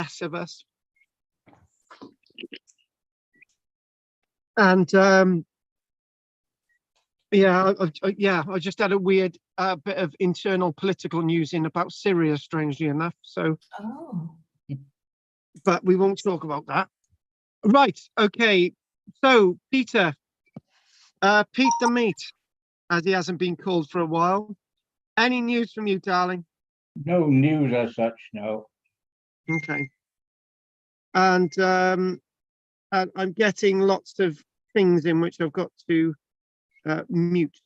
S of us. And I just had a weird bit of internal political news in about Syria, strangely enough. So, but we won't talk about that. Right. Okay. So, Peter the Meat, as he hasn't been called for a while. Any news from you, darling? No news as such, no. Okay. And I'm getting lots of things in which I've got to mute.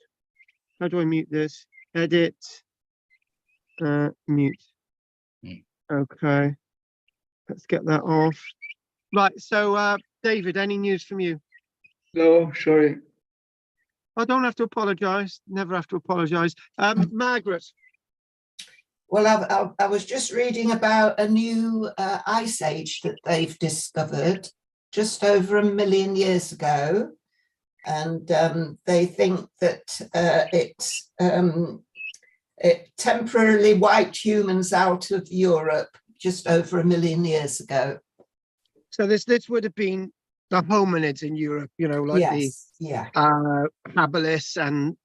How do I mute this? Edit, mute. Okay. Let's get that off. Right. So, David, any news from you? No, sorry. I don't have to apologise. Never have to apologise. Margaret. Well, I was just reading about a new ice age that they've discovered just over 1 million years ago. And they think that it temporarily wiped humans out of Europe just over 1 million years ago. So this would have been the hominids in Europe, you know, like the habilis and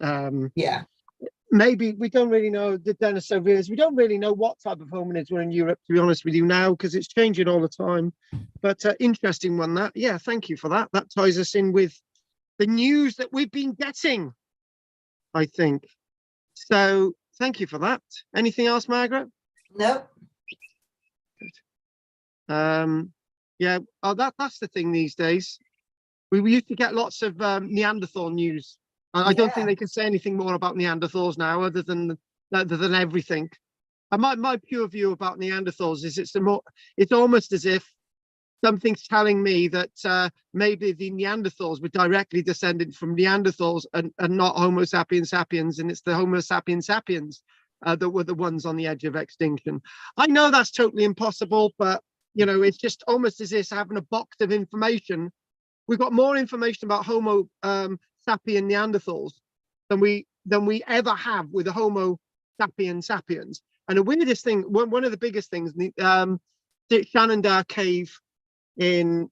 maybe we don't really know the Denisovans. We don't really know what type of hominids were in Europe, to be honest with you now, because it's changing all the time. But interesting one, that. Yeah, thank you for that. That ties us in with the news that we've been getting, I think. So thank you for that. Anything else, Margaret? No. Good. Yeah, that's the thing these days. We used to get lots of Neanderthal news. I don't think they can say anything more about Neanderthals now, other than everything. And my pure view about Neanderthals is it's almost as if something's telling me that maybe the Neanderthals were directly descended from Neanderthals and not Homo sapiens sapiens, and it's the Homo sapiens sapiens that were the ones on the edge of extinction. I know that's totally impossible, but you know, it's just almost as if having a box of information. We've got more information about Homo sapien Neanderthals than we ever have with the Homo sapiens sapiens. And the weirdest thing, one of the biggest things, the Shanandar cave in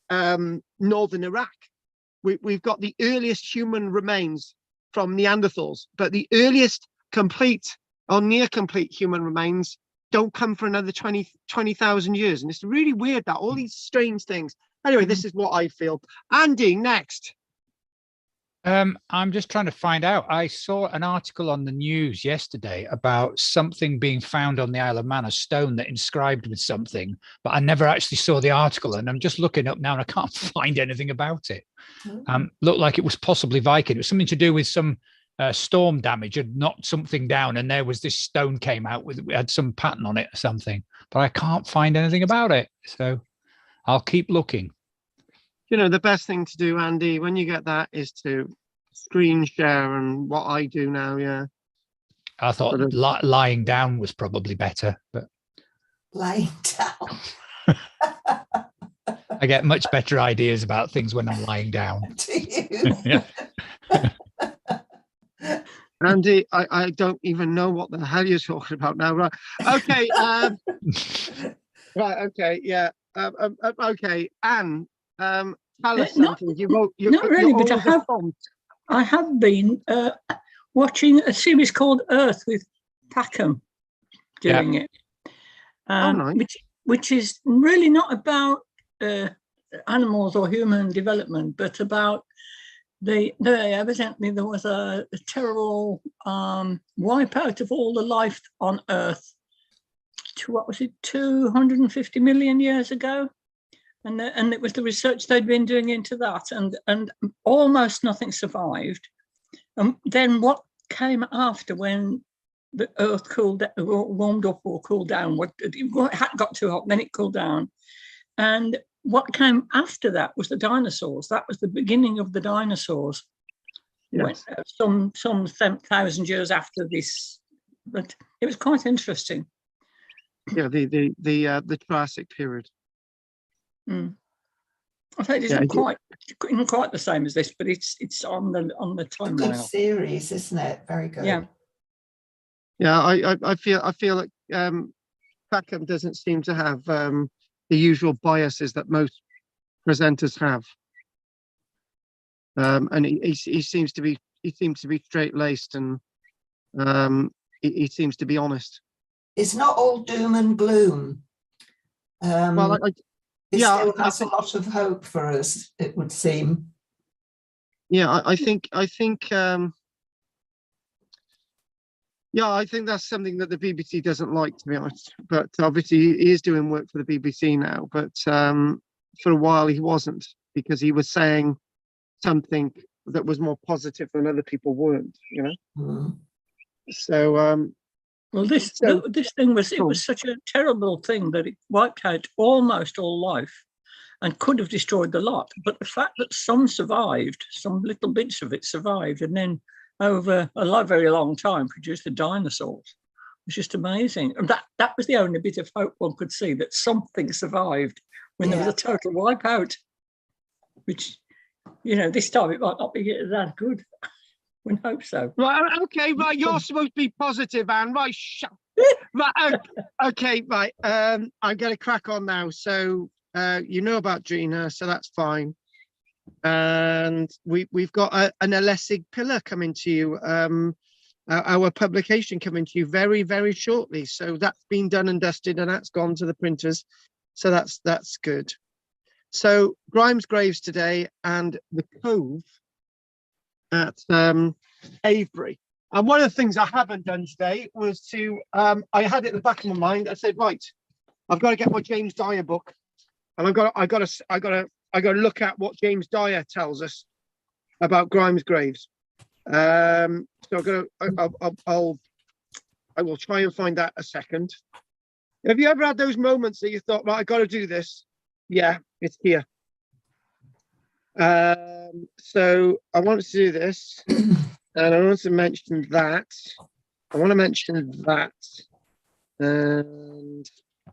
northern Iraq, we've got the earliest human remains from Neanderthals, but the earliest complete or near complete human remains don't come for another 20,000 years. And it's really weird that all these strange things. Anyway, this is what I feel. Andy, next. I'm just trying to find out. I saw an article on the news yesterday about something being found on the Isle of Man, a stone that inscribed with something, but I never actually saw the article, and I'm just looking up now and I can't find anything about it. Looked like it was possibly Viking. It was something to do with some storm damage, had knocked something down, and there was this stone came out with, it had some pattern on it or something, but I can't find anything about it. So I'll keep looking. You know, the best thing to do, Andy, when you get that is to screen share, and what I do now, yeah. I thought lying down was probably better, but lying down. I get much better ideas about things when I'm lying down. Do you? Yeah. Andy, I don't even know what the hell you're talking about now, right? Okay. Right. Okay. Yeah. Okay. Anne, tell us something. Not really, but I have been watching a series called Earth with Packham doing it, nice. which is really not about animals or human development, but about evidently there was a terrible wipeout of all the life on Earth. What was it, 250 million years ago? And it was the research they'd been doing into that, and almost nothing survived. Then what came after, when the Earth warmed up or cooled down? It got too hot, then it cooled down. And what came after that was the dinosaurs. That was the beginning of the dinosaurs. Yes. Some 1,000 years after this, but it was quite interesting. Yeah, the Triassic period. I think it isn't quite the same as this, but it's on the timeline. Good series, isn't it? Very good. Yeah. Yeah, I feel like Packham doesn't seem to have the usual biases that most presenters have. And he seems to be straight laced, and he seems to be honest. It's not all doom and gloom. Well, It yeah, still I has a think, lot of hope for us, it would seem. yeah, I think, yeah, I think that's something that the BBC doesn't like, to be honest. But obviously, he is doing work for the BBC now. But for a while, he wasn't, because he was saying something that was more positive than other people weren't. You know. Mm. So Well, this thing was, it was such a terrible thing that it wiped out almost all life and could have destroyed the lot. But the fact that some survived, some little bits of it survived, and then over a very long time produced the dinosaurs, was just amazing. And that was the only bit of hope one could see, that something survived when there was a total wipeout, which, you know, this time it might not be that good. We hope so. right, okay, right. You're supposed to be positive, Anne. Right, right, okay, right. I'm gonna crack on now. So you know about Gina, so that's fine. And we've got an Alessig pillar coming to you. Our publication coming to you very, very shortly. So that's been done and dusted, and that's gone to the printers. So that's good. So Grimes Graves today, and the Cove at Avebury. And one of the things I haven't done today was to I had it in the back of my mind. I said, right, I've got to get my James Dyer book, and I got to look at what James Dyer tells us about Grimes Graves. So I will try and find that a second. Have you ever had those moments that you thought, right, I got to do this? Yeah, it's here. So I want to do this, and I want to mention that. I want to mention that, and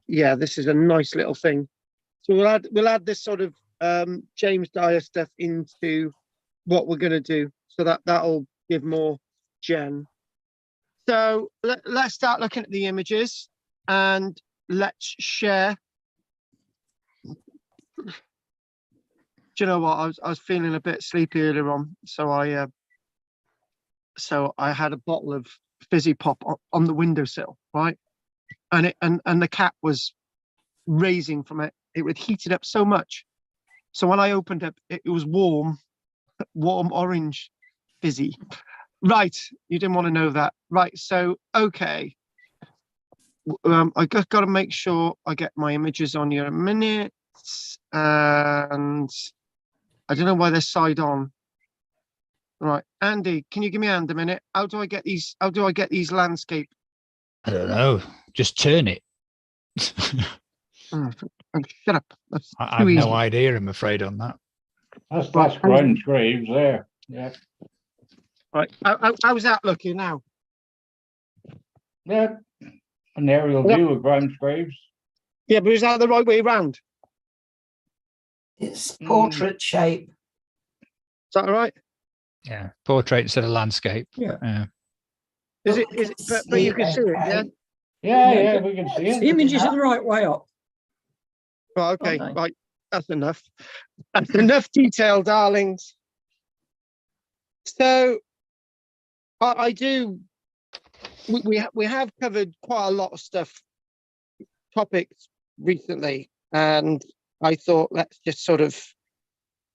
yeah, this is a nice little thing. So we'll add this sort of James Dyer stuff into what we're going to do, so that'll give more gen. So let's start looking at the images, and let's share. Do you know what? I was feeling a bit sleepy earlier on, so I had a bottle of fizzy pop on the windowsill, right? And the cat was raising from it. It would heat it up so much. So when I opened it, it was warm orange fizzy. Right, you didn't want to know that. Right, so okay. I just got to make sure I get my images on here in a minute, and I don't know why they're side on. Right, Andy, can you give me a hand a minute? How do I get these landscape? I don't know. Just turn it. Oh, shut up. That's I too have easy. no idea, I'm afraid, on that. That's Grimes Graves there. Yeah. Right, how's that looking now? Yeah. An aerial view of Grimes Graves. Yeah, but is that the right way around? It's portrait shape. Is that all right? Yeah, portrait instead of landscape. Yeah. Is it? But you can see it, yeah. Yeah, we can see The it. images are the right way up. Right, okay, aren't they? right. That's enough. That's enough detail, darlings. So I do. We have covered quite a lot of topics recently, and I thought let's just sort of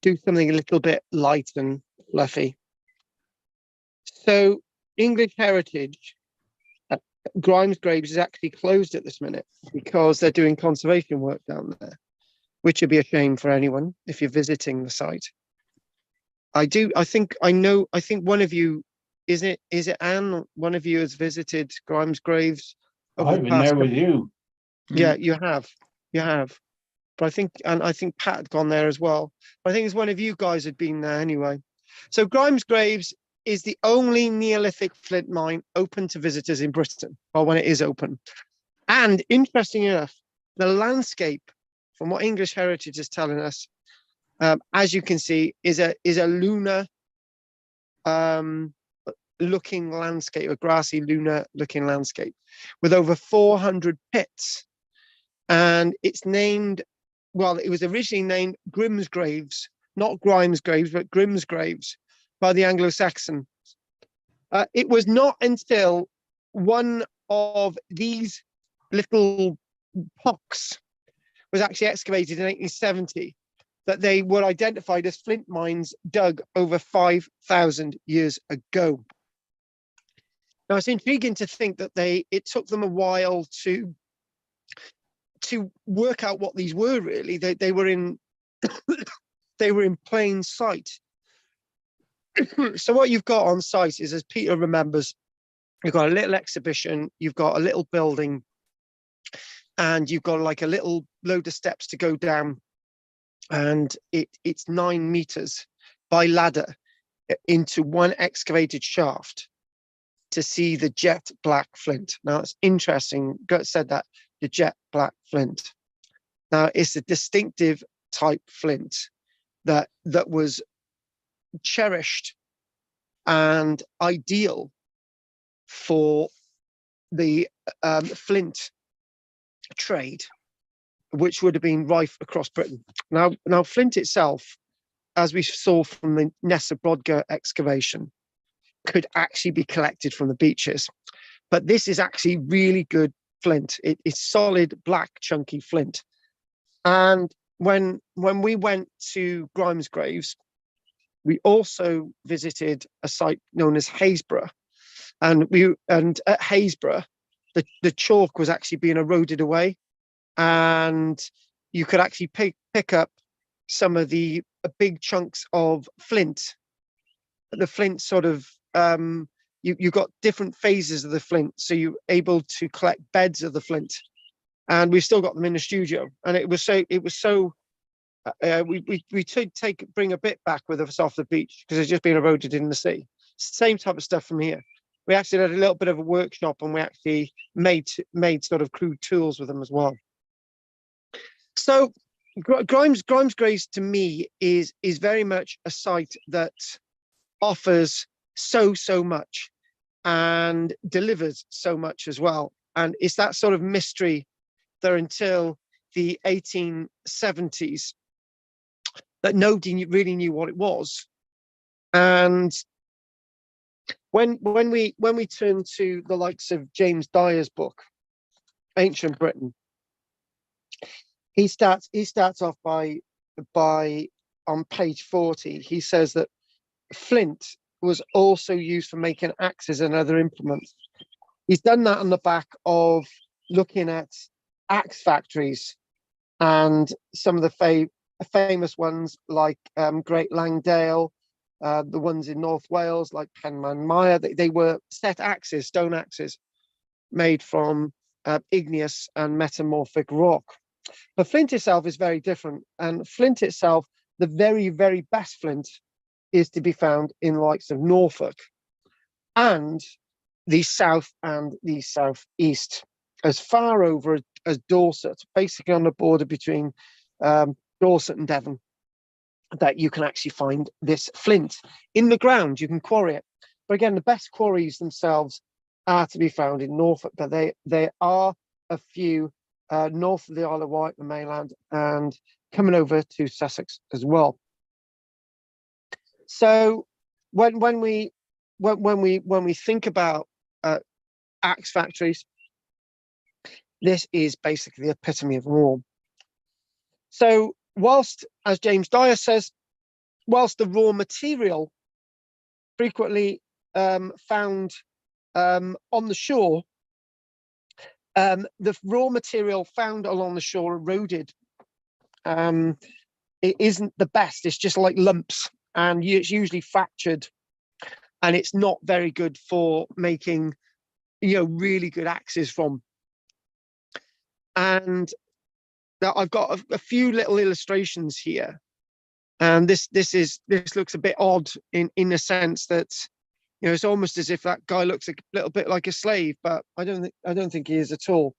do something a little bit light and fluffy. So English Heritage, Grimes Graves is actually closed at this minute because they're doing conservation work down there, which would be a shame for anyone if you're visiting the site. I think one of you, is it Anne? One of you has visited Grimes Graves over I've the been past there with couple- you. Yeah, you have. But I think Pat had gone there as well. But I think it's one of you guys had been there anyway. So Grimes Graves is the only Neolithic flint mine open to visitors in Britain, or when it is open. And interesting enough, the landscape, from what English Heritage is telling us, as you can see, is a lunar looking landscape, a grassy lunar looking landscape, with over 400 pits and it's named, well, it was originally named Grimsgraves, not Grimesgraves, but Grimsgraves by the Anglo-Saxon. It was not until one of these little pocks was actually excavated in 1870 that they were identified as flint mines dug over 5,000 years ago. Now, it's intriguing to think that it took them a while to work out what these were really. They were in they were in plain sight. So what you've got on site is, as Peter remembers, you've got a little exhibition, you've got a little building, and you've got like a little load of steps to go down, and it's 9 meters by ladder into one excavated shaft to see the jet black flint. Now it's interesting, Gert said that, the jet black flint. Now it's a distinctive type flint that was cherished and ideal for the flint trade, which would have been rife across Britain. Now flint itself, as we saw from the Nessa Brodgar excavation, could actually be collected from the beaches, but this is actually really good flint. It's solid black chunky flint. And when we went to Grimesgraves, we also visited a site known as Haysborough, and at Haysborough the chalk was actually being eroded away, and you could actually pick up some of the big chunks of flint. The flint sort of you got different phases of the flint, so you're able to collect beds of the flint, and we've still got them in the studio. And it was so we bring a bit back with us off the beach because it's just been eroded in the sea. Same type of stuff from here. We actually had a little bit of a workshop, and we actually made sort of crude tools with them as well. So Grimesgraves to me is very much a site that offers so much and delivers so much as well. And it's that sort of mystery that until the 1870s that nobody really knew what it was. And when we turn to the likes of James Dyer's book, Ancient Britain, he starts off by on page 40, he says that flint was also used for making axes and other implements. He's done that on the back of looking at axe factories, and some of the famous ones like Great Langdale, the ones in North Wales like Penman Mire. They were set axes, stone axes, made from igneous and metamorphic rock. But flint itself is very different, and flint itself, the very, very best flint, is to be found in the likes of Norfolk and the south and the southeast, as far over as Dorset, basically on the border between Dorset and Devon, that you can actually find this flint in the ground. You can quarry it, but again, the best quarries themselves are to be found in Norfolk, but there are a few north of the Isle of Wight, the mainland, and coming over to Sussex as well. So when we think about axe factories, this is basically the epitome of them all. So whilst, as James Dyer says, whilst the raw material frequently found on the shore, the raw material found along the shore eroded. It isn't the best. It's just like lumps, and it's usually fractured, and it's not very good for making, really good axes from. And now I've got a few little illustrations here, and this looks a bit odd in the sense that, it's almost as if that guy looks a little bit like a slave, but I don't think he is at all.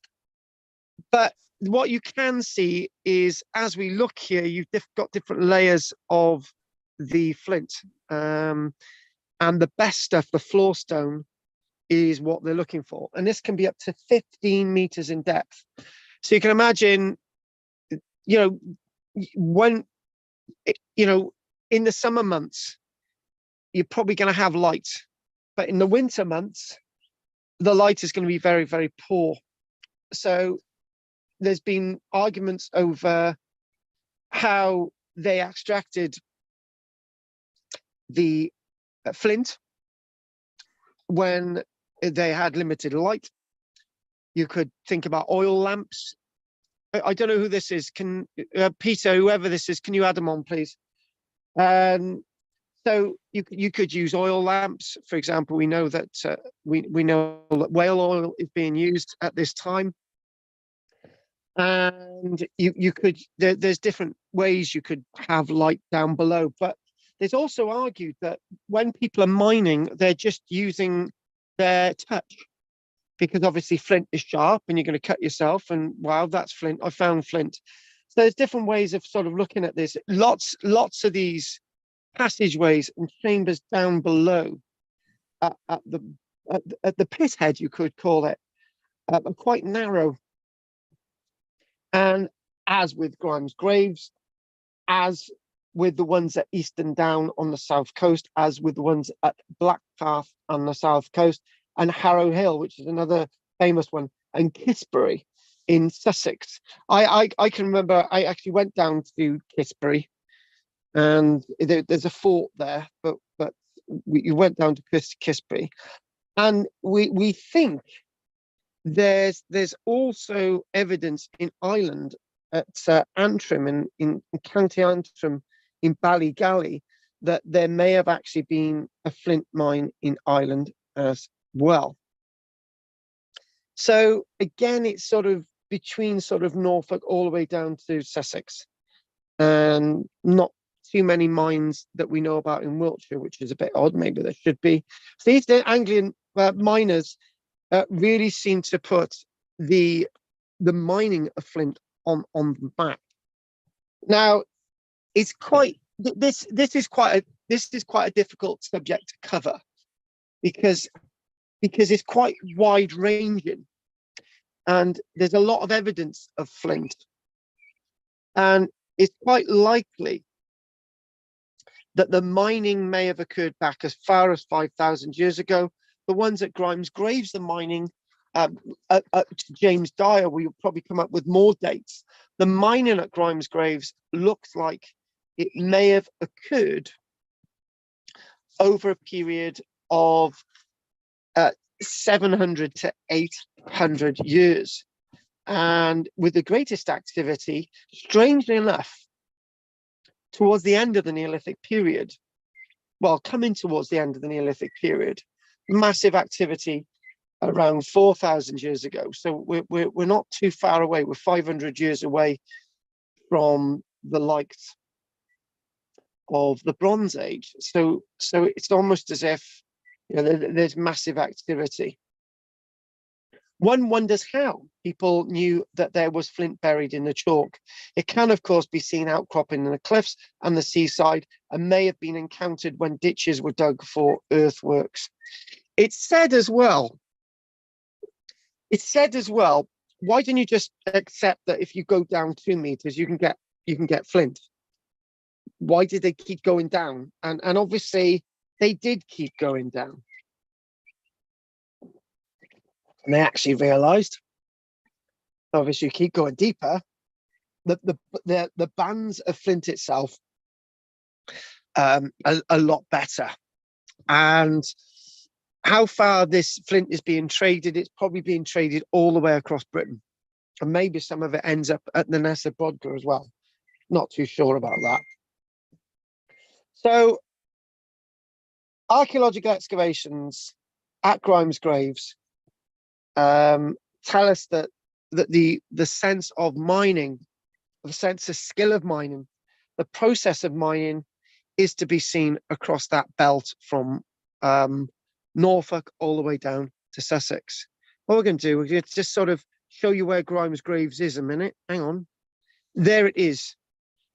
But what you can see is, as we look here, you've got different layers of the flint, and the best stuff, the floor stone, is what they're looking for, and this can be up to 15 meters in depth. So you can imagine, when, in the summer months, you're probably going to have light, but in the winter months, the light is going to be very, very poor. So there's been arguments over how they extracted the flint when they had limited light. You could think about oil lamps. I don't know who this is. Can Peter, whoever this is, can you add them on, please? So you could use oil lamps, for example. We know that we know that whale oil is being used at this time, and you could there's different ways you could have light down below. But there's also argued that when people are mining, they're just using their touch, because obviously flint is sharp, and you're going to cut yourself. And wow, that's flint. I found flint. So there's different ways of sort of looking at this. Lots of these passageways and chambers down below at the pit head, you could call it, are quite narrow. And as with Grimes Graves, as with the ones at Eastern Down on the south coast, as with the ones at Blackpath on the south coast, and Harrow Hill, which is another famous one, and Kisbury in Sussex. I can remember I actually went down to Kisbury, and there's a fort there, but you went down to Kisbury, and we think there's also evidence in Ireland at Antrim in County Antrim in Ballygally that there may have actually been a flint mine in Ireland as well. So again, it's sort of between sort of Norfolk all the way down to Sussex, and not too many mines that we know about in Wiltshire, which is a bit odd. Maybe there should be. So these Anglian miners really seem to put the mining of flint on the map. Now, it's quite this is quite a difficult subject to cover, because it's quite wide ranging, and there's a lot of evidence of flint, and it's quite likely that the mining may have occurred back as far as 5,000 years ago. The ones at Grimes Graves, the mining up to James Dyer, we'll probably come up with more dates. The mining at Grimes Graves looks like it may have occurred over a period of 700 to 800 years. And with the greatest activity, strangely enough, towards the end of the Neolithic period, well, coming towards the end of the Neolithic period, massive activity around 4,000 years ago. So we're not too far away. We're 500 years away from the likes of the Bronze Age. So it's almost as if, there's massive activity. One wonders how people knew that there was flint buried in the chalk. It can, of course, be seen outcropping in the cliffs and the seaside, and may have been encountered when ditches were dug for earthworks. It's said as well, why don't you just accept that if you go down 2 meters, you can get flint? Why did they keep going down? And obviously they did keep going down. And they actually realized, obviously, you keep going deeper, the bands of flint itself a lot better. And how far this flint is being traded, it's probably being traded all the way across Britain. And maybe some of it ends up at the Nessa Brodgar as well. Not too sure about that. So archaeological excavations at Grimes Graves tell us that the sense of mining, the sense of skill of mining, the process of mining is to be seen across that belt from Norfolk all the way down to Sussex. What we're going to do is just sort of show you where Grimes Graves is a minute. Hang on. There it is.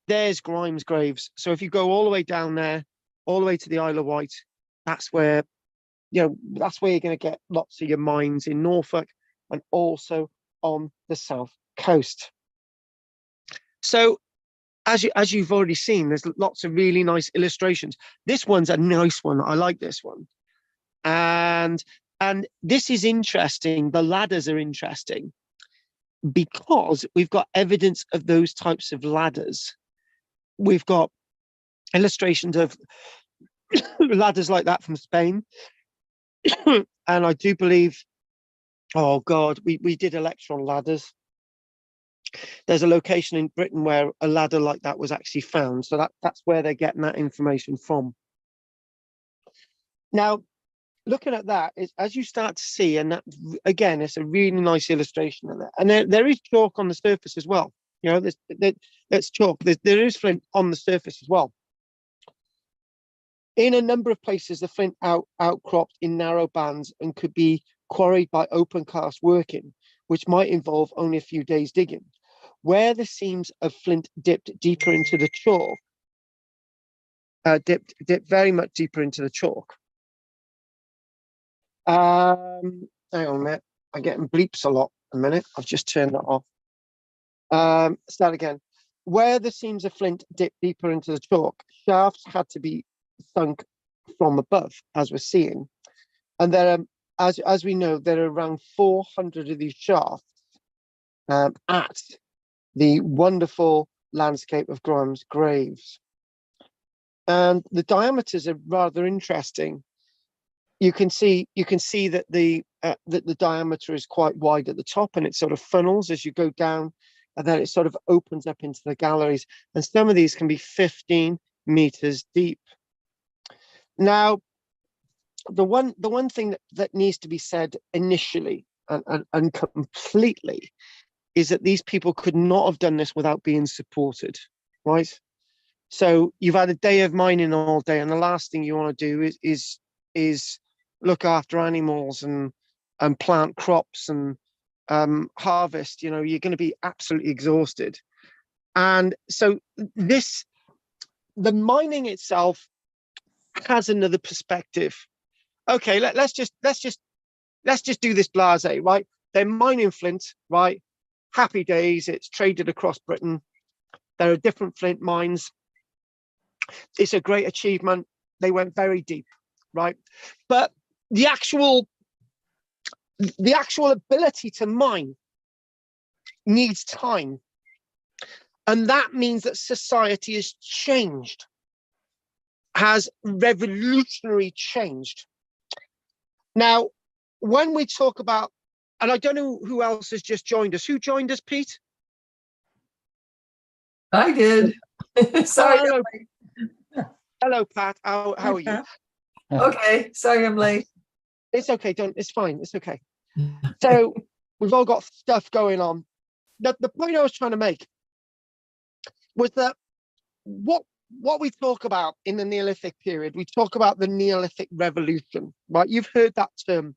There's Grimes Graves. So if you go all the way down there, all the way to the Isle of Wight, that's where that's where you're going to get lots of your mines in Norfolk, and also on the south coast. So as you've already seen, there's lots of really nice illustrations. This one's a nice one. I like this one. And this is interesting. The ladders are interesting because we've got evidence of those types of ladders. We've got illustrations of ladders like that from Spain. And I do believe, oh God, we did electron ladders. There's a location in Britain where a ladder like that was actually found. So that's where they're getting that information from. Now, looking at that, is as you start to see, and that again, it's a really nice illustration of that. And there is chalk on the surface as well. You know, there's chalk. There is flint on the surface as well. In a number of places, the flint outcropped in narrow bands and could be quarried by open cast working, which might involve only a few days digging. Where the seams of flint dipped deeper into the chalk, dipped very much deeper into the chalk. Hang on a minute. I'm getting bleeps a lot. A minute. I've just turned that off. Start again. Where the seams of flint dipped deeper into the chalk, shafts had to be sunk from above, as we're seeing. And there are, as we know, there are around 400 of these shafts at the wonderful landscape of Grimes Graves. And the diameters are rather interesting. You can see that the diameter is quite wide at the top, and it sort of funnels as you go down, and then it sort of opens up into the galleries. And some of these can be 15 meters deep. Now, the one thing that needs to be said initially and completely is that these people could not have done this without being supported, right? So you've had a day of mining all day, and the last thing you want to do is look after animals and plant crops and harvest. You know, you're going to be absolutely exhausted. And so the mining itself has another perspective. Okay, let's just do this blasé, right? They're mining flint, right? Happy days. It's traded across Britain. There are different flint mines. It's a great achievement. They went very deep, right? But the actual ability to mine needs time. And that means that society has changed, has revolutionary changed. Now, when we talk about, and I don't know who else has just joined us. Who joined us, Pete? I did. Sorry. Hello. Hello, Pat. How are you? Okay. Sorry, I'm late. It's okay. It's fine. It's okay. So we've all got stuff going on. The point I was trying to make was that what we talk about in the Neolithic period, we talk about the Neolithic Revolution, right? You've heard that term.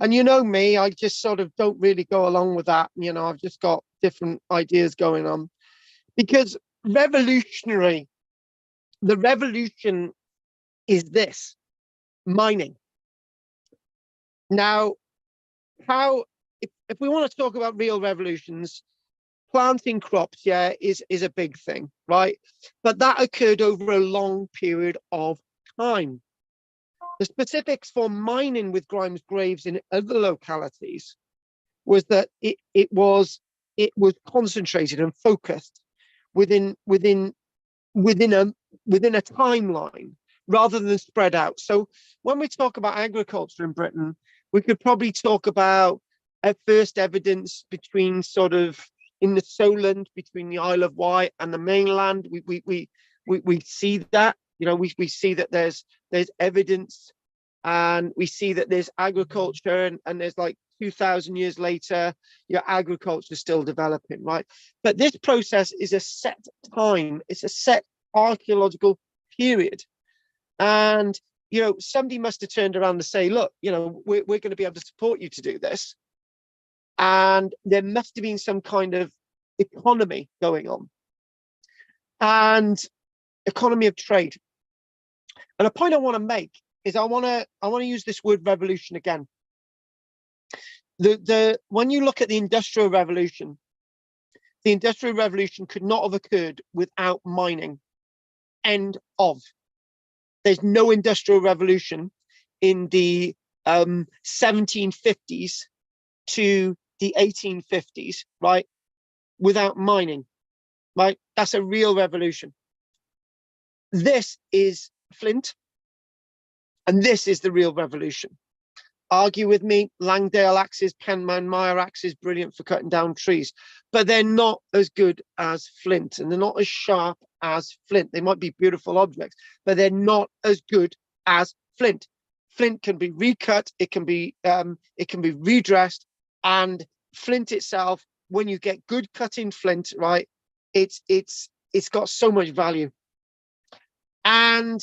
And you know me, I just sort of don't really go along with that. You know, I've just got different ideas going on. Because the revolution is this, mining. Now, if we want to talk about real revolutions, planting crops, yeah, is a big thing, right? But that occurred over a long period of time. The specifics for mining with Grimes Graves in other localities was that it was concentrated and focused within a timeline rather than spread out. So when we talk about agriculture in Britain, we could probably talk about at first evidence between sort of in the Solent, between the Isle of Wight and the mainland. We see that, you know, we see that there's evidence, and we see that there's agriculture, and there's like 2,000 years later, your agriculture is still developing, right? But this process is a set time, it's a set archaeological period. And, you know, somebody must have turned around to say, look, you know, we're going to be able to support you to do this. And there must have been some kind of economy going on, and economy of trade. And a point I want to make is I want to use this word revolution again. When you look at the Industrial Revolution, The Industrial Revolution could not have occurred without mining. End of. There's no Industrial Revolution in the 1750s to the 1850s, right? Without mining, right? That's a real revolution. This is flint, and this is the real revolution. Argue with me, Langdale axes, Penman-Meyer axes, brilliant for cutting down trees, but they're not as good as flint, and they're not as sharp as flint. They might be beautiful objects, but they're not as good as flint. Flint can be recut, it can be redressed, and flint itself, when you get good cutting flint, right, it's got so much value. And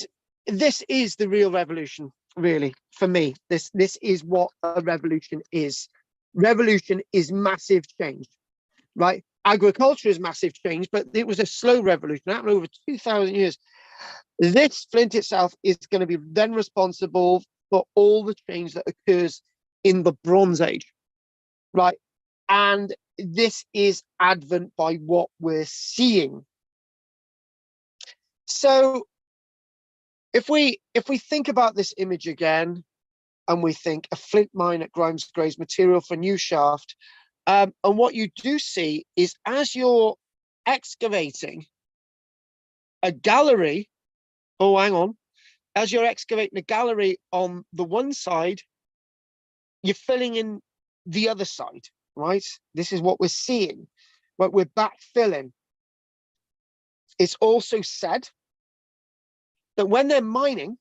this is the real revolution, really, for me. This is what a revolution is. Revolution is massive change, right? Agriculture is massive change, but it was a slow revolution. It happened over 2,000 years. This flint itself is going to be then responsible for all the change that occurs in the Bronze Age, right? And this is advent by what we're seeing. So if we think about this image again, and we think a flint mine at Grimes Graves, material for new shaft, and what you do see is as you're excavating a gallery, oh, hang on, as you're excavating a gallery on the one side, you're filling in the other side, right? This is what we're seeing, what we're backfilling. It's also said that when they're mining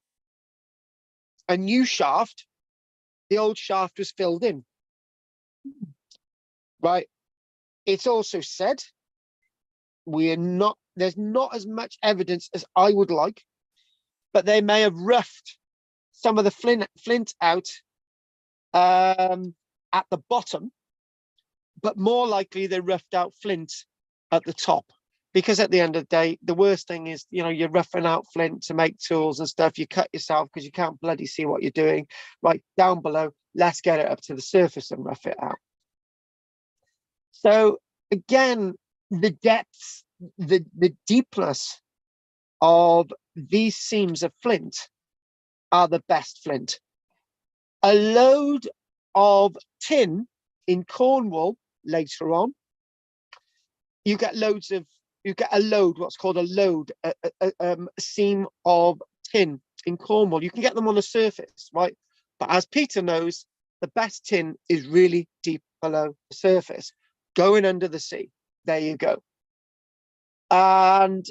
a new shaft, the old shaft was filled in, right? It's also said there's not as much evidence as I would like, but they may have roughed some of the flint out at the bottom, but more likely they roughed out flint at the top, because at the end of the day, the worst thing is, you know, you're roughing out flint to make tools and stuff. You cut yourself because you can't bloody see what you're doing. Right down below, let's get it up to the surface and rough it out. So again, the depths, the deepness of these seams of flint are the best flint. A load of tin in Cornwall later on, you get a load, what's called a load, a seam of tin in Cornwall. You can get them on the surface, right? But as Peter knows, the best tin is really deep below the surface, going under the sea. There you go. And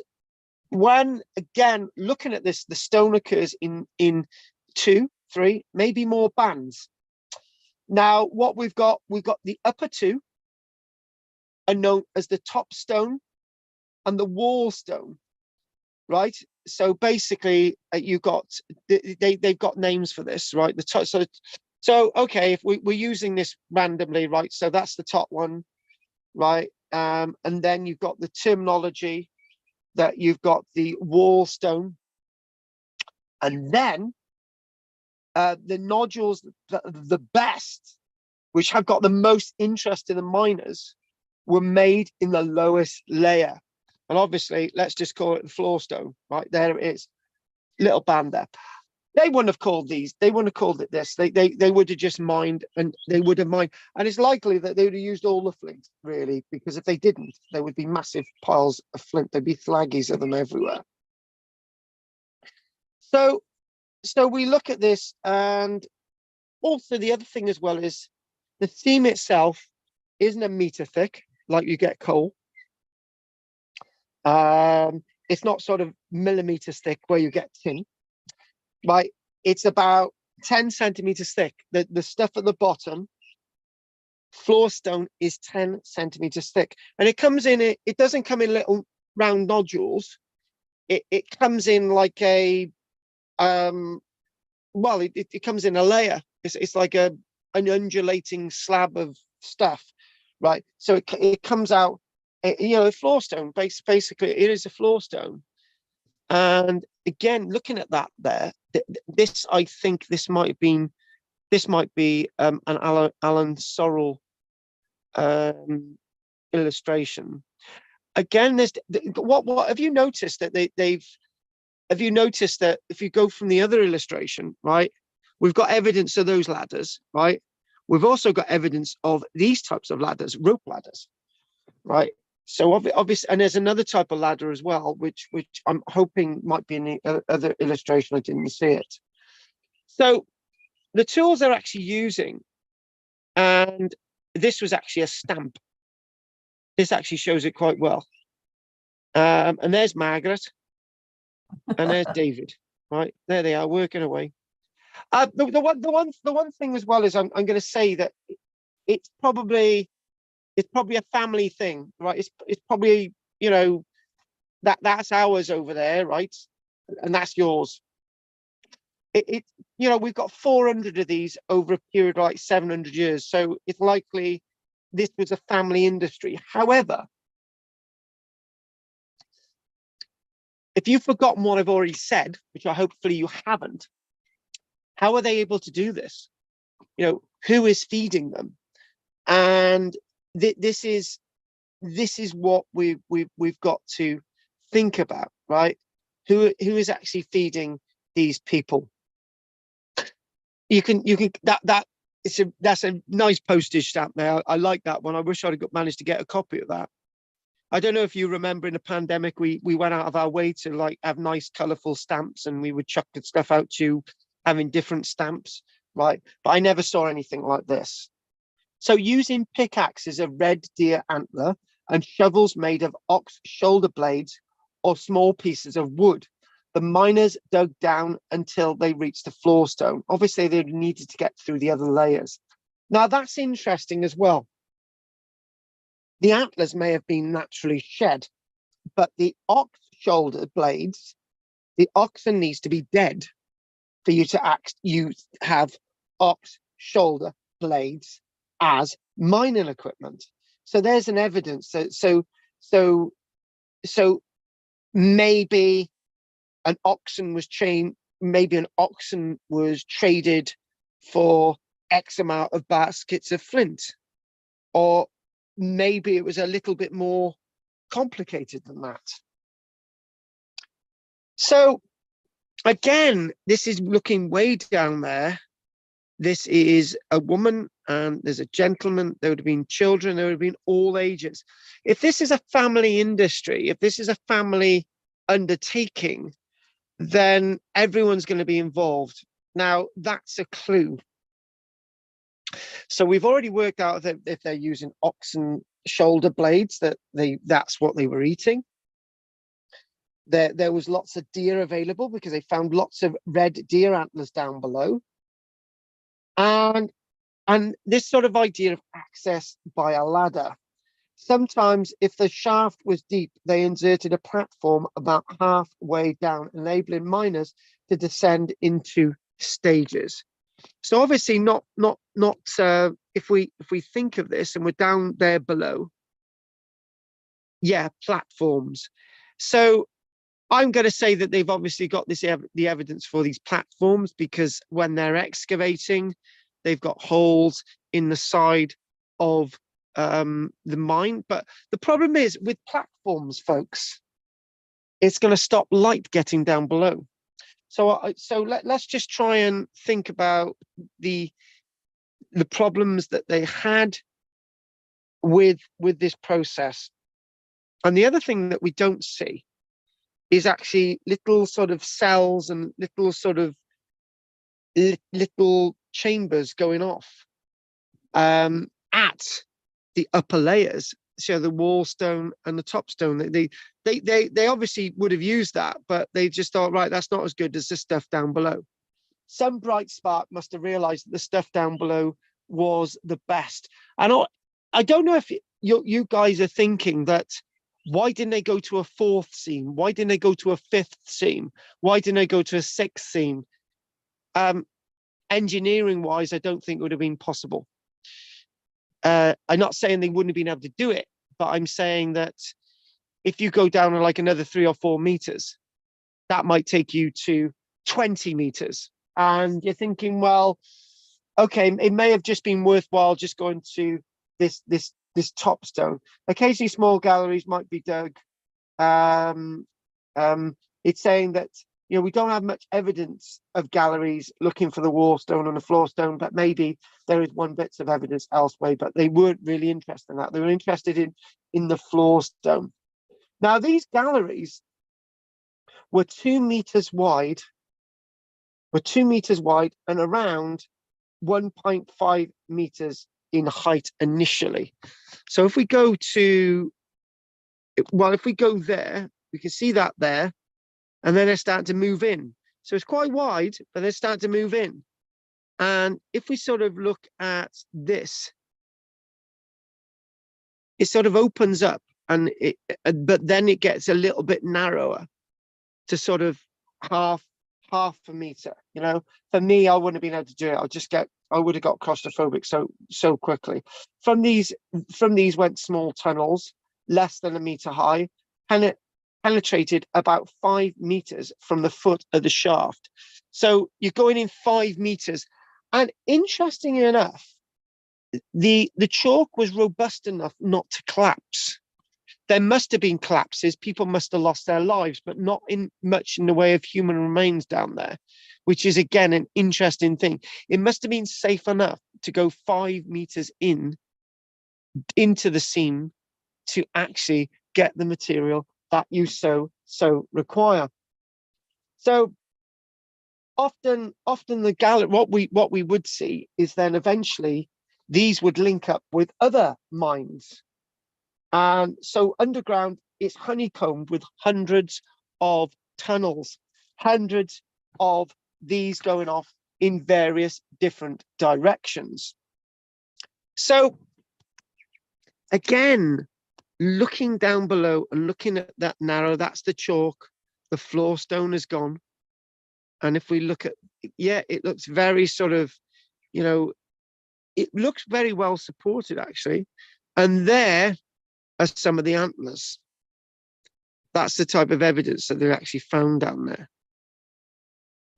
when, again, looking at this, the stone occurs in 2, 3, maybe more bands. Now, what we've got the upper two are known as the top stone and the wall stone, right? So basically, they've got names for this, right? The top, so okay, if we're using this randomly, right? So that's the top one, right? And then you've got the terminology that you've got the wall stone, and then the nodules, the best, which have got the most interest in the miners, were made in the lowest layer. And obviously, let's just call it the floor stone, right? There it is, little band there. They wouldn't have called these, they wouldn't have called it this. They would have just mined, and they would have mined. And it's likely that they would have used all the flint, really, because if they didn't, there would be massive piles of flint. There'd be flaggies of them everywhere. So we look at this, and also the other thing as well is the seam itself isn't a meter thick like you get coal. It's not sort of millimeters thick where you get tin, right? It's about 10 centimeters thick. The stuff at the bottom, floor stone, is 10 centimeters thick, and it comes in. It doesn't come in little round nodules. It comes in like a well, it comes in a layer. It's like an undulating slab of stuff, right? So it comes out, you know, a floor stone. Basically, it is a floor stone. And again, looking at that there, this, I think this might be an Alan Sorrell illustration. Again, there's what have you noticed that have you noticed that if you go from the other illustration, right, we've got evidence of those ladders, right? We've also got evidence of these types of ladders, rope ladders, right? So obviously, and there's another type of ladder as well, which I'm hoping might be in the other illustration. I didn't see it. So the tools they're actually using, and this was actually a stamp. This actually shows it quite well. And there's Margaret, and there's David. Right there, they are working away. The one thing as well is I'm going to say that it's probably a family thing, right? It's probably, you know, that's ours over there, right? And that's yours. You know, we've got 400 of these over a period of like 700 years, so it's likely this was a family industry. However, if you've forgotten what I've already said, which I hopefully you haven't, how are they able to do this? You know, who is feeding them? And this is what we've got to think about, right? Who is actually feeding these people? You can that's a nice postage stamp there. I like that one. I wish I'd managed to get a copy of that. I don't know if you remember in the pandemic, we went out of our way to like have nice colourful stamps, and we would chuck stuff out to having different stamps, right? But I never saw anything like this. So using pickaxes of red deer antler and shovels made of ox shoulder blades or small pieces of wood, the miners dug down until they reached the floor stone. Obviously, they needed to get through the other layers. Now, that's interesting as well. The antlers may have been naturally shed, but the ox shoulder blades, the oxen needs to be dead for you to have ox shoulder blades as mining equipment. So there's an evidence that so maybe an oxen was traded for X amount of baskets of flint, or maybe it was a little bit more complicated than that. So again, this is looking way down there. This is a woman and there's a gentleman. There would have been children. There would have been all ages. If this is a family industry, if this is a family undertaking, then everyone's going to be involved. Now, that's a clue. So we've already worked out that if they're using oxen shoulder blades, that's what they were eating. There was lots of deer available because they found lots of red deer antlers down below. And this sort of idea of access by a ladder. Sometimes if the shaft was deep, they inserted a platform about halfway down, enabling miners to descend into stages. So obviously not if we think of this and we're down there below, yeah, platforms. So I'm going to say that they've obviously got the evidence for these platforms, because when they're excavating, they've got holes in the side of the mine. But the problem is with platforms, folks, it's going to stop light getting down below. So let's just try and think about the problems that they had with this process. And the other thing that we don't see is actually little sort of cells and little sort of little chambers going off at the upper layers. So the wall stone and the top stone, they obviously would have used that, but they just thought, right, that's not as good as the stuff down below. Some bright spark must have realized that the stuff down below was the best. And I don't know if you guys are thinking that, why didn't they go to a fourth seam? Why didn't they go to a fifth seam? Why didn't they go to a sixth seam? Engineering wise, I don't think it would have been possible. I'm not saying they wouldn't have been able to do it, but I'm saying that if you go down like another 3 or 4 meters, that might take you to 20 meters. And you're thinking, well, okay, it may have just been worthwhile just going to this this top stone. Occasionally small galleries might be dug. It's saying that, you know, we don't have much evidence of galleries looking for the wall stone and the floor stone, but maybe there is one bit of evidence elsewhere, but they weren't really interested in that. They were interested in the floor stone. Now, these galleries were 2 meters wide, and around 1.5 meters in height initially. So if we go to, well, if we go there, we can see that there, and then they're starting to move in. So it's quite wide, but they're starting to move in. And if we sort of look at this, it sort of opens up, and but then it gets a little bit narrower to sort of half a meter. You know, for me, I wouldn't have been able to do it. I would have got claustrophobic so quickly. From these went small tunnels, less than a meter high, and it penetrated about 5 meters from the foot of the shaft. So you're going in 5 meters. And interestingly enough, the chalk was robust enough not to collapse. There must have been collapses. People must have lost their lives, but not much in the way of human remains down there, which is, again, an interesting thing. It must have been safe enough to go 5 meters into the seam to actually get the material that you so require. So often the gallery, what we would see is then eventually these would link up with other mines. And so underground, it's honeycombed with hundreds of tunnels, hundreds of these going off in various different directions. So again, looking down below and looking at that narrow, that's the chalk, the floor stone is gone. And if we look at, yeah, it looks very sort of, you know, it looks very well supported actually. And there are some of the antlers. That's the type of evidence that they've actually found down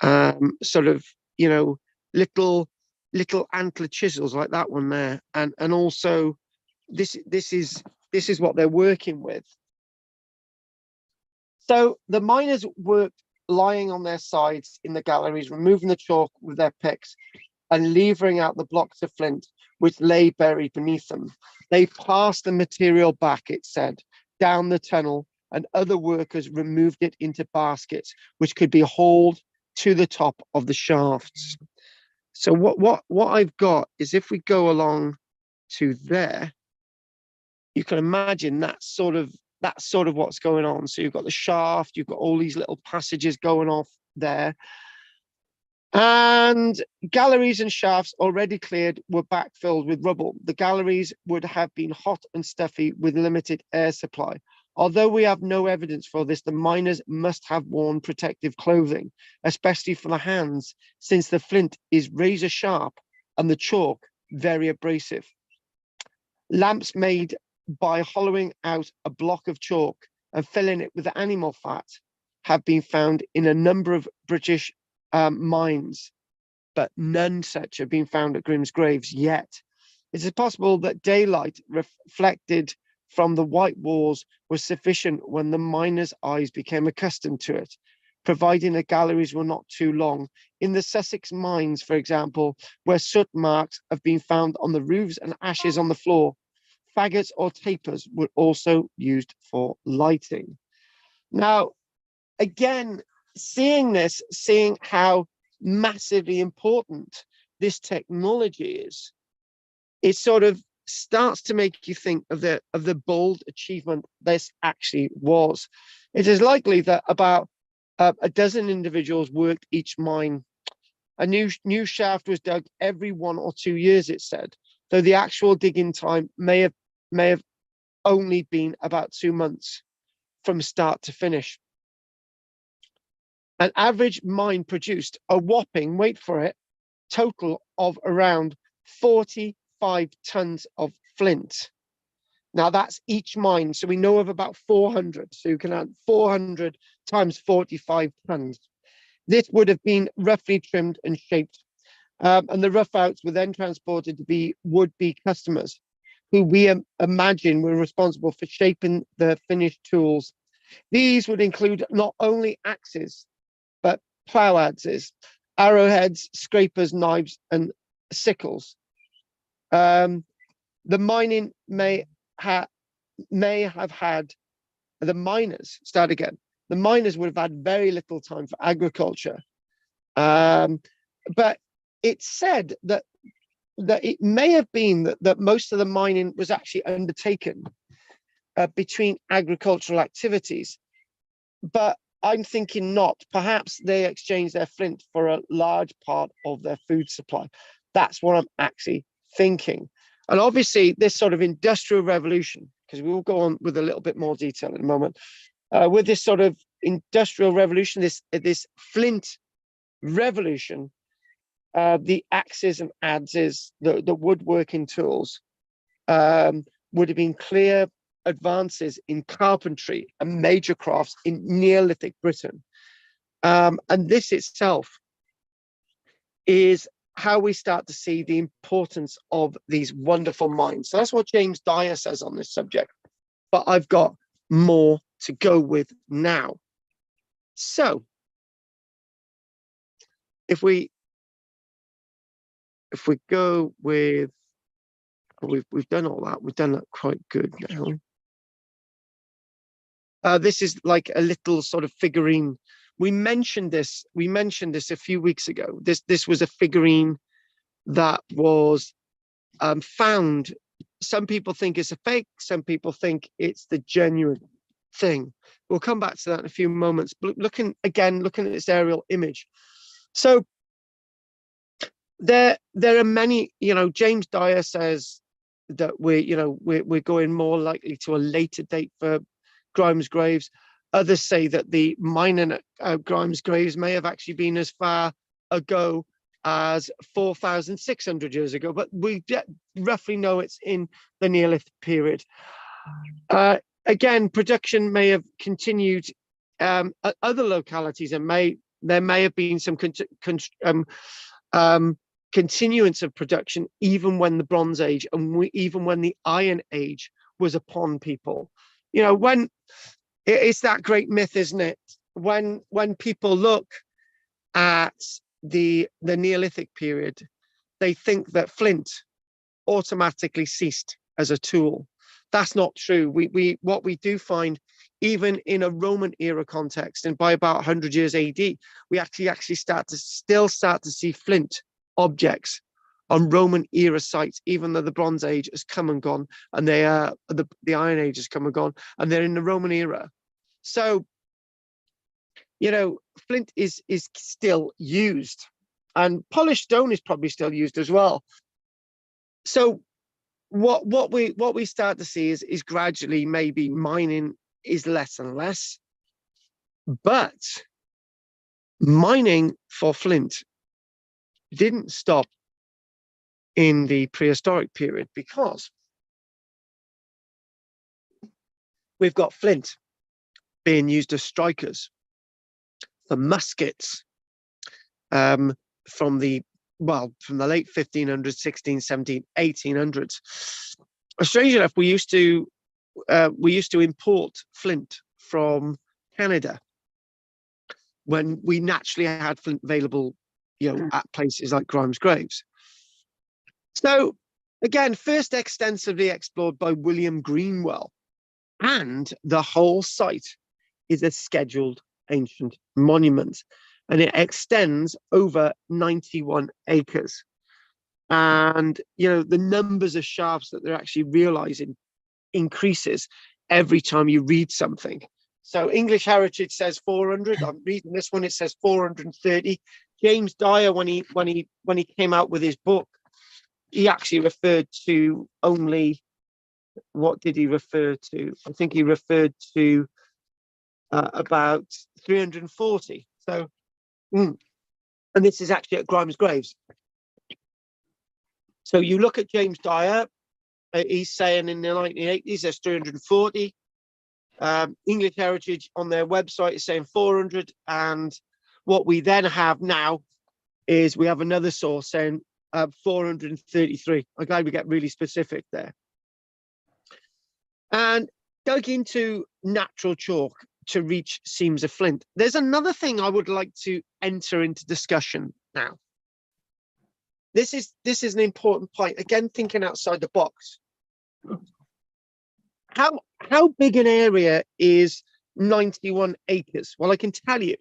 there. Sort of, you know, little antler chisels like that one there, and also this is what they're working with. So the miners worked lying on their sides in the galleries, removing the chalk with their picks and levering out the blocks of flint which lay buried beneath them. They passed the material back, it said, down the tunnel, and other workers removed it into baskets which could be hauled to the top of the shafts. So what I've got is, if we go along to there, you can imagine that's sort of what's going on. So you've got the shaft, you've got all these little passages going off there. And galleries and shafts already cleared were backfilled with rubble. The galleries would have been hot and stuffy with limited air supply. Although we have no evidence for this, the miners must have worn protective clothing, especially for the hands, since the flint is razor sharp and the chalk very abrasive. Lamps made by hollowing out a block of chalk and filling it with animal fat have been found in a number of British mines, but none such have been found at Grimm's Graves yet. It is possible that daylight reflected from the white walls was sufficient when the miners' eyes became accustomed to it, providing the galleries were not too long. In the Sussex mines, for example, where soot marks have been found on the roofs and ashes on the floor, faggots or tapers were also used for lighting. Now, again, seeing how massively important this technology is, it sort of starts to make you think of the bold achievement this actually was. It is likely that about a dozen individuals worked each mine. A new shaft was dug every 1 or 2 years, it said, though the actual digging time may have only been about 2 months from start to finish. An average mine produced a whopping, wait for it, total of around 45 tons of flint. Now that's each mine. So we know of about 400. So you can add 400 times 45 tons. This would have been roughly trimmed and shaped. And the rough outs were then transported to be would-be customers. who we imagine were responsible for shaping the finished tools. These would include not only axes, but plough adzes, arrowheads, scrapers, knives, and sickles. The mining may have had the miners start again. The miners would have had very little time for agriculture, but it's said that it may have been that most of the mining was actually undertaken between agricultural activities, but I'm thinking not. Perhaps they exchanged their flint for a large part of their food supply. That's what I'm actually thinking. And obviously, this sort of industrial revolution, because we will go on with a little bit more detail in a moment, with this sort of industrial revolution, this flint revolution, the axes and adzes, the woodworking tools, would have been clear advances in carpentry and major crafts in Neolithic Britain. And this itself is how we start to see the importance of these wonderful mines. So that's what James Dyer says on this subject. But I've got more to go with now. So if we go with, we've done all that. We've done that quite good now. This is like a little sort of figurine. We mentioned this a few weeks ago. This was a figurine that was found. Some people think it's a fake. Some people think it's the genuine thing. We'll come back to that in a few moments. But looking at this aerial image. So there are many, James Dyer says that we're going more likely to a later date for Grimes graves. Others say that the mining at Grimes graves may have actually been as far ago as 4,600 years ago, but we roughly know it's in the Neolithic period. Again, production may have continued at other localities, and there may have been some continuance of production even when the Bronze Age and even when the Iron Age was upon people. When it's that great myth, isn't it? When people look at the Neolithic period, they think that flint automatically ceased as a tool. That's not true. What we do find, even in a Roman era context, and by about 100 years AD, we actually start to see flint objects on Roman era sites, even though the Bronze Age has come and gone, and they are the Iron Age has come and gone, and they're in the Roman era. So, flint is still used, and polished stone is probably still used as well. So, what we start to see is gradually maybe mining is less and less, but mining for flint didn't stop in the prehistoric period, because we've got flint being used as strikers for muskets from the late 1500s, 16, 17, 1800s. Strange enough, we used to import flint from Canada when we naturally had flint available, at places like Grimes Graves. So again, first extensively explored by William Greenwell, and the whole site is a scheduled ancient monument, and it extends over 91 acres. And the numbers of shafts that they're actually realizing increases every time you read something. So English Heritage says 400. I'm reading this one, it says 430. James Dyer, when he came out with his book, he actually referred to only, what did he refer to? I think he referred to about 340. So, and this is actually at Grimes Graves. So you look at James Dyer, he's saying in the 1980s there's 340. English Heritage on their website is saying 400, and what we then have now is we have another source saying 433. I'm glad we get really specific there. and dug into natural chalk to reach seams of flint. There's another thing I would like to enter into discussion now. This is an important point. Again, thinking outside the box. How big an area is 91 acres? Well, I can tell you,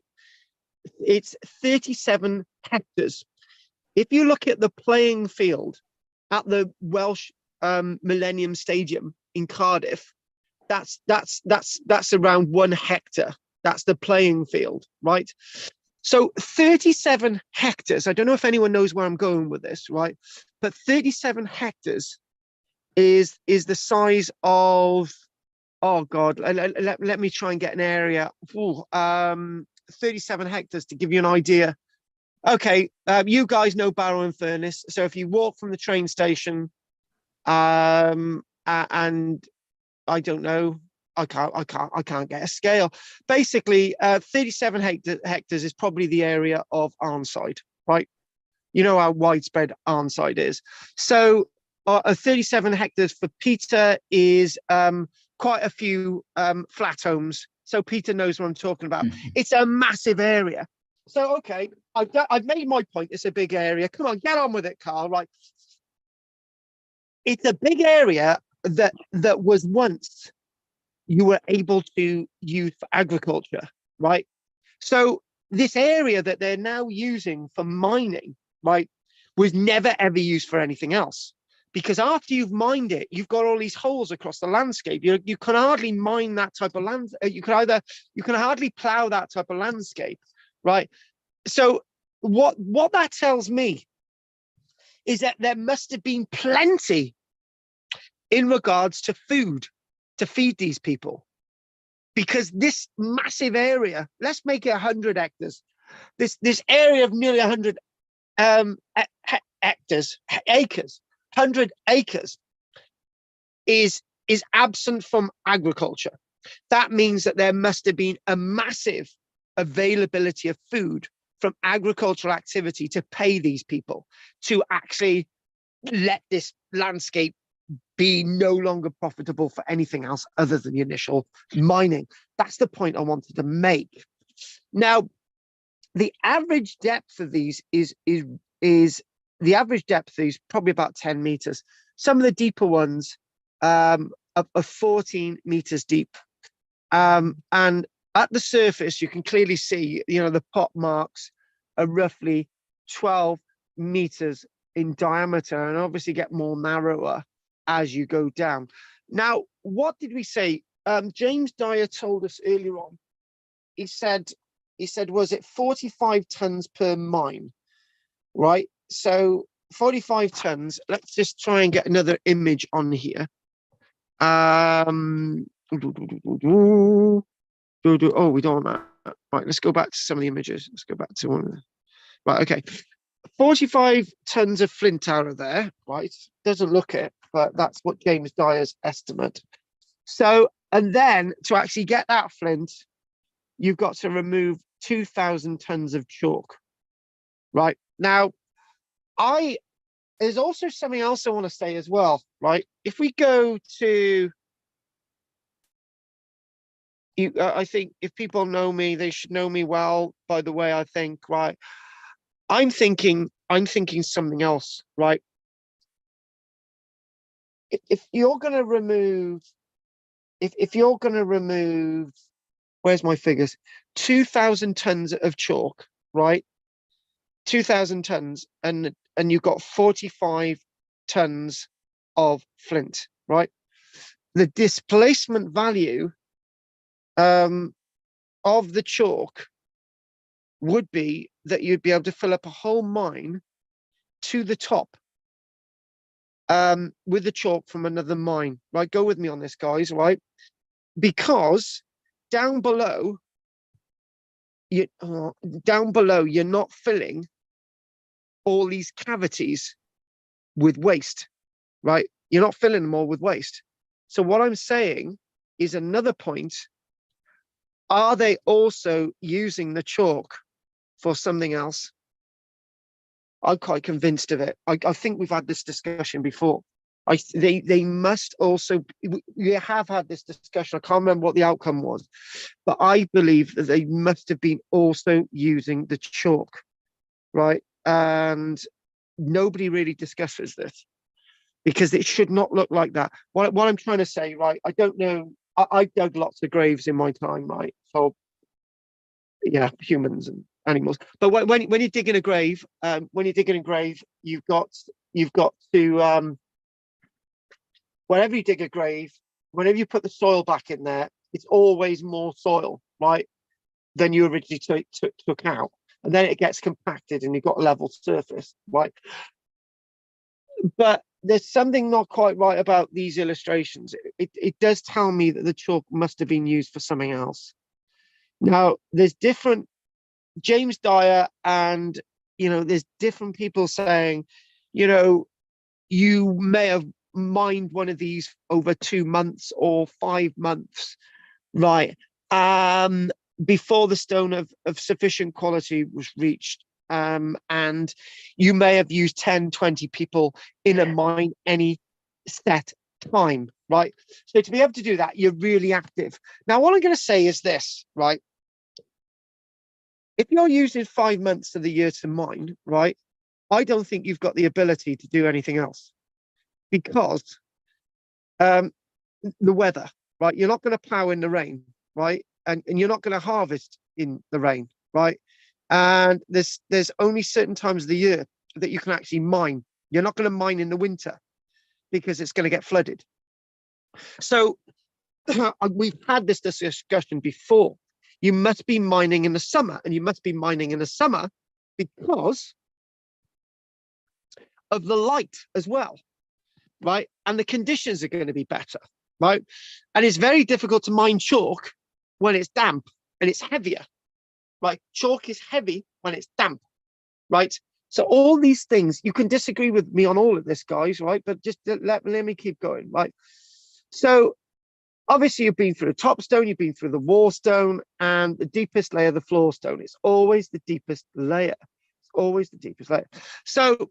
it's 37 hectares. If you look at the playing field at the Welsh Millennium Stadium in Cardiff, that's around 1 hectare. That's the playing field, right? So 37 hectares. I don't know if anyone knows where I'm going with this, right? But 37 hectares is the size of, oh God, let me try and get an area. Ooh, 37 hectares to give you an idea. Okay, you guys know Barrow and Furness. So if you walk from the train station, and I don't know, I can't get a scale. Basically, 37 hectares is probably the area of Arnside, right? You know how widespread Arnside is. So 37 hectares for Peter is quite a few flat homes. So Peter knows what I'm talking about. It's a massive area. So, okay, I've made my point. It's a big area. Come on, get on with it, Carl, right? It's a big area that was once you were able to use for agriculture, right? So this area that they're now using for mining, right, was never ever used for anything else. Because after you've mined it, you've got all these holes across the landscape. You can hardly mine that type of land. You can hardly plow that type of landscape, right? So what that tells me is that there must have been plenty in regards to food to feed these people, because this massive area, let's make it 100 hectares. This area of nearly 100 acres, 100 acres is absent from agriculture. That means that there must have been a massive availability of food from agricultural activity to pay these people to actually let this landscape be no longer profitable for anything else other than the initial mining. That's the point I wanted to make. Now, the average depth of these is the average depth of these probably about 10 meters. Some of the deeper ones are 14 meters deep. And at the surface, you can clearly see, the pot marks are roughly 12 meters in diameter, and obviously get more narrower as you go down. Now, what did we say? James Dyer told us earlier on. He said, was it 45 tons per mine, right? So 45 tons. Let's just try and get another image on here. Oh, we don't want that. Right, let's go back to some of the images. Let's go back to one of them. Right, okay. 45 tons of flint out of there, right? Doesn't look it, but that's what James Dyer's estimate. So, and then to actually get that flint, you've got to remove 2,000 tons of chalk, right? Now, there's also something else I want to say as well, right? If we go to, I think if people know me, they should know me well by the way I think, right? I'm thinking something else, right? If you're going to remove, if you're going to remove, where's my figures? 2,000 tons of chalk, right? 2,000 tons, and you've got 45 tons of flint, right? The displacement value of the chalk would be that you'd be able to fill up a whole mine to the top with the chalk from another mine, right? Go with me on this, guys, right? Because down below, you're not filling all these cavities with waste, right? You're not filling them all with waste. So what I'm saying is another point. Are they also using the chalk for something else? I'm quite convinced of it. I think we've had this discussion before. They must also, we have had this discussion, I can't remember what the outcome was, but I believe that they must have been also using the chalk, right? And nobody really discusses this because it should not look like that. What I'm trying to say, right, I don't know, I've dug lots of graves in my time, right? So yeah, humans and animals. But when you're digging a grave, you've got to whenever you dig a grave, whenever you put the soil back in there, it's always more soil, right, than you originally took out. And then it gets compacted and you've got a level surface, right? But there's something not quite right about these illustrations. It does tell me that the chalk must have been used for something else. Now, there's different, James Dyer and, there's different people saying, you may have mined one of these over 2 months or 5 months, right? Before the stone of sufficient quality was reached. And you may have used 10, 20 people in a mine any set time, right? So to be able to do that, you're really active. Now, what I'm going to say is this, right? If you're using 5 months of the year to mine, right, I don't think you've got the ability to do anything else because the weather, right? You're not going to plow in the rain, right? And you're not going to harvest in the rain, right? And there's only certain times of the year that you can actually mine. You're not going to mine in the winter because it's going to get flooded. So we've had this discussion before. You must be mining in the summer, and you must be mining in the summer because of the light as well, right? And the conditions are going to be better, right? And it's very difficult to mine chalk when it's damp and it's heavier, right? Chalk is heavy when it's damp, right? So all these things, you can disagree with me on all of this, guys, right? But just let me keep going, right? So obviously you've been through the top stone, you've been through the wall stone, and the deepest layer, the floor stone. It's always the deepest layer. It's always the deepest layer. So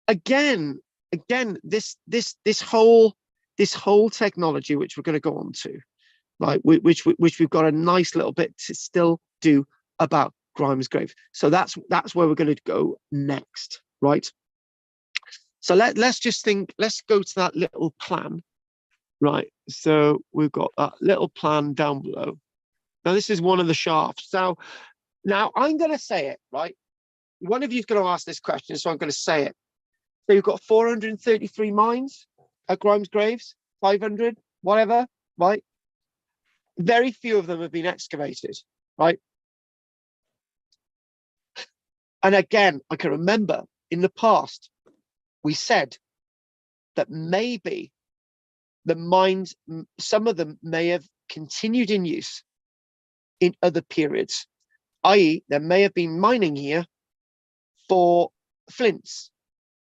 again, this whole technology, which we're going to go on to, right, which we've got a nice little bit to still do about Grimes grave. So that's where we're going to go next, right? So let's just think, let's go to that little plan, right? So we've got that little plan down below. Now this is one of the shafts. Now I'm going to say it, right? One of you is going to ask this question, so I'm going to say it. So you've got 433 mines at Grimes graves, 500, whatever, right? Very few of them have been excavated, right? And again, I can remember in the past, we said that maybe the mines, some of them may have continued in use in other periods, i.e. there may have been mining here for flints,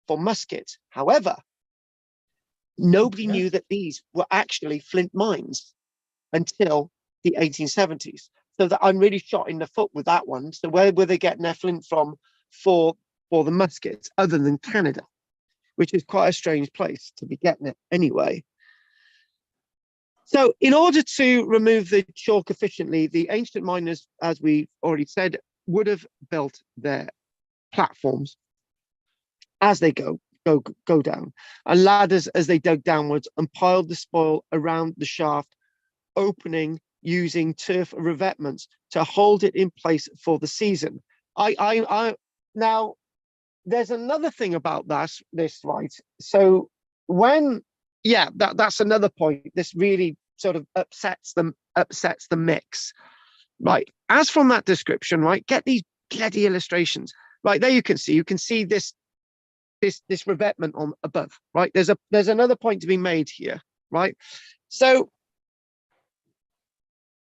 for muskets. However, nobody knew that these were actually flint mines until the 1870s. So that I'm really shot in the foot with that one. So where were they getting their flint from for the muskets other than Canada, which is quite a strange place to be getting it anyway. So in order to remove the chalk efficiently, the ancient miners, as we already said, would have built their platforms as they go down, and ladders as they dug downwards, and piled the spoil around the shaft opening using turf revetments to hold it in place for the season. Now there's another thing about this, right? So when, yeah, that's another point. This really sort of upsets the mix, right? As from that description, right? Get these bloody illustrations, right? There you can see this revetment on above, right? There's another point to be made here, right? So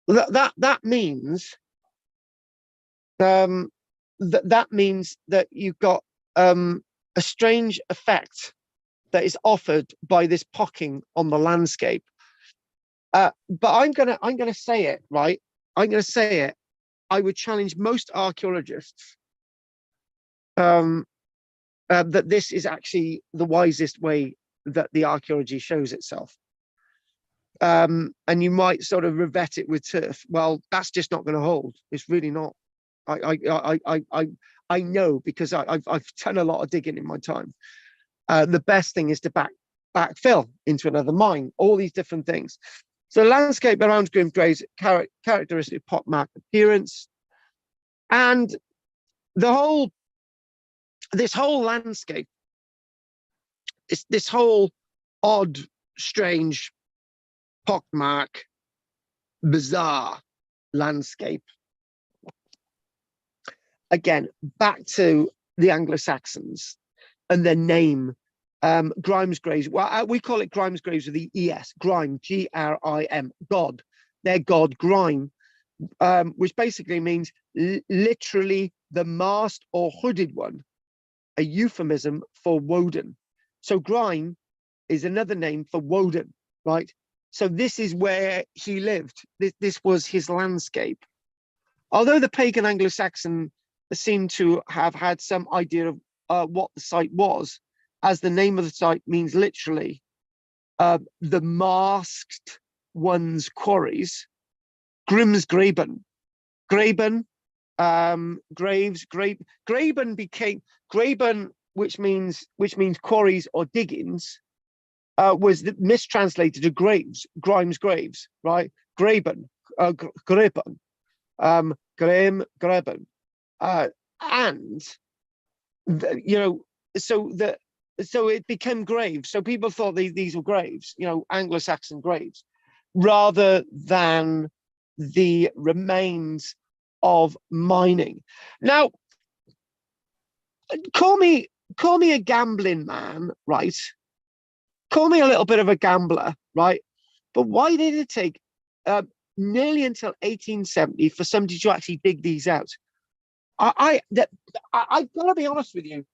that means that means that you've got a strange effect that is offered by this pocking on the landscape. But I'm gonna say it, right? I'm gonna say it. I would challenge most archaeologists that this is actually the wisest way that the archaeology shows itself. And you might sort of revet it with turf. Well, that's just not going to hold. It's really not. I know, because I've done a lot of digging in my time. The best thing is to backfill into another mine, all these different things. So landscape around Grim Graves, characteristic pockmark appearance, and this whole landscape, this whole odd, strange, pockmark, bizarre landscape. Again, back to the Anglo-Saxons and their name, Grimes Graves. Well, we call it Grimes Graves with the ES, Grime, G-R-I-M, God. Their god, Grime, which basically means literally the masked or hooded one, a euphemism for Woden. So Grime is another name for Woden, right? So this is where he lived. This was his landscape. Although the pagan Anglo-Saxon seemed to have had some idea of what the site was, as the name of the site means literally the masked one's quarries. Grimsgraben, Graben, graves, Graben became Graben, which means quarries or diggings, was mistranslated to graves, Grimes Graves, right? Graben, Graben, Graben, and so it became graves. So people thought these were graves, Anglo-Saxon graves, rather than the remains of mining. Now, call me a gambling man, right? Call me a little bit of a gambler, right? But why did it take nearly until 1870 for somebody to actually dig these out? I've got to be honest with you.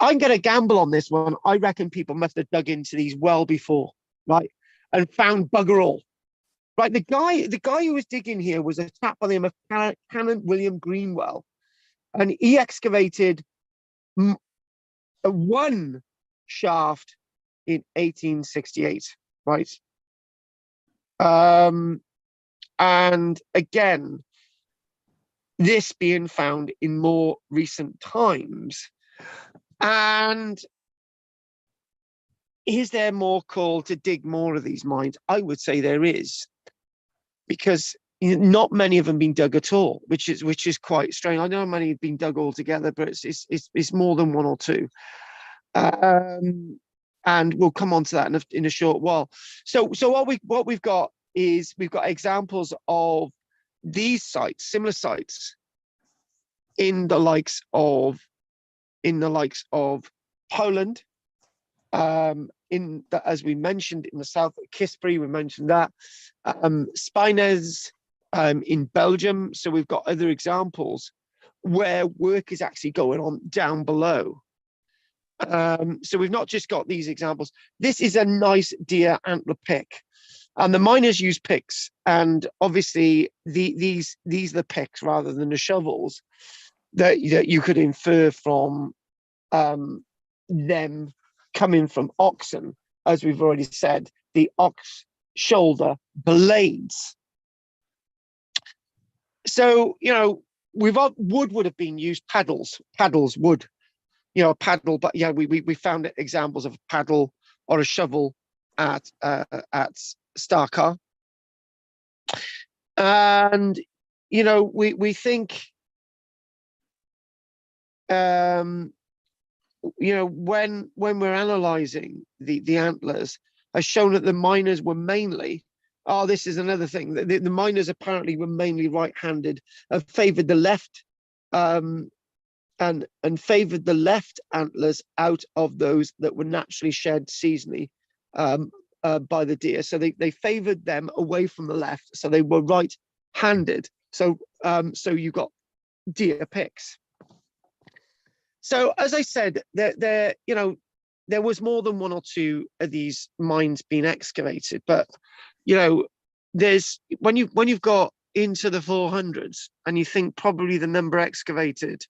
I'm going to gamble on this one. I reckon people must have dug into these well before, right? And found bugger all. Right, the guy who was digging here was a chap by the name of Canon William Greenwell, and he excavated one shaft in 1868, right? And again, this being found in more recent times. And is there more call to dig more of these mines? I would say there is, because not many of them been dug at all, which is quite strange. I know many have been dug all together, but it's more than one or two. And we'll come on to that in a short while. So what we've got is we've got examples of these sites, similar sites, in the likes of Poland, as we mentioned, in the south of Kisperi, we mentioned that, Spinez, in Belgium. So we've got other examples where work is actually going on down below. So we've not just got these examples. This is a nice deer antler pick, and the miners use picks, and obviously these are the picks rather than the shovels that you could infer from them coming from oxen, as we've already said, the ox shoulder blades. So wood would have been used, paddles, wood, a paddle, but yeah, we found examples of a paddle or a shovel at Starcar. And we think when we're analyzing the antlers, has shown that the miners were mainly, this is another thing, the miners apparently were mainly right-handed, favored the left, and favored the left antlers out of those that were naturally shed seasonally by the deer. So they favored them away from the left, so they were right-handed. So you got deer picks. So as I said, there was more than one or two of these mines being excavated, but there's when you've got into the 400s, and you think probably the number excavated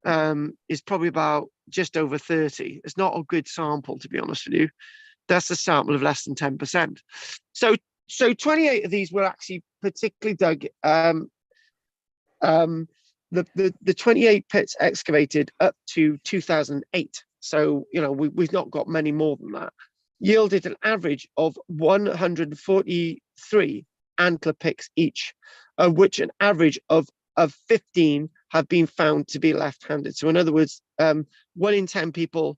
is probably about just over 30. It's not a good sample, to be honest with you. That's a sample of less than 10%. So 28 of these were actually particularly dug. The 28 pits excavated up to 2008. So, you know, we've not got many more than that. Yielded an average of 143 antler picks each, of which an average of 15 have been found to be left-handed. So in other words, 1 in 10 people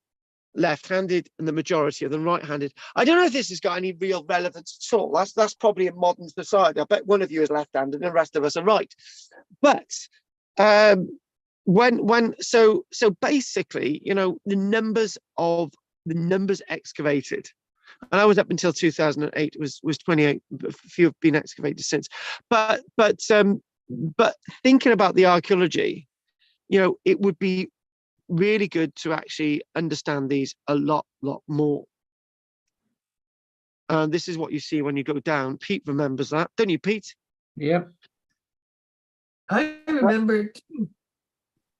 left-handed and the majority of them right-handed. I don't know if this has got any real relevance at all. That's probably a modern society. I bet one of you is left-handed and the rest of us are right. But so basically, you know, the numbers excavated, and I was up until 2008 was 28. A few have been excavated since. But thinking about the archaeology, you know, it would be really good to actually understand these a lot more. This is what you see when you go down. Pete remembers that, don't you, Pete? Yep. I remember too.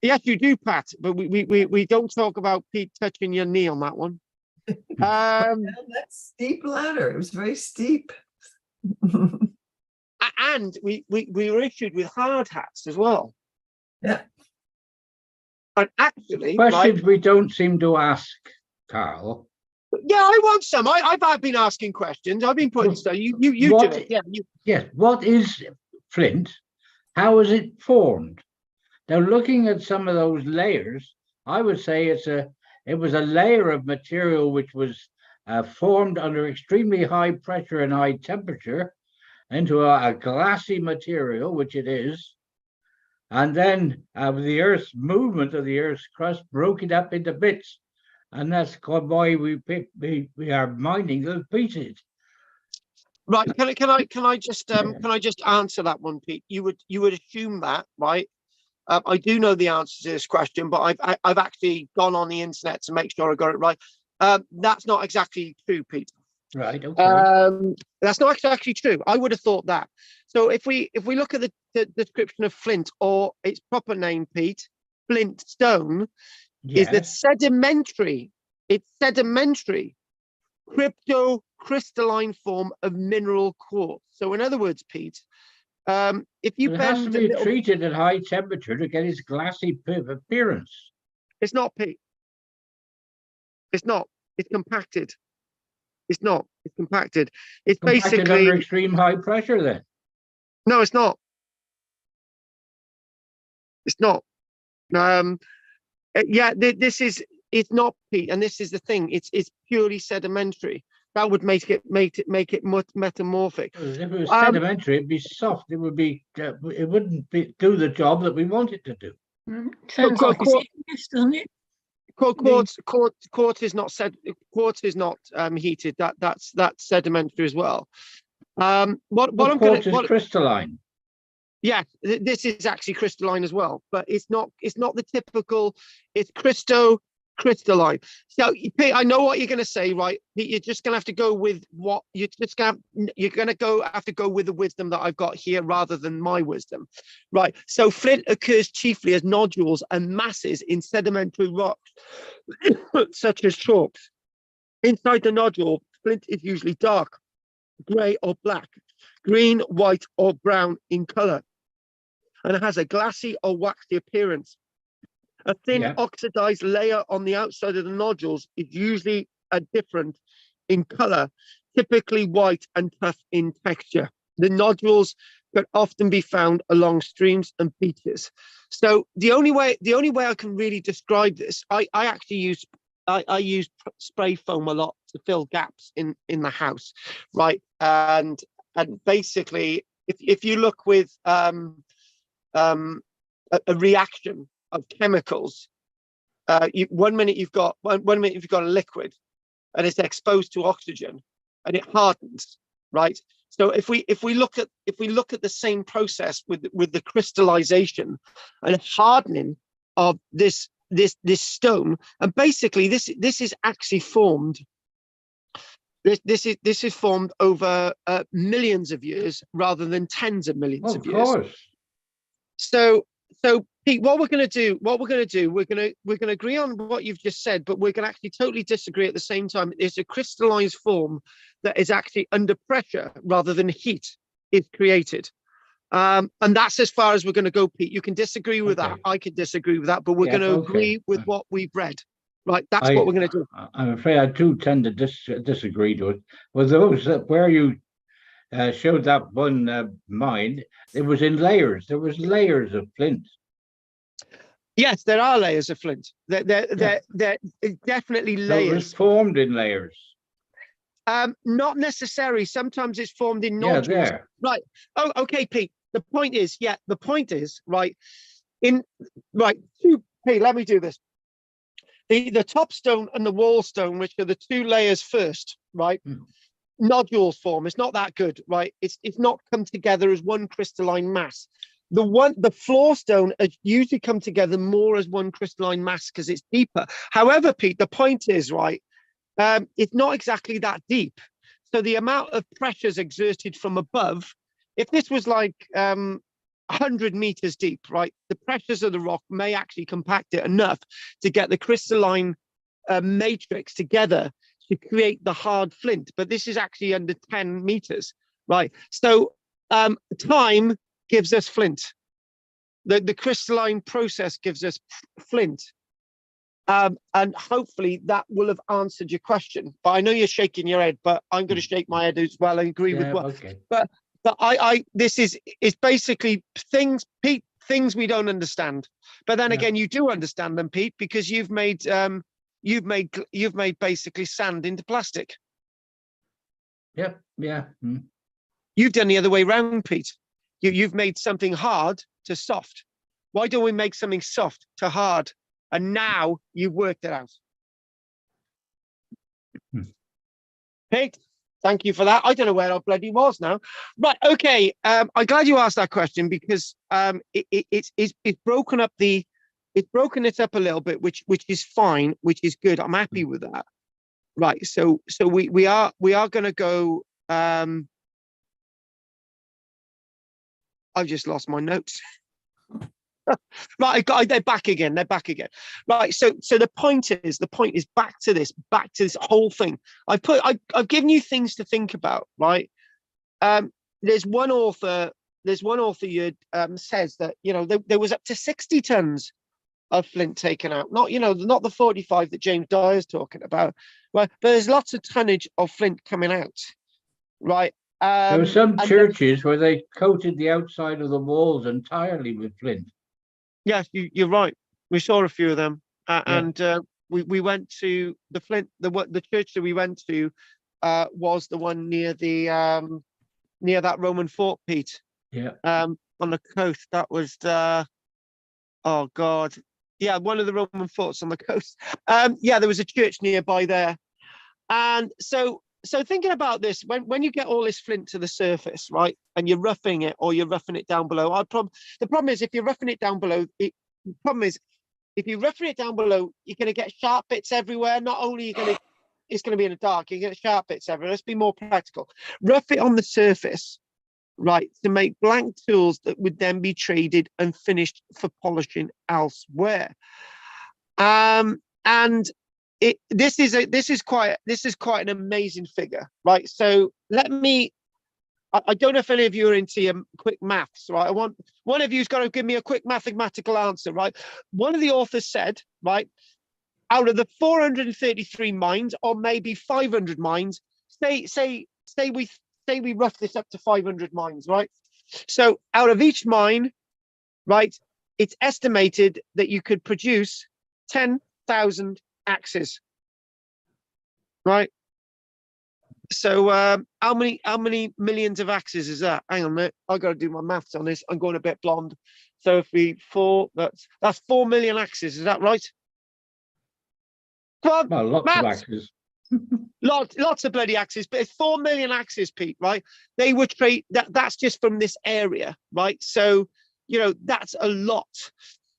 Yes, you do, Pat. But we don't talk about Pete touching your knee on that one. Down that steep ladder. It was very steep. And we were issued with hard hats as well. Yeah. And actually, Questions right, we don't seem to ask, Carl. yeah, I want some. I've been asking questions. I've been putting stuff. You do What- it. Yeah. Yes, what is flint? How is it formed? Now, looking at some of those layers, I would say it was a layer of material which was formed under extremely high pressure and high temperature into a glassy material, which it is. And then the Earth's movement of the Earth's crust broke it up into bits. And that's why we are mining those pieces. Right. Can I just answer that one, Pete? You would assume that, right? I do know the answer to this question, but I've actually gone on the internet to make sure I got it right. That's not exactly true, Pete. Right. Okay. That's not actually true. I would have thought that. So if we look at the description of flint, or its proper name, Pete, flint stone, is that Yes. sedimentary. It's sedimentary, cryptocrystalline form of mineral quartz. So in other words, Pete, if you It has to bend a be little, treated at high temperature to get its glassy appearance. it's not, Pete. It's not. It's compacted. It's not. It's compacted. It's Compacted basically under extreme high pressure then. no. It's not. It's not. Yeah. This is. It's not, Pete. And this is the thing. It's purely sedimentary. That would make it metamorphic. If it was sedimentary, it'd be soft. It would be. It wouldn't do the job that we want it to do. Sounds like it's English, doesn't it? Quartz is not quartz is not heated. That's sedimentary as well. What I'm quartz gonna is crystalline. yeah, this is actually crystalline as well, but it's not the typical. It's crystalline. So Pete, I know what you're going to say, right? Pete, you're just going to have to go with what you're going to have to go with the wisdom that I've got here rather than my wisdom, right? So flint occurs chiefly as nodules and masses in sedimentary rocks such as chalks. Inside the nodule, flint is usually dark grey or black, green, white or brown in color, and it has a glassy or waxy appearance. A thin oxidized layer on the outside of the nodules is usually different in color, typically white and tough in texture. The nodules can often be found along streams and beaches. So the only way I can really describe this, I actually use spray foam a lot to fill gaps in the house, right? And basically, if you look with a reaction of chemicals, 1 minute you've got a liquid and it's exposed to oxygen and it hardens, right? So if we look at the same process with the crystallization and hardening of this stone, and basically this is actually formed. This is formed over millions of years rather than tens of millions of years. Of course. So Pete, what we're going to do, we're going to agree on what you've just said, but we're going to actually totally disagree at the same time. It's a crystallized form that is actually under pressure rather than heat is created. And that's as far as we're going to go, Pete. You can disagree with that. I could disagree with that, but we're Yeah, going to okay. agree with what we've read. Right, that's what we're going to do. I'm afraid I do tend to disagree to it. With those where you showed that one mine, it was in layers. There was layers of flint. Yes, there are layers of flint. There definitely So it was layers. formed in layers. Not necessarily. Sometimes it's formed in Yeah, nodules. there. Right. Oh, okay, Pete. The point is, right. Pete, let me do this. The top stone and the wall stone, which are the two layers first, right? Nodules form. It's not that good, right? It's not come together as one crystalline mass. The floor stone usually come together more as one crystalline mass because it's deeper. However, Pete, the point is, right, it's not exactly that deep. So the amount of pressures exerted from above, if this was like 100 meters deep, right, the pressures of the rock may actually compact it enough to get the crystalline matrix together to create the hard flint. But this is actually under 10 meters, right? So time gives us flint. The crystalline process gives us flint. And hopefully that will have answered your question. But I know you're shaking your head, but I'm going to shake my head as well and agree with what. Okay. But this is basically things, Pete, things we don't understand. But then again, you do understand them, Pete, because you've made basically sand into plastic. Yep. Yeah. You've done the other way around, Pete. You've made something hard to soft. Why don't we make something soft to hard? And now you've worked it out. Pete, thank you for that. I don't know where I bloody was now. Right, okay. I'm glad you asked that question because it's broken up it's broken it up a little bit, which is fine, which is good. I'm happy with that. Right, so we are going to go. I've just lost my notes. Right, they're back again. Right, so the point is back to this whole thing. I've given you things to think about, right? There's one author who says that there was up to 60 tons of flint taken out. Not the 45 that James Dyer is talking about, right? But there's lots of tonnage of flint coming out, right? There were some churches where they coated the outside of the walls entirely with flint. Yes, you're right. We saw a few of them, and we went to the Flint. The church that we went to was the one near near that Roman fort, Pete. Yeah. On the coast. That was oh God, yeah, one of the Roman forts on the coast. Yeah, there was a church nearby there, and so thinking about this, when you get all this flint to the surface, right, and you're roughing it or you're roughing it down below, the problem is if you're roughing it down below, you're going to get sharp bits everywhere. Not only it's going to be in the dark, you're going to get sharp bits everywhere. Let's be more practical. Rough it on the surface, right, to make blank tools that would then be traded and finished for polishing elsewhere. And this is quite an amazing figure, right? So I don't know if any of you are into quick maths, right? I want one of you's got to give me a quick mathematical answer, right? One of the authors said, right, out of the 433 mines, or maybe 500 mines, say we rough this up to 500 mines, right? So out of each mine, right, it's estimated that you could produce 10,000 axes, right? So how many millions of axes is that? Hang on a minute, I got to do my maths on this. I'm going a bit blonde. So that's 4 million axes. Is that right? Come on, Well, lots of axes. Lots of bloody axes, but it's 4 million axes, Pete, right? They would trade that's just from this area, right? So that's a lot.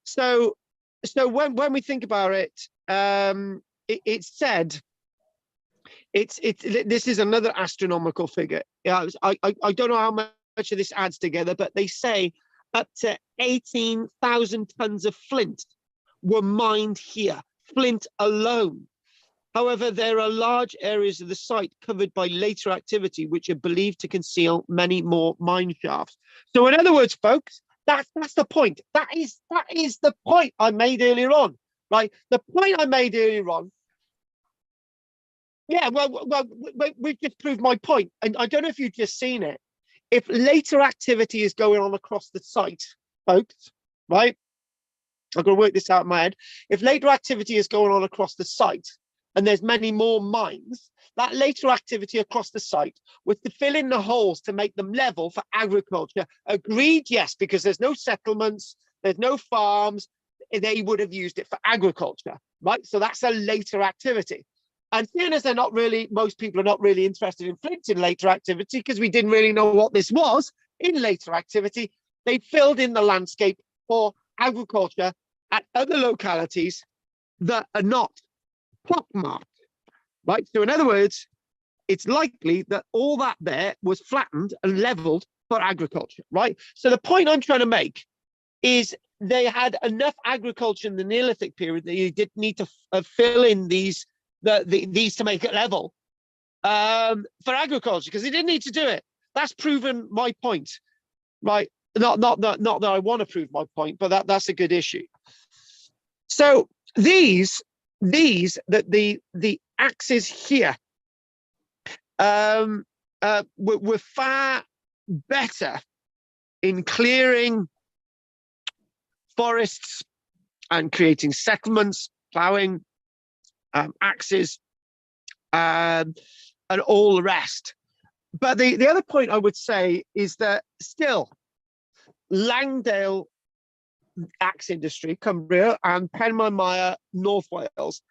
So when we think about it, it's said this is another astronomical figure. I don't know how much of this adds together, but they say up to 18,000 tons of flint were mined here, flint alone. However, there are large areas of the site covered by later activity, which are believed to conceal many more mine shafts. So in other words, folks, that's the point. That is the point I made earlier on, right? The point I made earlier on. Yeah, well, we've just proved my point. And I don't know if you've just seen it. If later activity is going on across the site, folks, right? I've got to work this out in my head. If later activity is going on across the site and there's many more mines, that later activity across the site was to fill in the holes to make them level for agriculture. Agreed, yes, because there's no settlements, there's no farms, they would have used it for agriculture, right? So that's a later activity. And seeing as they're not really, most people are not really interested in flint in later activity because we didn't really know what this was in later activity, they filled in the landscape for agriculture at other localities that are not pockmarked, right? So in other words, it's likely that all that there was flattened and leveled for agriculture, right? So the point I'm trying to make is they had enough agriculture in the Neolithic period that you didn't need to fill in these to make it level for agriculture because they didn't need to do it. That's proven my point, right? Not that I want to prove my point, but that's a good issue. So the axes here were far better in clearing forests and creating settlements, ploughing, axes, and all the rest. But the other point I would say is that still Langdale axe industry, Cumbria, and Penmaenmawr, North Wales,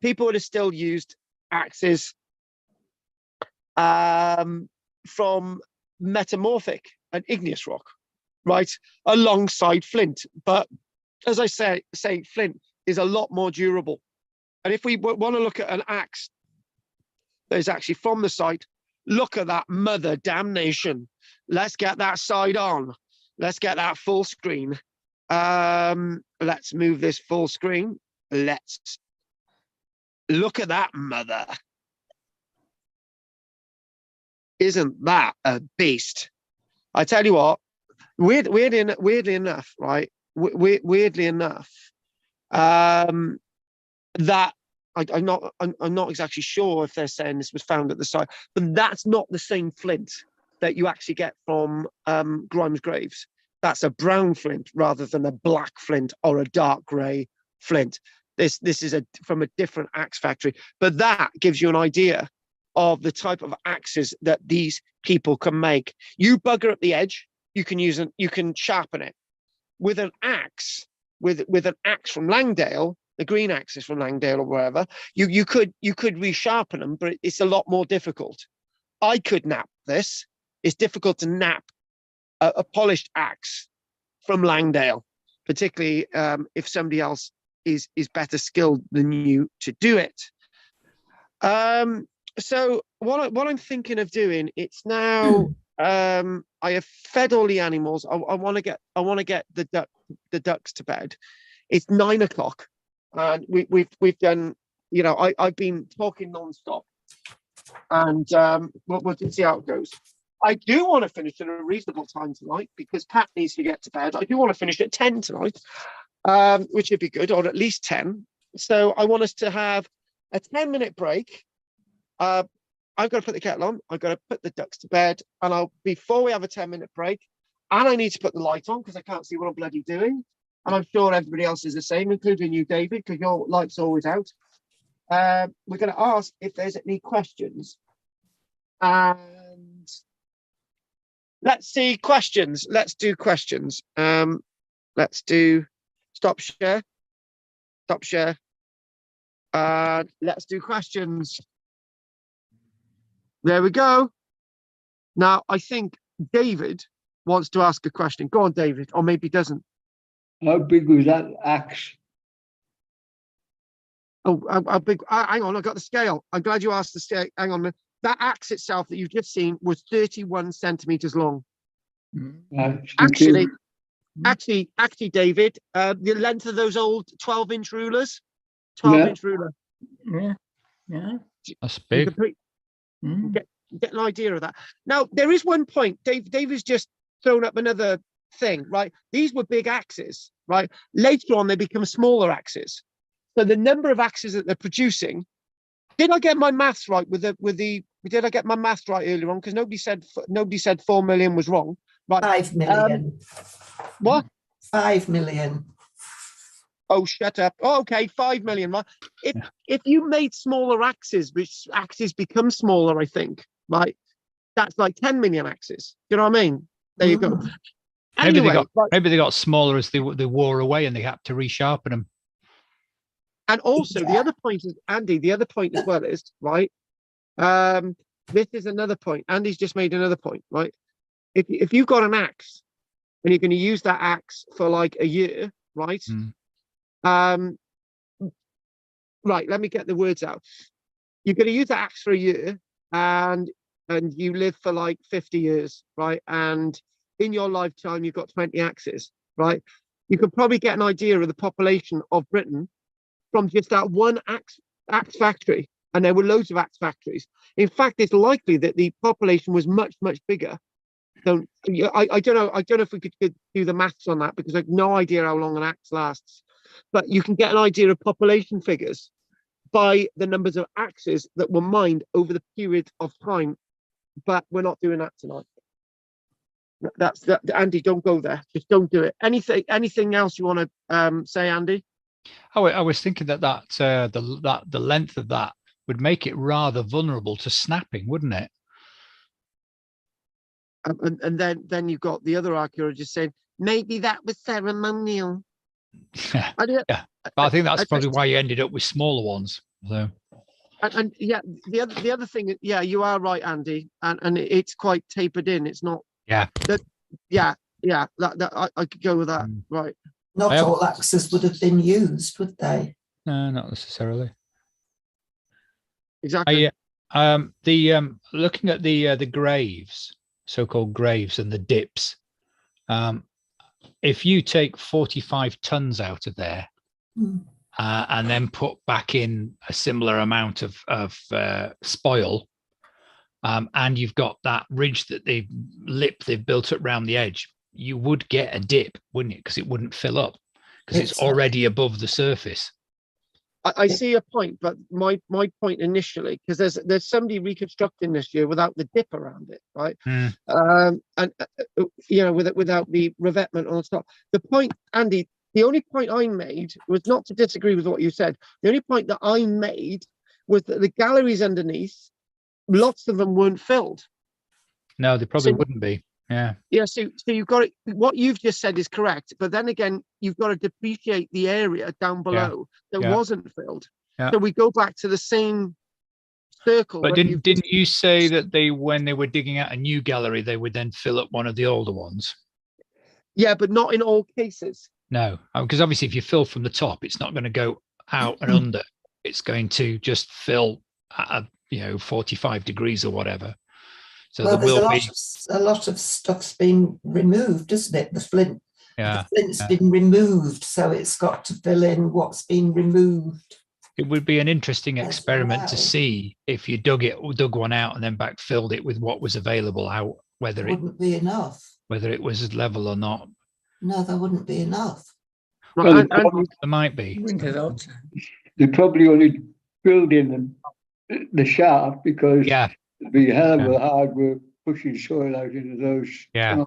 people would have still used axes from metamorphic and igneous rock, right, alongside flint. But as I say, flint is a lot more durable. And if we want to look at an axe that is actually from the site, look at that mother damnation. Let's get that side on. Let's get that full screen. Let's move this full screen. Let's look at that mother. Isn't that a beast? I tell you what, weirdly enough, right? Weirdly enough, that I'm not exactly sure if they're saying this was found at the site, but that's not the same flint that you actually get from Grimes graves. That's a brown flint rather than a black flint or a dark grey flint. This is from a different axe factory, but that gives you an idea of the type of axes that these people can make. You bugger up the edge, you can sharpen it with an axe. With an axe from Langdale, the green axes from Langdale or wherever, you could resharpen them, but it's a lot more difficult. I could nap this. It's difficult to nap a polished axe from Langdale, particularly if somebody else is better skilled than you to do it. So what I'm thinking of doing, it's now I have fed all the animals. I want to get the ducks to bed. It's 9 o'clock, and we've done. You know, I've been talking non-stop, and we'll see how it goes. I do want to finish at a reasonable time tonight because Pat needs to get to bed. I do want to finish at 10 tonight, which would be good, or at least 10. So I want us to have a 10-minute break. I've got to put the kettle on. I've got to put the ducks to bed, and before we have a 10-minute break, and I need to put the light on because I can't see what I'm bloody doing. And I'm sure everybody else is the same, including you, David, because your light's always out. We're going to ask if there's any questions. And let's see questions. Let's do questions. Let's do stop share. Stop share. Let's do questions. There we go. Now, I think David wants to ask a question. Go on, David, or maybe he doesn't. How big was that axe? Oh, how big? Hang on, I got the scale. I'm glad you asked the scale. Hang on a minute. That axe itself that you've just seen was 31 centimeters long. That's Actually, Actually, David, the length of those old 12-inch rulers, Yeah. 12-inch ruler. Yeah. Yeah. That's You big. can put, Mm. get an idea of that. Now, there is one point. Dave has just thrown up another thing, right? These were big axes, right? Later on, they become smaller axes. So the number of axes that they're producing. Did I get my maths right with the? Did I get my maths right earlier on? Because nobody said 4 million was wrong, right? 5 million. What? 5 million. Oh, shut up. Oh, okay, 5 million. Right? If you made smaller axes, which axes become smaller, I think, right? That's like 10 million axes. Do you know what I mean? There you go. Mm. Anyway, Maybe they got smaller as they wore away and they had to resharpen them. and also the other point is, Andy, the other point as well is, right? This is another point. Andy's just made another point, right? If you've got an axe and you're going to use that axe for like a year, right? Right, let me get the words out. You're going to use that axe for a year and you live for like 50 years, right? And in your lifetime, you've got 20 axes, right? You can probably get an idea of the population of Britain from just that one axe factory. And there were loads of axe factories. In fact, it's likely that the population was much, much bigger. So I don't know. I don't know if we could do the maths on that because I have no idea how long an axe lasts. But you can get an idea of population figures by the numbers of axes that were mined over the period of time. But we're not doing that tonight. That's that. Andy, don't go there. Just don't do it. Anything else you want to say, Andy? I was thinking that the length of that would make it rather vulnerable to snapping, wouldn't it? And then you've got the other archaeologist saying maybe that was ceremonial. Yeah, but I think that's probably why you ended up with smaller ones. So. And yeah, the other thing, yeah, you are right, Andy, and it's quite tapered in. It's not. Yeah. That I could go with that. Right. Not all axes would have been used, would they? No, not necessarily. Exactly. Looking at the graves, so-called graves, and the dips. If you take 45 tons out of there and then put back in a similar amount of spoil, and you've got that ridge that they've built up around the edge, you would get a dip, wouldn't you? Because it wouldn't fill up because it's already above the surface. I see a point, but my point initially, because there's somebody reconstructing this year without the dip around it, right? And you know, without the revetment on top. The point, Andy, the only point I made was not to disagree with what you said. The only point that I made was that the galleries underneath, lots of them weren't filled. No, they probably wouldn't be. Yeah. Yeah. So you've got it. What you've just said is correct, but then again, you've got to depreciate the area down below that wasn't filled. So we go back to the same circle. But didn't you say that when they were digging out a new gallery, they would then fill up one of the older ones? Yeah, but not in all cases. No, because obviously, if you fill from the top, it's not going to go out and under. It's going to just fill at 45 degrees or whatever. So well, there will be a lot of stuff's been removed, isn't it? The flint, the flint's been removed, so it's got to fill in what's been removed. It would be an interesting experiment to see if you dug one out and then backfilled it with what was available out, whether it wouldn't be enough. Whether it was level or not. No, there wouldn't be enough. Well, there might be. They probably only filled in the shaft because it'd be hell of a hard work pushing soil out into those. Yeah. I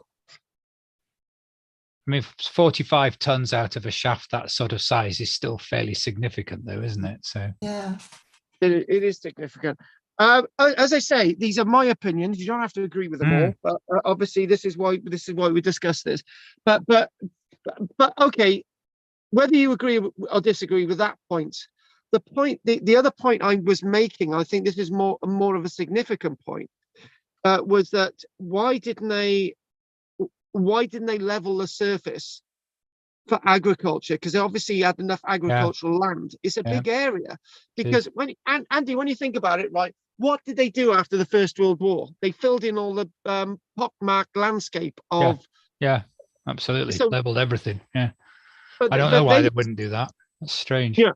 mean, 45 tons out of a shaft that sort of size is still fairly significant, though, isn't it? So yeah, it is significant. As I say, these are my opinions. You don't have to agree with them all, but obviously this is why we discuss this. But okay, whether you agree or disagree with that point, the other point I was making, I think this is more of a significant point, was that why didn't they level the surface for agriculture? Because they obviously had enough agricultural land. It's a big area. Because Andy, when you think about it, right, what did they do after the First World War? They filled in all the pockmarked landscape of absolutely. So- Leveled everything. Yeah. But, I don't but know why they- they wouldn't do that. That's strange. Yeah.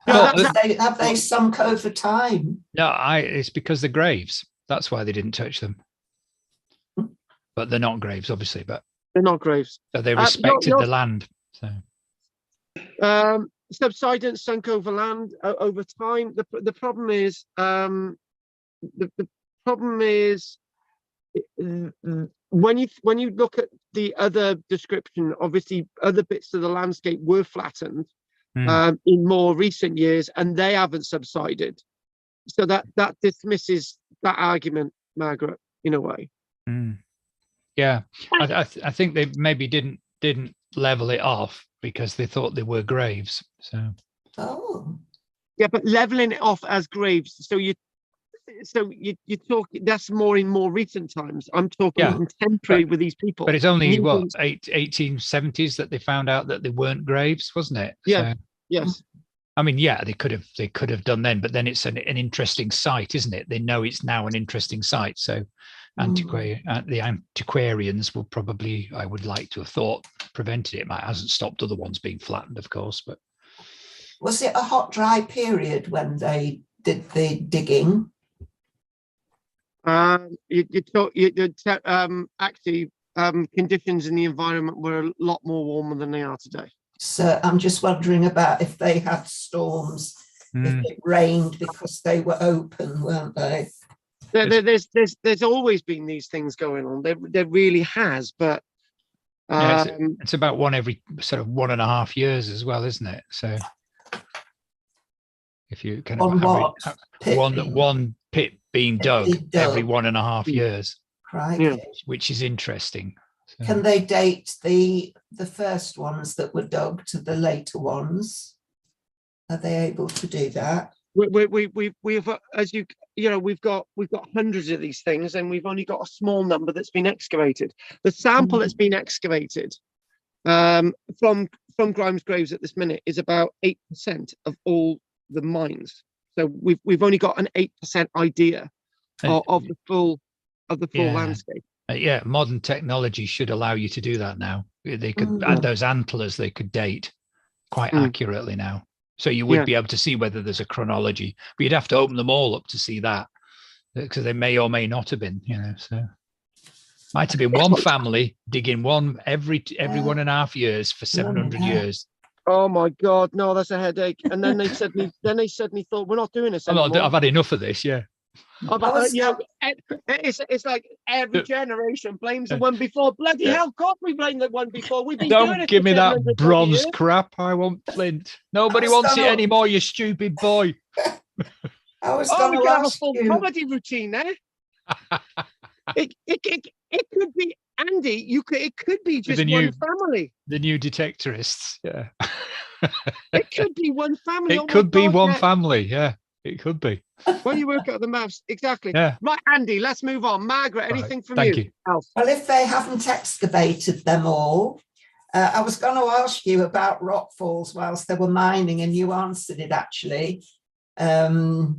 Well, Have they sunk over time? No, it's because the graves. That's why they didn't touch them. But they're not graves, obviously. But they're not graves. so they respected the land. So Subsidence sunk over land over time. The problem is the problem is when you look at the other description, obviously other bits of the landscape were flattened in more recent years, and they haven't subsided. So that dismisses that argument, Margaret, in a way. yeah, I think they maybe didn't level it off because they thought they were graves. So yeah, but leveling it off as graves. So you talk. That's more in more recent times. I'm talking contemporary with these people. But it's only what 1870s that they found out that they weren't graves, wasn't it? Yeah. So, yes. I mean, yeah, they could have done then, but then it's an interesting site, isn't it? They know it's now an interesting site. So the antiquarians will probably, I would like to have thought, prevented it. It hasn't stopped other ones being flattened, of course. But was it a hot, dry period when they did the digging? Actually, conditions in the environment were a lot more warmer than they are today. So I'm just wondering about if they had storms, if it rained because they were open, weren't they? There's always been these things going on. There really has, but it's about one every sort of 1.5 years as well, isn't it? So if you kind of one pit being dug every 1.5 years, which is interesting. So. Can they date the first ones that were dug to the later ones? Are they able to do that? We've as you know, we've got hundreds of these things, and we've only got a small number that's been excavated. The sample that's been excavated from Grimes graves at this minute is about 8% of all the mines. So we've only got an 8% idea of the full landscape. Yeah, modern technology should allow you to do that now. They could add those antlers, they could date quite accurately now. So you would be able to see whether there's a chronology, but you'd have to open them all up to see that, because they may or may not have been, so might have been one family digging one every 1.5 years for 700 years. Oh my God, no, that's a headache. And then they suddenly thought, we're not doing this anymore. I've had enough of this. Yeah. It's like every generation blames the one before. Bloody hell, of course we blame the one before. We've been doing Don't give me that bronze crap. I want flint. Nobody wants it anymore, you stupid boy. We could have a full comedy routine there. It could be Andy. It could be just one family. The new detectorists. Yeah. It could be one family. It could be one family. Yeah. It could be. When you work out the maths, exactly. Yeah. Right, Andy, let's move on. Margaret, anything from you? Thank you. Well, if they haven't excavated them all, I was going to ask you about rock falls whilst they were mining, and you answered it actually. I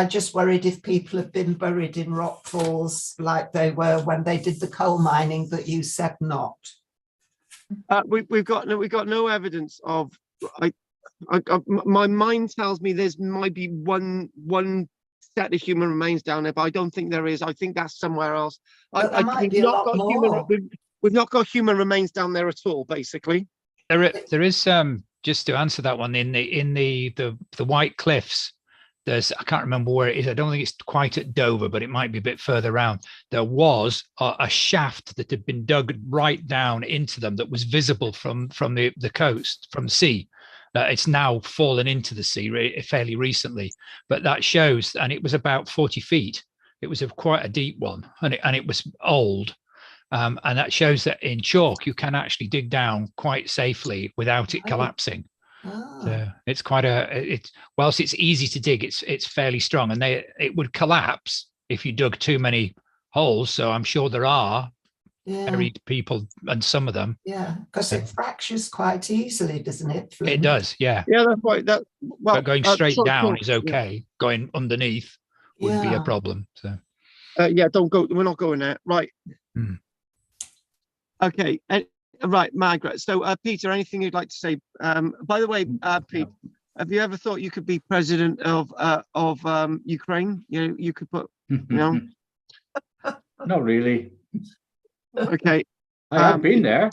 just worried if people have been buried in rock falls like they were when they did the coal mining, but you said not. We've got no evidence of. My mind tells me there's might be one set of human remains down there, but I don't think there is. I think that's somewhere else. We've not got human remains down there at all. Basically, there is just to answer that one in the White Cliffs. I can't remember where it is. I don't think it's quite at Dover, but it might be a bit further around. There was a shaft that had been dug right down into them that was visible from the coast, from the sea. It's now fallen into the sea fairly recently, but that shows, and it was about 40 feet. It was quite a deep one, and it was old, and that shows that in chalk you can actually dig down quite safely without it collapsing. So it's whilst it's easy to dig, it's fairly strong, and it would collapse if you dug too many holes. So I'm sure there are buried people, and some of them. Yeah, because it fractures quite easily, doesn't it? Flint? It does, yeah. Yeah, that's right. But going straight down is okay. Going underneath would be a problem. So don't go. We're not going there, right? Okay. Right, Margaret. So, Peter, anything you'd like to say? By the way, Pete, have you ever thought you could be president of Ukraine? You could put, Not really. okay. I have been there.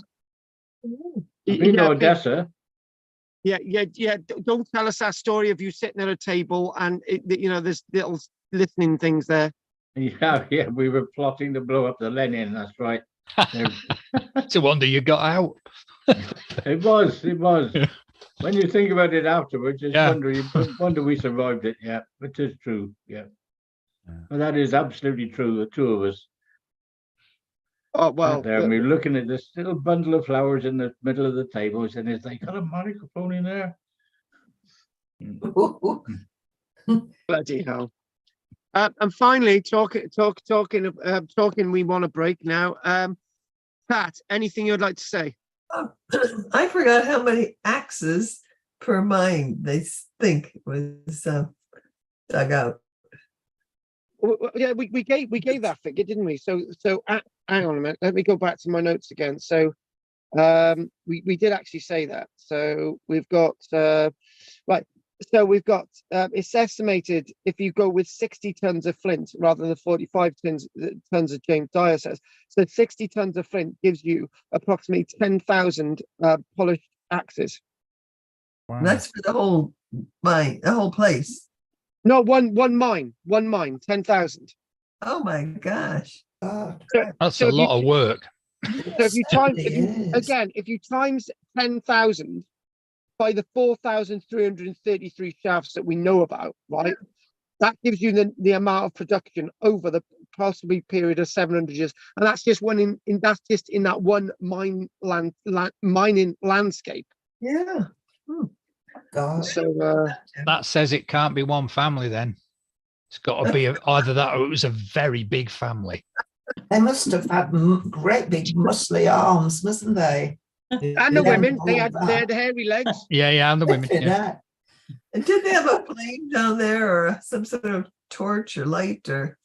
I've been to Odessa. Yeah. Don't tell us that story of you sitting at a table and there's little listening things there. Yeah, we were plotting to blow up the Lenin. That's right. It's a wonder you got out. It was. When you think about it afterwards, it's Yeah. wonder we survived it. Yeah, it is true. Yeah. Well, that is absolutely true. The two of us. Oh well. There, we were looking at this little bundle of flowers in the middle of the table, and is they got a microphone in there? Bloody hell. And finally, talking. We want to break now. Pat, anything you'd like to say? I forgot how many axes per mine they think was dug out. Yeah, we gave that figure, didn't we? So hang on a minute. Let me go back to my notes again. So we did actually say that. So we've got right. So we've got it's estimated if you go with 60 tons of flint rather than 45 tons of James Dyer says. So 60 tons of flint gives you approximately 10,000 polished axes. Wow. And that's for the whole mine, the whole place. No, one mine, 10,000. Oh my gosh. That's a lot of work. So if you times 10,000 by the 4,333 shafts that we know about, right? That gives you the amount of production over the possibly period of 700 years, and that's just that's just in that one mining landscape. Yeah. God. So That says it can't be one family then. It's got to be either that or it was a very big family. They must have had great big muscly arms, mustn't they? and the women, they had hairy legs. Yeah, and the women. Yeah. And did they have a flame down there or some sort of torch or light or?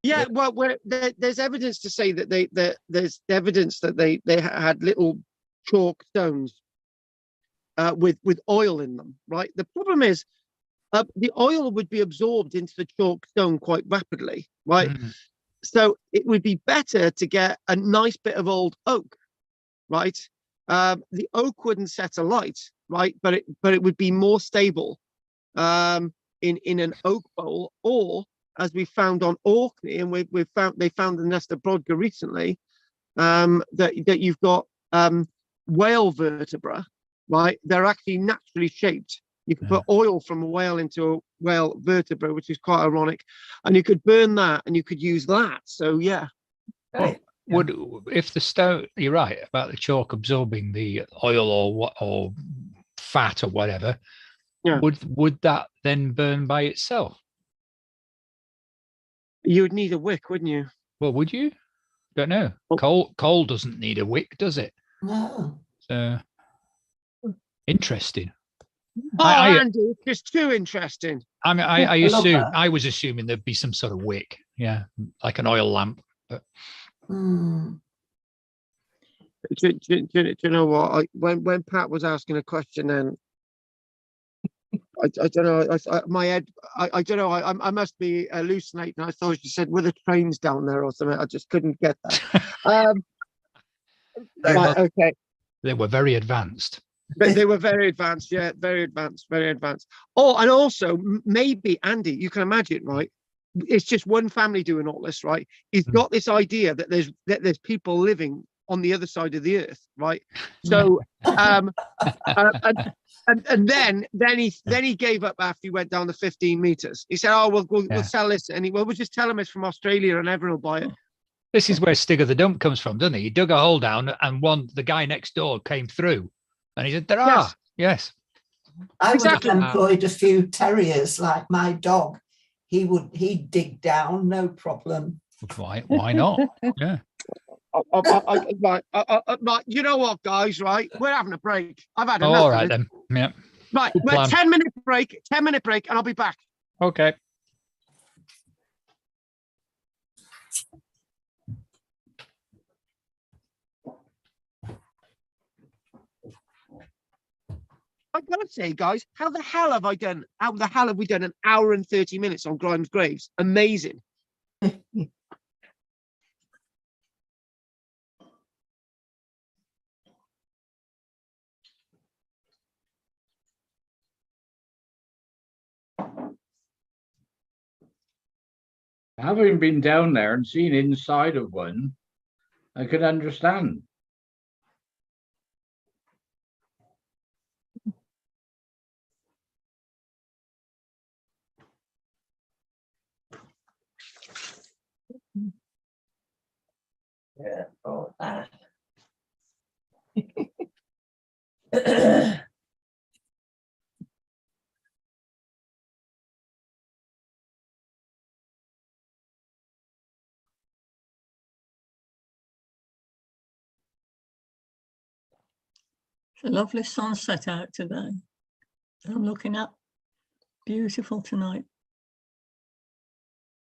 Yeah, well, there's evidence to say that there's evidence that they had little chalk stones with oil in them, right? The problem is the oil would be absorbed into the chalk stone quite rapidly, right? So it would be better to get a nice bit of old oak, right? The oak wouldn't set alight, right? But it would be more stable in an oak bowl, or as we found on Orkney, and they found the nest of Brodgar recently, that you've got whale vertebra, right? They're actually naturally shaped. You can put oil from a whale into a whale vertebra, which is quite ironic, and you could burn that and you could use that. So yeah. Right. Would if the stone? You're right about the chalk absorbing the oil or fat or whatever. Yeah. Would that then burn by itself? You would need a wick, wouldn't you? Well, would you? Don't know. Coal doesn't need a wick, does it? No. So interesting. Oh, Andy, it's just too interesting. I mean, I was assuming there'd be some sort of wick, yeah, like an oil lamp. But do you know what? When Pat was asking a question, then I don't know. My head, I don't know. I must be hallucinating. I thought she said, "Were the trains down there or something?" I just couldn't get that. Right, okay. They were very advanced. But they were very advanced, yeah, very advanced. Oh, and also maybe Andy, you can imagine, right? It's just one family doing all this, right? He's got this idea that there's people living on the other side of the earth, right? So, and then he gave up after he went down the 15 meters. He said, "Oh, we'll sell this," and we'll just tell him it's from Australia, and everyone will buy it. This is where Stig of the Dump comes from, doesn't he? He dug a hole down, and the guy next door came through. And he said, "There are, yes." I would have employed a few terriers like my dog. He'd dig down, no problem. Why not? Yeah. Right, you know what, guys? Right, we're having a break. I've had enough. All right then. Yeah. Right, we're 10-minute break. 10-minute break, and I'll be back. Okay. I've got to say, guys, how the hell have we done an hour and 30 minutes on Grimes Graves? Amazing. Having been down there and seen inside of one, I could understand. Yeah, all that. It's a lovely sunset out today. I'm looking at. Beautiful tonight.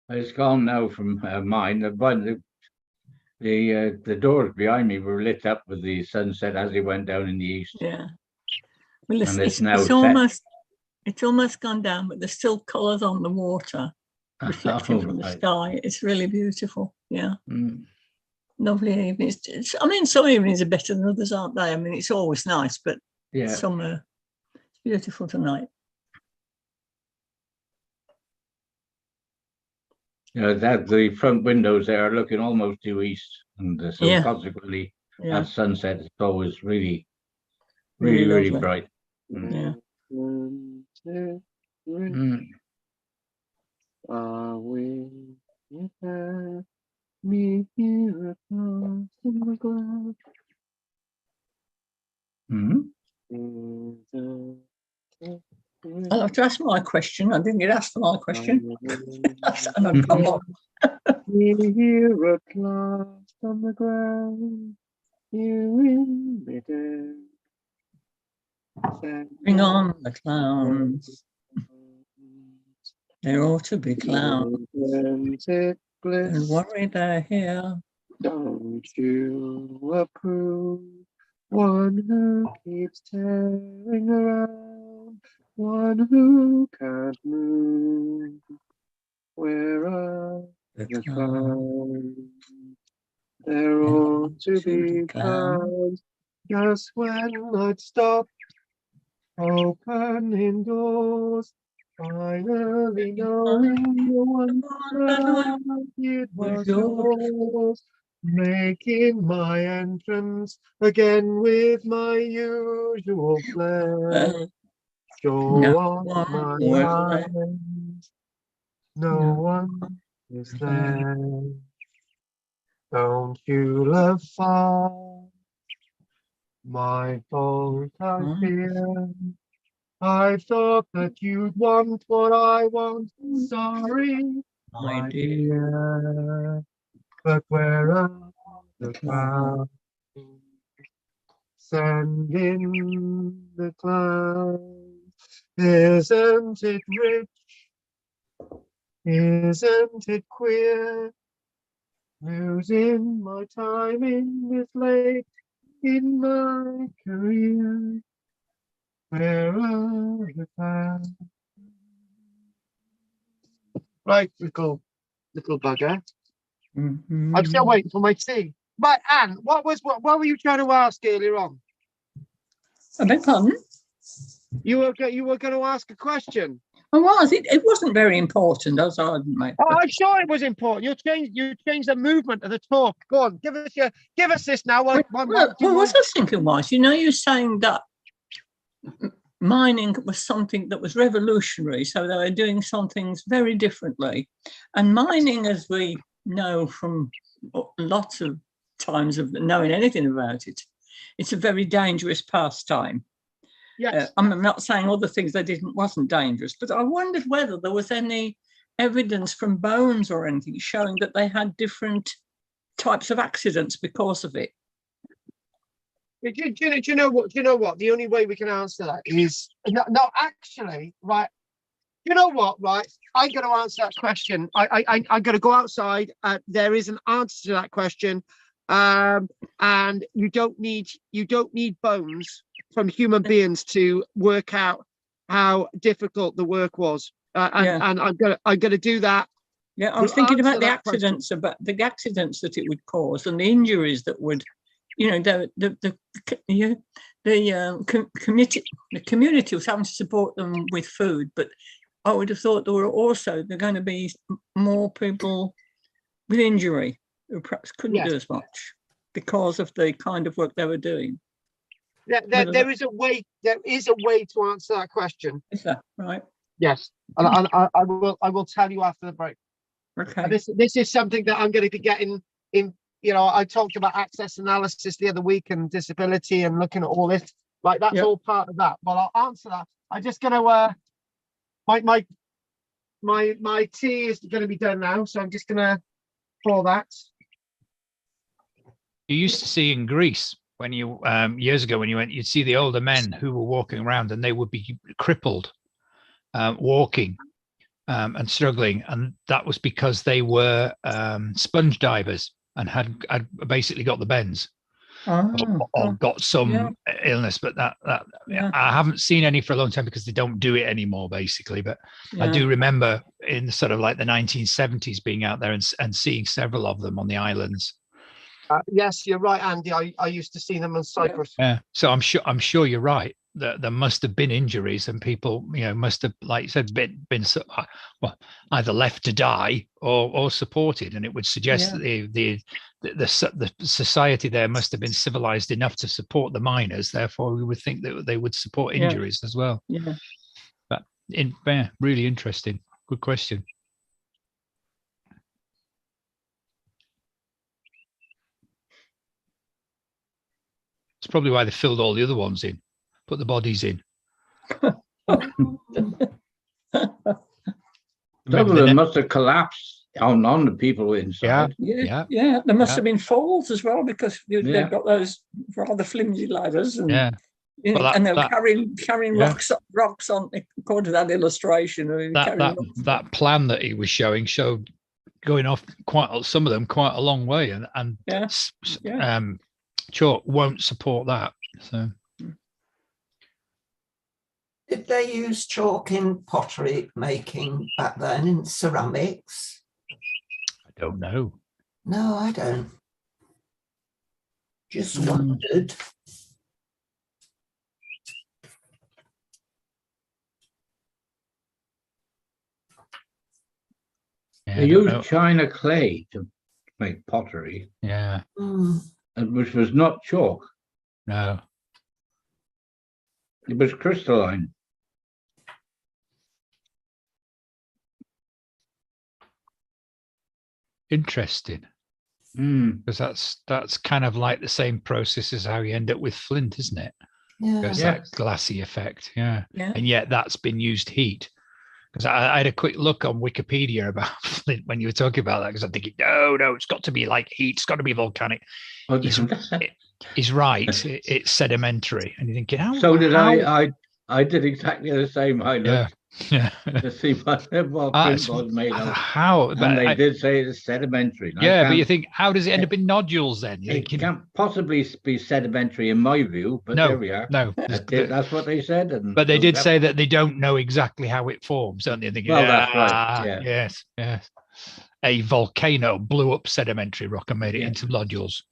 It's gone now from mine. The doors behind me were lit up with the sunset as it went down in the east. Yeah. Well, And it's now it's set. almost gone down, but there's still colours on the water reflecting from the right. sky. It's really beautiful. Yeah. Mm. Lovely evenings. I mean, some evenings are better than others, aren't they? I mean, it's always nice, but Yeah. summer, it's beautiful tonight. That the front windows there are looking almost due east, and so Yeah. consequently, Yeah. at sunset, it's always really Really lovely. bright. Yeah. Mm. Me here across the ground. Mm. I'll have to ask my question. I didn't get asked for my question. And I've come on. Here at last on the ground, you in midair. Bring on the clowns. There ought to be clowns. Don't worry, they're here. Don't you approve? One who keeps tearing around, one who can't move. Where are The the clowns. clowns? There ought to be clowns just when I'd stop opening doors. Finally knowing the one it was yours. Making my entrance again with my usual flair. Show No on one my was mind. No No one is there. Don't you love fun? My fault, I fear. I thought that you'd want what I want. Sorry, My my dear. dear. But where are the clouds? Send in the clouds. Isn't it rich? Isn't it queer? Losing my time in this late in my career. Where are the clouds? Right, little bugger. I'm still waiting for my tea. But Anne, what were you trying to ask earlier on? I beg pardon? You were going to ask a question. I was. It wasn't very important. I didn't make. Oh, I'm sure it was important. You changed the movement of the talk. Go on, give us this now. What I was thinking was, you're saying that mining was something that was revolutionary, so they were doing some things very differently. And mining, as we know from lots of times of knowing anything about it, it's a very dangerous pastime. Yes. I'm not saying other things wasn't dangerous, but I wondered whether there was any evidence from bones or anything showing that they had different types of accidents because of it. Do you know what? The only way we can answer that is no, actually, right? You know what, right? I'm going to answer that question. I'm going to go outside. There is an answer to that question. and you don't need bones from human beings to work out how difficult the work was. And I'm gonna do that. Yeah, I was to thinking about answer the that question. accidents that it would cause and the injuries that would, you know, the community was having to support them with food, but I would have thought there are going to be more people with injury who perhaps couldn't do as much because of the kind of work they were doing. Yeah, there is a way. There is a way to answer that question. Is that right? Yes, and I will tell you after the break. Okay. And this is something that I'm going to be getting in. You know, I talked about access analysis the other week and disability and looking at all this. Like that's all part of that. Well, I'll answer that. I'm just going to my tea is going to be done now, so I'm just going to pour that. You used to see in Greece when you years ago when you went, you'd see the older men who were walking around and they would be crippled, walking and struggling, and that was because they were sponge divers and had basically got the bends or got some illness. But that I haven't seen any for a long time because they don't do it anymore, basically. But I do remember in sort of like the 1970s being out there and seeing several of them on the islands. Yes, you're right, Andy. I used to see them on Cyprus. Yeah, so I'm sure you're right. There must have been injuries, and people, you know, must have, like you said, been well, either left to die or supported. And it would suggest that the society there must have been civilized enough to support the miners. Therefore, we would think that they would support injuries as well. Yeah. But really interesting. Good question. It's probably why they filled all the other ones in, put the bodies in. Some of them must have collapsed on the people inside. Yeah. There must have been falls as well because they've got those rather flimsy ladders, and and they're carrying rocks on. According to that illustration, that plan that he was showing showed going off some of them quite a long way, and chalk won't support that. So. Did they use chalk in pottery making back then, in ceramics? I don't know. No, I don't. Just wondered. Yeah, they used China clay to make pottery. Yeah. Which was not chalk. No. It was crystalline. Interesting. Because that's kind of like the same process as how you end up with flint, isn't it? There's that glassy effect. Yeah. And yet that's been used heat. Because I had a quick look on Wikipedia about flint when you were talking about that, because I'm thinking, no, it's got to be like heat, it's got to be volcanic. He's right. It's sedimentary, and you're thinking, how? So did I. I did exactly the same. I looked to see what flint was made of. How? And they did say it's sedimentary. But you think, how does it end up in nodules then? It can't possibly be sedimentary in my view, but there we are. No, that's what they said. But they did say that they don't know exactly how it forms, don't they? Thinking, that's right. Yeah. Yes. A volcano blew up sedimentary rock and made it into nodules.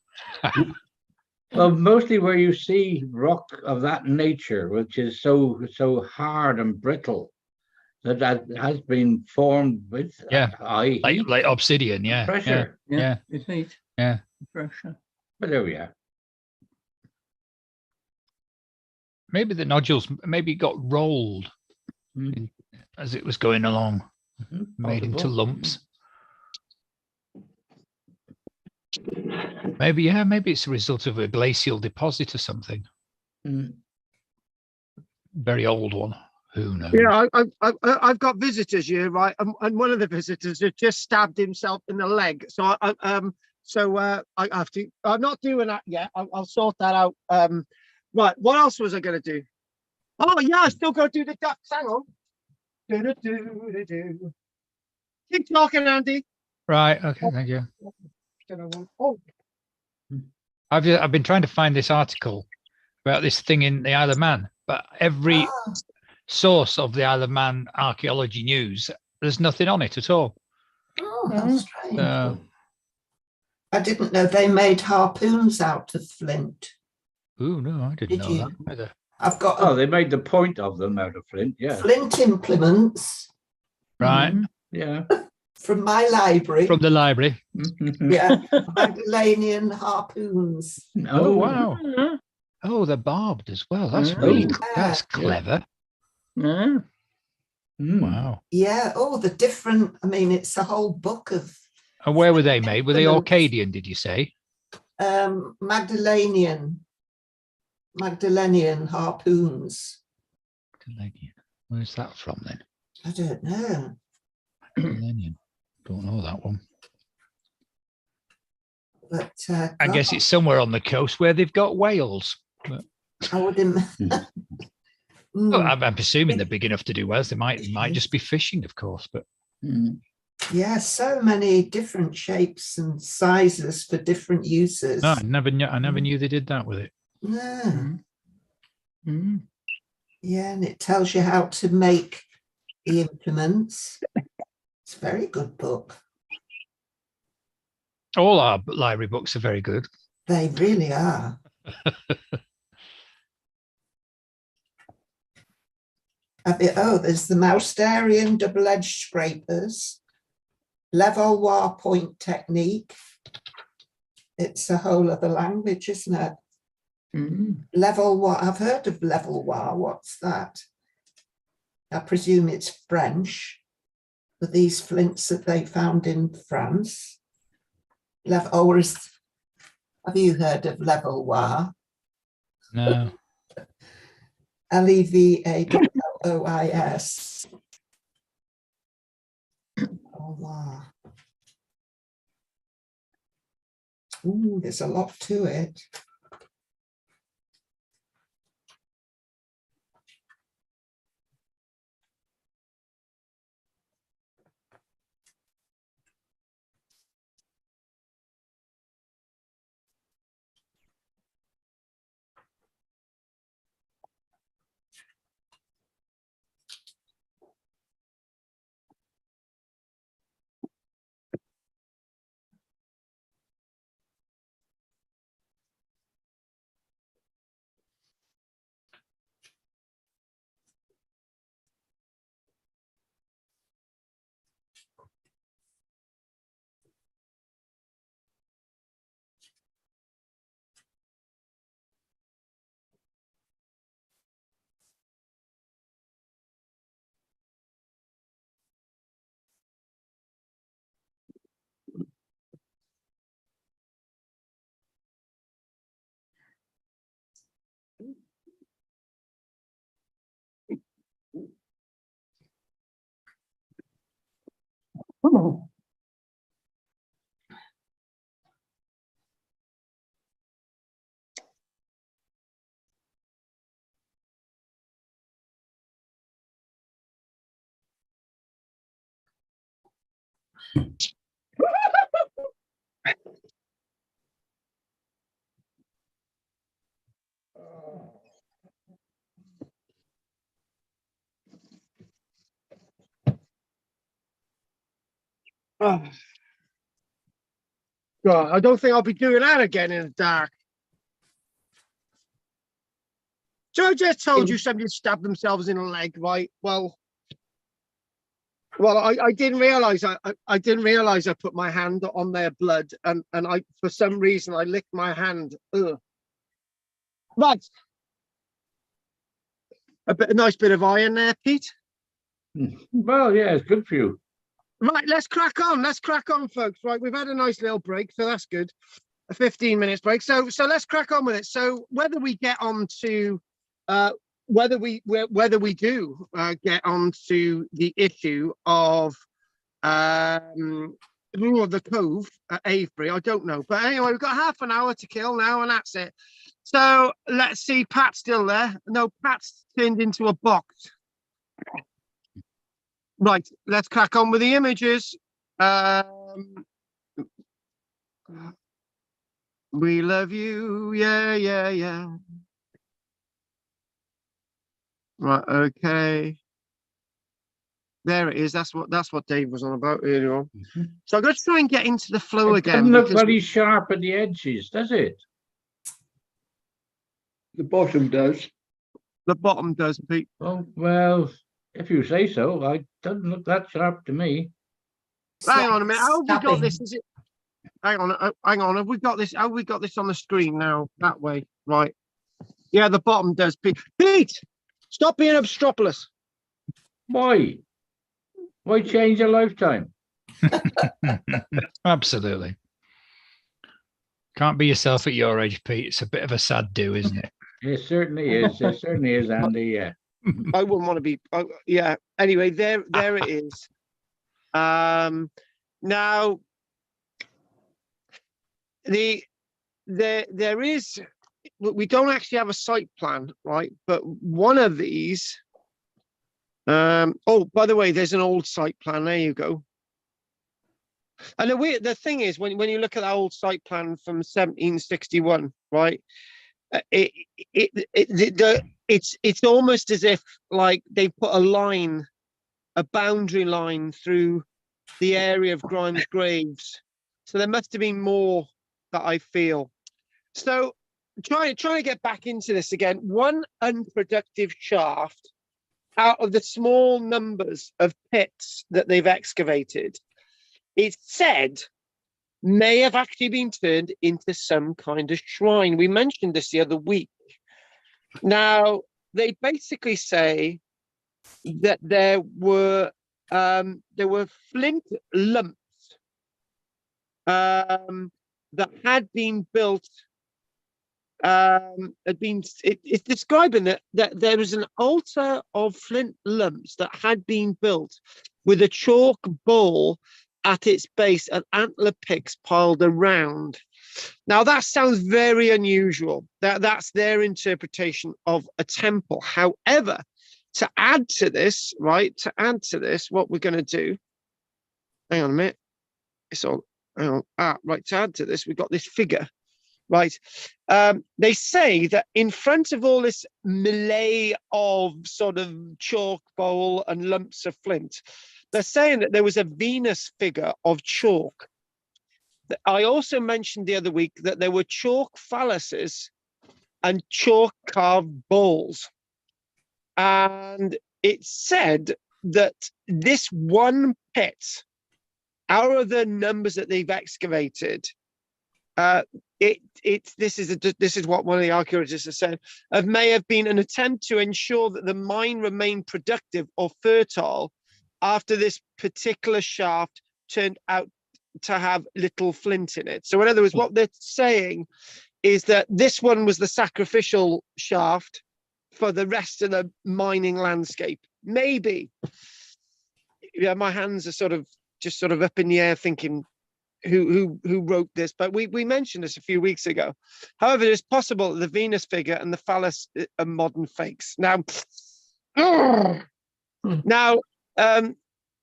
Well, mostly where you see rock of that nature, which is so hard and brittle, that has been formed with high heat, like obsidian, pressure, it's heat, pressure. But there we are. Maybe the nodules got rolled as it was going along, made into lumps. Maybe it's a result of a glacial deposit or something. Very old one. Who knows? Yeah, I've got visitors here, right? And one of the visitors has just stabbed himself in the leg. So I have to. I'm not doing that yet. I'll sort that out. Right. What else was I going to do? Oh yeah, I still got to do the ducks. Hang on. Keep talking, Andy. Right. Okay. Thank you. Oh. I've been trying to find this article about this thing in the Isle of Man, but every Ah, source of the Isle of Man archaeology news, there's nothing on it at all. oh, how Mm. strange. I didn't know they made harpoons out of flint. Oh no, I didn't Did know you? that either. I've got Oh, they made the point of them out of flint. Yeah. flint implements Right. Mm. Yeah. from my library. From the library. Yeah, Magdalenian harpoons. Oh wow. Mm. Oh, they're barbed as well. That's Oh. really Yeah. that's clever. Mm. Mm. Wow. Yeah, oh, the different, I mean, it's a whole book of And where were they made? Were they implements. Orcadian, did you say? Magdalenian harpoons. Magdalenian. Where's that from then? I don't know. Magdalenian. Don't know that one. But I guess God, it's somewhere on the coast where they've got whales. But, I would oh, I'm presuming they're big enough to do whales. They might Yes. just be fishing, of course. But Mm. yeah, so many different shapes and sizes for different uses. no, I never knew they did that with it. No. Mm. Mm. Yeah, and it tells you how to make the implements. It's a very good book. All our library books are very good. They really are. Oh, there's the Mousterian double-edged scrapers, Levallois point technique. It's a whole other language, isn't it? Mm. Levallois, I've heard of Levallois. What's that? I presume it's French, but these flints that they found in France. Have you heard of Levallois? No. Levallois. Oh, wow. Ooh, there's a lot to it. Oh. God, I don't think I'll be doing that again in the dark. So I just told you somebody stabbed themselves in the leg, right? Well, I didn't realize I didn't realize I put my hand on their blood, and I for some reason I licked my hand. Ugh. Right, a nice bit of iron there, Pete. Well, yeah, it's good for you. Right, let's crack on. Let's crack on, folks. Right, we've had a nice little break, so that's good. A 15 minutes break. So let's crack on with it. So whether we get on to whether we do get onto the issue of the cove at Avebury, I don't know. But anyway, we've got half an hour to kill now, and that's it. So let's see. Pat's still there. No, Pat's turned into a box. Right, let's crack on with the images. We love you. Yeah, yeah, yeah. Right. Okay. There it is. That's what Dave was on about earlier on. So I'm going to try and get into the flow It again. doesn't look because very sharp at the edges, does it? The bottom does. the bottom does, Pete. Oh, well, if you say so, it doesn't look that sharp to me. Hang on a minute. How have we got Stabbing. this? Is it? Hang on. Have we got this? Have we got this on the screen now? That way, right? Yeah, the bottom does, Pete. Pete, stop being obstropolous. Why? Why change a lifetime? Absolutely. Can't be yourself at your age, Pete. It's a bit of a sad do, isn't it? It certainly is. It certainly is, Andy. Yeah. I wouldn't want to be. Yeah. Anyway, there it is. Now there is. We don't actually have a site plan, right? But one of these. Oh, by the way, there's an old site plan. There you go. And the thing is, when you look at that old site plan from 1761, right? It's almost as if like they put a boundary line through the area of Grimes Graves. So there must have been more that I feel. So trying to get back into this again. One unproductive shaft out of the small numbers of pits that they've excavated, it's said may have actually been turned into some kind of shrine. We mentioned this the other week. Now, they basically say that there were flint lumps that had been built. It's describing that there was an altar of flint lumps that had been built with a chalk bowl at its base and antler picks piled around. Now that sounds very unusual. That's their interpretation of a temple. However, to add to this, what we're going to do, hang on a minute. It's all, hang on. Right, to add to this, we've got this figure. Right. They say that in front of all this melee of sort of chalk bowl and lumps of flint, they're saying that there was a Venus figure of chalk. I also mentioned the other week that there were chalk phalluses and chalk carved bowls. And it said that this one pit, out of the numbers that they've excavated, this is what one of the archaeologists has said, may have been an attempt to ensure that the mine remained productive or fertile after this particular shaft turned out to have little flint in it. So in other words, what they're saying is that this one was the sacrificial shaft for the rest of the mining landscape. Maybe. Yeah, my hands are just up in the air thinking, who wrote this, but we mentioned this a few weeks ago. However, it's possible that the Venus figure and the phallus are modern fakes. Now,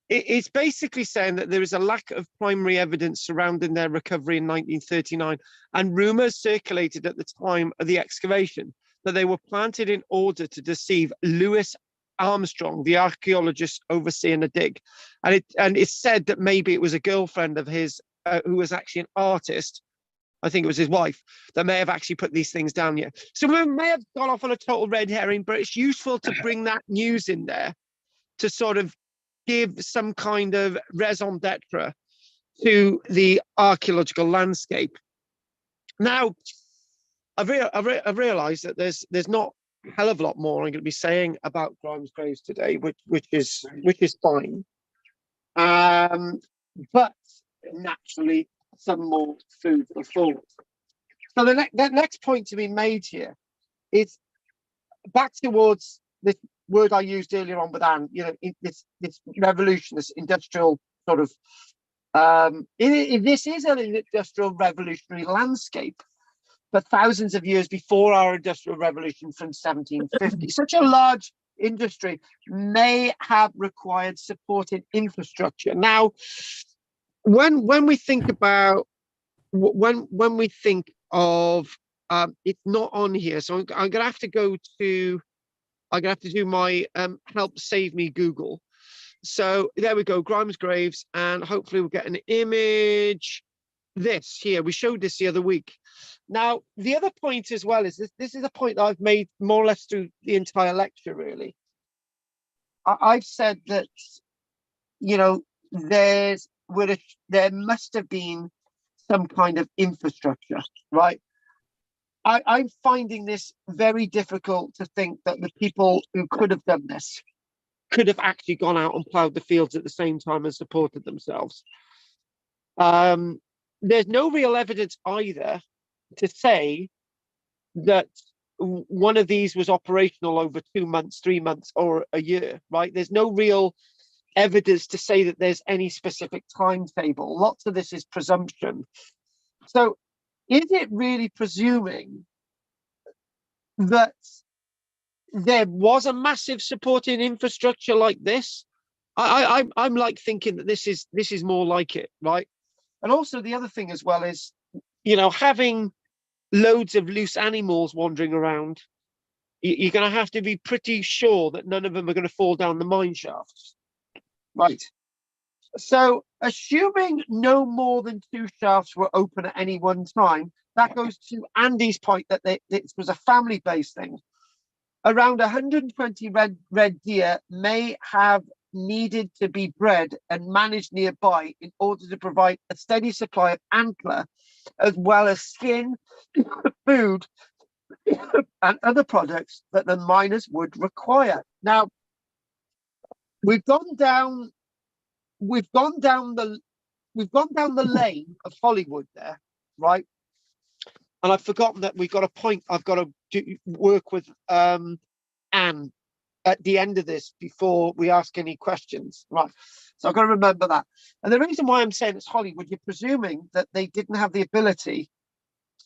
it's basically saying that there is a lack of primary evidence surrounding their recovery in 1939, and rumors circulated at the time of the excavation that they were planted in order to deceive Louis Armstrong, the archaeologist overseeing the dig, and it's said that maybe it was a girlfriend of his who was actually an artist. I think it was his wife that may have actually put these things down here. So we may have gone off on a total red herring, but it's useful to bring that news in there to sort of give some kind of raison d'etre to the archaeological landscape. Now, I've realised that there's not a hell of a lot more I'm going to be saying about Grimes Graves today, which is fine. But naturally, some more food for thought. So the next point to be made here is back towards this word I used earlier on with Anne. You know, this revolution, this industrial sort of. This is an industrial revolutionary landscape for thousands of years before our industrial revolution from 1750. Such a large industry may have required supporting infrastructure. Now, when we think about when we think of it's not on here, so I'm gonna have to go to I'm gonna have to do my help save me Google. So there we go, Grimes Graves, and hopefully we'll get an image. This here, we showed this the other week. Now, the other point as well is this is a point that I've made more or less through the entire lecture, really. I've said that, you know, there must have been some kind of infrastructure, right? I'm finding this very difficult to think that the people who could have done this could have actually gone out and ploughed the fields at the same time and supported themselves. There's no real evidence either to say that one of these was operational over 2 months, 3 months, or a year, right? There's no real evidence to say that there's any specific timetable. Lots of this is presumption. So is it really presuming that there was a massive supporting infrastructure like this? I'm like thinking that this is more like it, right? And also the other thing as well is, you know, having loads of loose animals wandering around, you're going to have to be pretty sure that none of them are going to fall down the mine shafts, right? So assuming no more than 2 shafts were open at any one time, that goes to Andy's point that this was a family-based thing. Around 120 red deer may have needed to be bred and managed nearby in order to provide a steady supply of antler, as well as skin, food, and other products that the miners would require. Now, we've gone down the lane of Hollywood there, right? And I've forgotten that we've got a point I've got to work with Anne at the end of this before we ask any questions, right? So I've got to remember that. And the reason why I'm saying it's Hollywood, you're presuming that they didn't have the ability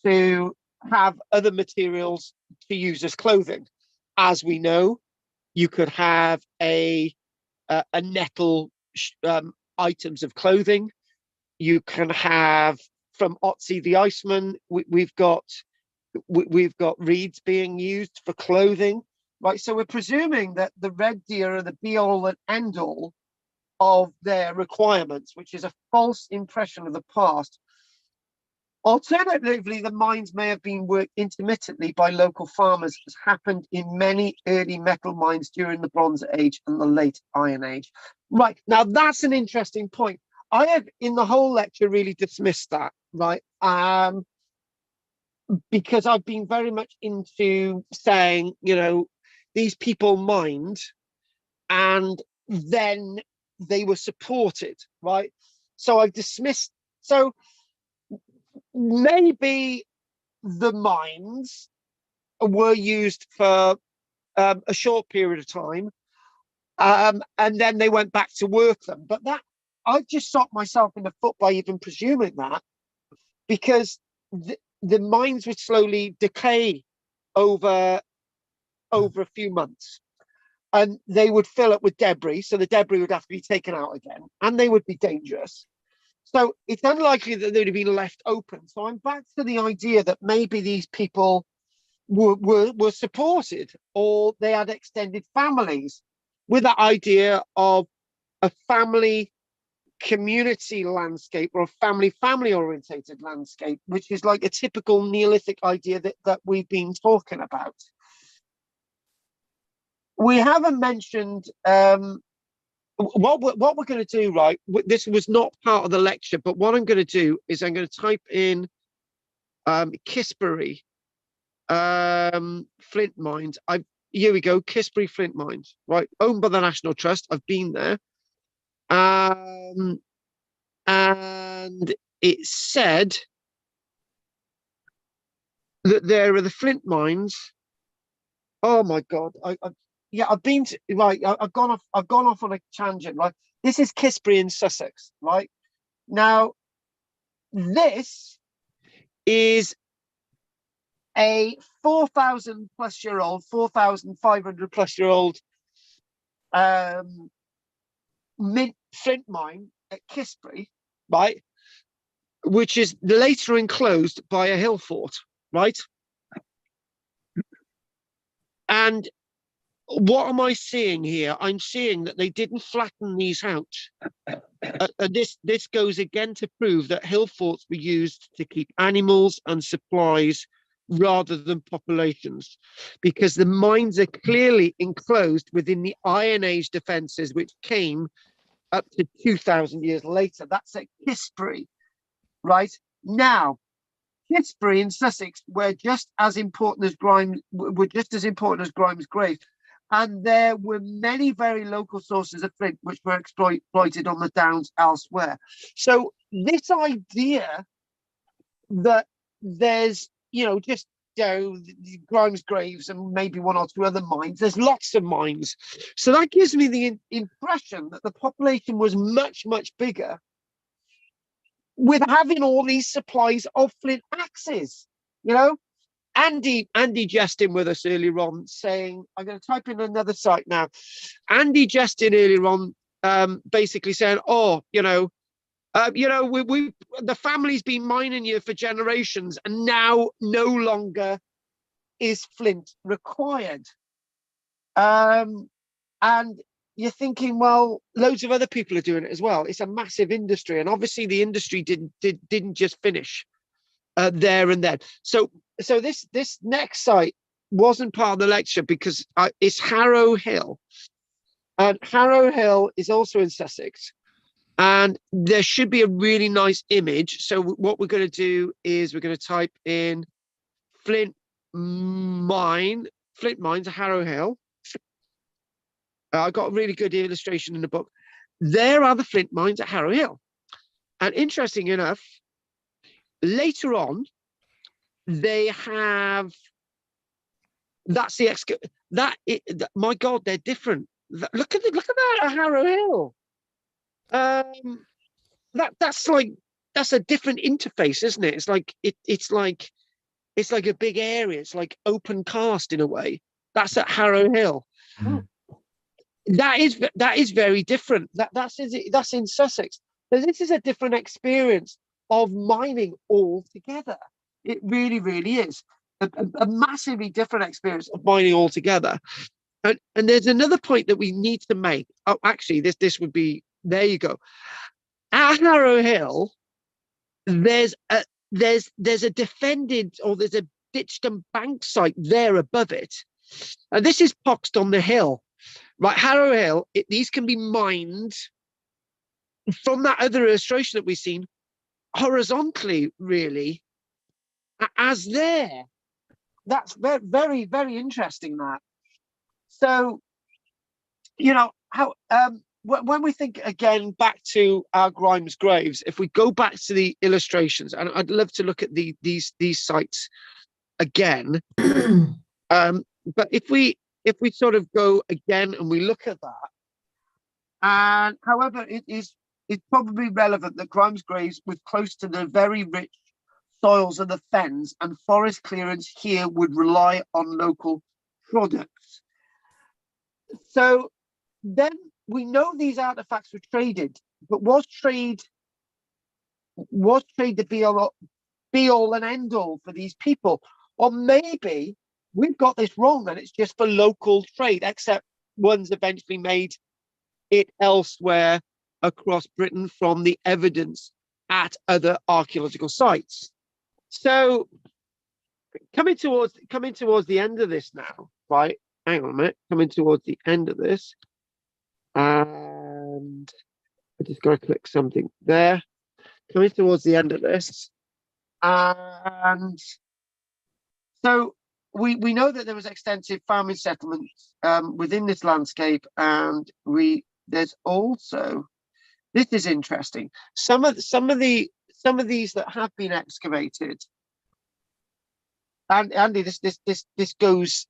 to have other materials to use as clothing. As we know, you could have a nettle items of clothing. You can have from Otzi the Iceman. We've got reeds being used for clothing, right? So we're presuming that the red deer are the be all and end all of their requirements, which is a false impression of the past. Alternatively, the mines may have been worked intermittently by local farmers, as happened in many early metal mines during the Bronze Age and the late Iron Age. Right, now that's an interesting point. I have, in the whole lecture, really dismissed that, right? Because I've been very much into saying, you know, these people mined and then they were supported, right? So I've dismissed. So maybe the mines were used for a short period of time, and then they went back to work them. But that I've just shot myself in the foot by even presuming that, because the mines would slowly decay over a few months, and they would fill up with debris. So the debris would have to be taken out again, and they would be dangerous. So it's unlikely that they'd have been left open. So I'm back to the idea that maybe these people were supported, or they had extended families, with that idea of a family community landscape, or a family orientated landscape, which is like a typical Neolithic idea that we've been talking about. We haven't mentioned what we're going to do, right? This was not part of the lecture, but what I'm going to do is I'm going to type in Kisbury flint mines. Here we go, Kisbury flint mines, right? Owned by the National Trust. I've been there. And it said that there are the flint mines. Oh my God! I've been to, right. I've gone off on a tangent. Right, this is Kisbury in Sussex. Right now, this is a 4,000 plus year old, 4,500 plus year old flint mine at Kisbury, right? which is later enclosed by a hill fort, right? And what am I seeing here? I'm seeing that they didn't flatten these out. And this goes again to prove that hill forts were used to keep animals and supplies rather than populations, because the mines are clearly enclosed within the Iron Age defences, which came up to 2,000 years later. That's at Kisbury, right? Now, Kisbury in Sussex were just as important as Grimes grave. And there were many very local sources of flint which were exploited on the downs elsewhere. So this idea that there's, just Grimes graves and maybe one or two other mines, there's lots of mines. So that gives me the impression that the population was much, much bigger with having all these supplies of flint axes, Andy jesting with us earlier on, saying, I'm going to type in another site now. Andy jesting earlier on, basically saying, the family's been mining here for generations, and now no longer is flint required. And you're thinking, well, loads of other people are doing it as well. It's a massive industry, and obviously the industry didn't just finish there and then. So this next site wasn't part of the lecture because it's Harrow Hill, and Harrow Hill is also in Sussex, and there should be a really nice image. So what we're going to do is we're going to type in flint mines at Harrow Hill. I got a really good illustration in the book. There are the flint mines at Harrow Hill, and interesting enough, later on, they have, that's the my God, they're different. Look at that at Harrow Hill. That's a different interface, isn't it? It's like a big area. It's like open cast in a way. That's at Harrow Hill. Mm. That is very different. That's in Sussex. So this is a different experience of mining altogether. It really, really is a massively different experience of mining altogether. And there's another point that we need to make. Oh, actually, this would be, there you go. At Harrow Hill, there's a defended, or there's a ditched and bank site there above it. And this is poxed on the hill. Right, Harrow Hill, these can be mined from that other illustration that we've seen horizontally, really, as there. That's very, very, very interesting, that. So, how when we think again back to our Grimes graves, if we go back to the illustrations, and I'd love to look at these sites again, but if we sort of go again and we look at that, and however it's probably relevant that Grimes graves was close to the very rich soils of the fens, and forest clearance here would rely on local products. So then we know these artifacts were traded, but was trade the be all and end all for these people? Or maybe we've got this wrong and it's just for local trade, except one's eventually made it elsewhere across Britain from the evidence at other archaeological sites. So coming towards the end of this now, right? Hang on a minute. Coming towards the end of this, and I just got to click something there. Coming towards the end of this, and so we know that there was extensive farming settlements within this landscape, and there's also, this is interesting. Some of these that have been excavated, and Andy, this goes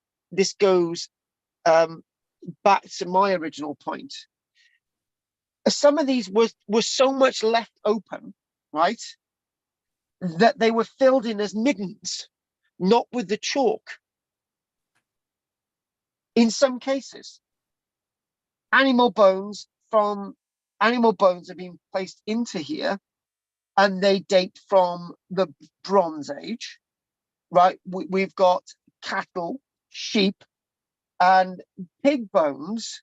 back to my original point. Some of these were so much left open, right, that they were filled in as middens, not with the chalk. In some cases, animal bones have been placed into here and they date from the Bronze Age, right? We've got cattle, sheep, and pig bones,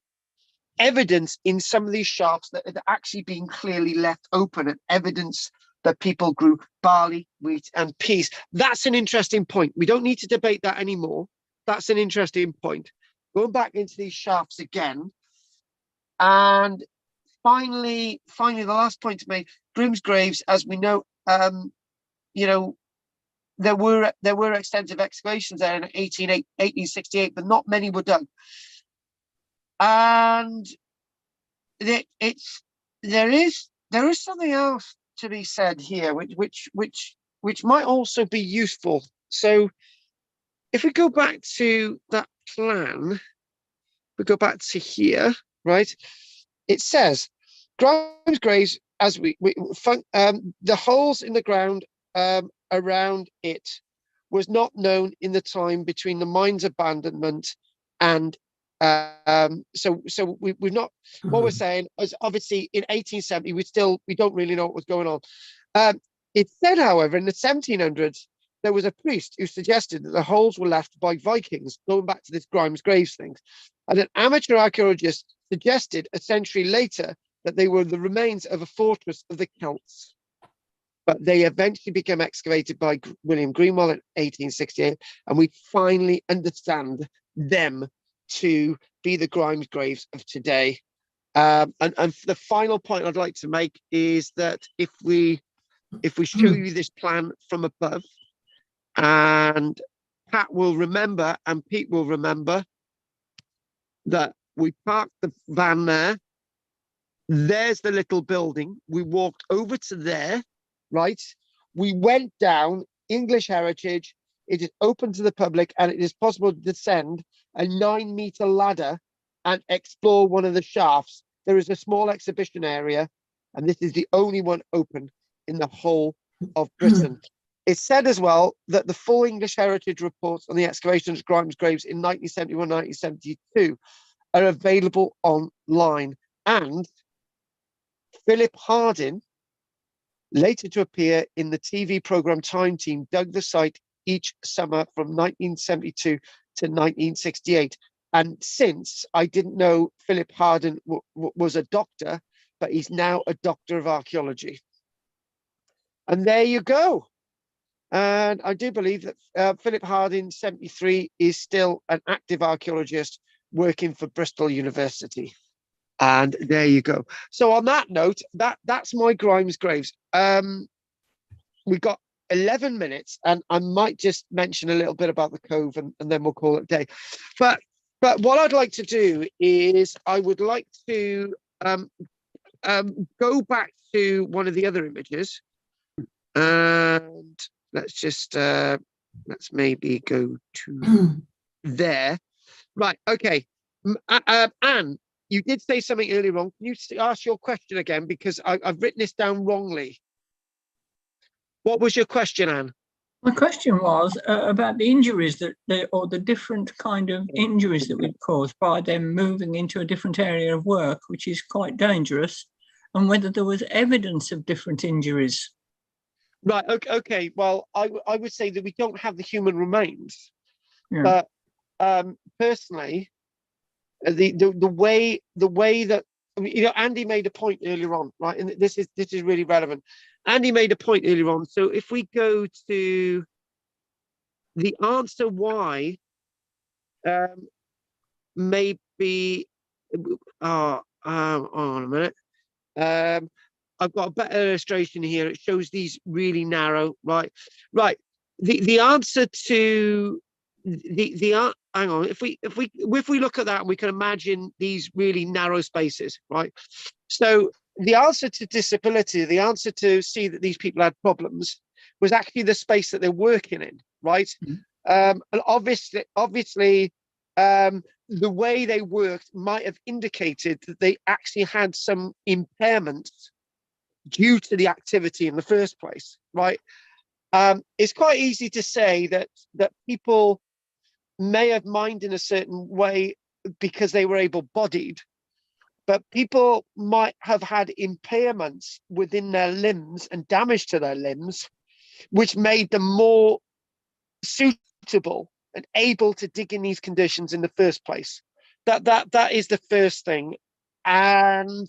evidence in some of these shafts that had actually been clearly left open, and evidence that people grew barley, wheat, and peas. That's an interesting point. We don't need to debate that anymore. That's an interesting point. Going back into these shafts again, and finally, the last point to make: Grimm's graves, as we know, you know, there were extensive excavations there in 1868, but not many were done. And there is something else to be said here, which might also be useful. So, if we go back to that plan, we go back to here, right? It says Grimes graves, as the holes in the ground around it was not known in the time between the mine's abandonment and so we've not, what we're saying is obviously in 1870 we don't really know what was going on. It said, however, in the 1700s there was a priest who suggested that the holes were left by Vikings, going back to this Grimes graves things, and an amateur archaeologist suggested a century later that they were the remains of a fortress of the Celts. But they eventually became excavated by William Greenwell in 1868, and we finally understand them to be the Grimes graves of today. And the final point I'd like to make is that if we show you this plan from above, and Pat will remember and Pete will remember that we parked the van there. There's the little building. We walked over to there, right? We went down English Heritage. It is open to the public, and it is possible to descend a 9-meter ladder and explore one of the shafts. There is a small exhibition area, and this is the only one open in the whole of Britain. It's said as well that the full English Heritage reports on the excavations of Grimes graves in 1971, 1972 are available online. And Philip Hardin, later to appear in the TV program Time Team, dug the site each summer from 1972 to 1968. And since I didn't know Philip Hardin was a doctor, but he's now a doctor of archaeology. And there you go. And I do believe that Philip Hardin, 73, is still an active archaeologist working for Bristol University. And there you go. So on that note, that's my Grimes graves. We've got 11 minutes, and I might just mention a little bit about the cove, and then we'll call it a day. But what I'd like to do is I would like to go back to one of the other images, and let's maybe go to there. Right. Okay. Anne, you did say something earlier on. Can you ask your question again? Because I've written this down wrongly. What was your question, Anne? My question was about the injuries or the different kind of injuries that would cause by them moving into a different area of work, which is quite dangerous, and whether there was evidence of different injuries. Right. Okay. Well, I would say that we don't have the human remains, Yeah. but personally, the way that, I mean, Andy made a point earlier on, right? And this is really relevant. Andy made a point earlier on. So if we go to the answer why, maybe, hold on a minute. I've got a better illustration here. It shows these really narrow, right? The answer to hang on. If we look at that, we can imagine these really narrow spaces, right? So the answer to disability, the answer to see that these people had problems, was actually the space that they're working in, right? And obviously, the way they worked might have indicated that they actually had some impairments due to the activity in the first place, right? It's quite easy to say that people may have mined in a certain way because they were able-bodied, but people might have had impairments within their limbs and damage to their limbs, which made them more suitable and able to dig in these conditions in the first place. That is the first thing. And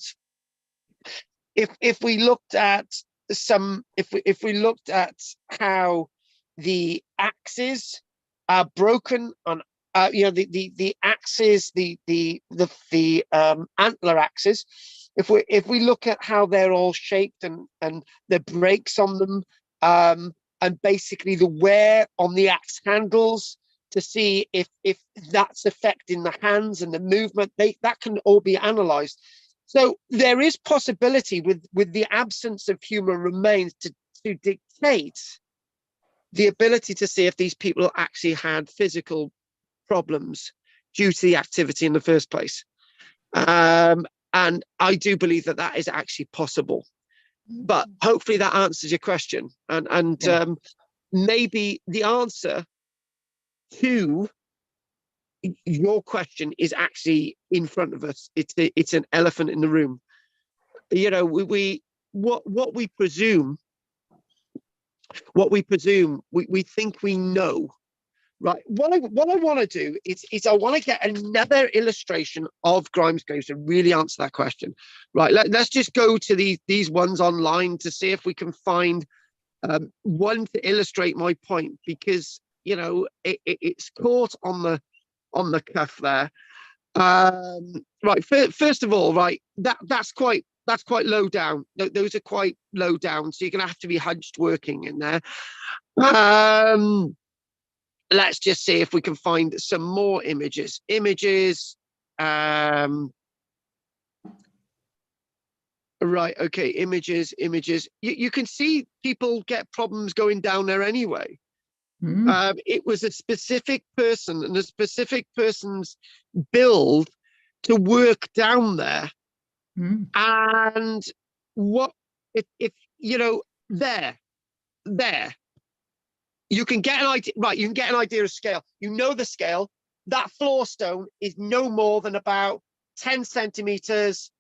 if we looked at if we looked at how the axes are broken on the axes, the antler axes, if we look at how they're all shaped and the breaks on them, and basically the wear on the axe handles, to see if that's affecting the hands and the movement, that can all be analyzed. So there is possibility with the absence of human remains to dictate the ability to see if these people actually had physical problems due to the activity in the first place. And I do believe that is actually possible. But hopefully that answers your question. And maybe the answer to your question is actually in front of us. It's an elephant in the room. You know, what we presume, we think we know, right? What I want to do is I want to get another illustration of Grimes graves to really answer that question, right? Let's just go to these ones online to see if we can find one to illustrate my point, because you know it's caught on the cuff there. Right, first of all, right, that's quite low down. Those are quite low down, so you're gonna have to be hunched working in there. Let's just see if we can find some more images. Right, okay, images. You can see people get problems going down there anyway. It was a specific person and a specific person's build to work down there. And what if you know, there you can get an idea, right? You can get an idea of scale. You know the scale. That floor stone is no more than about 10 centimeters,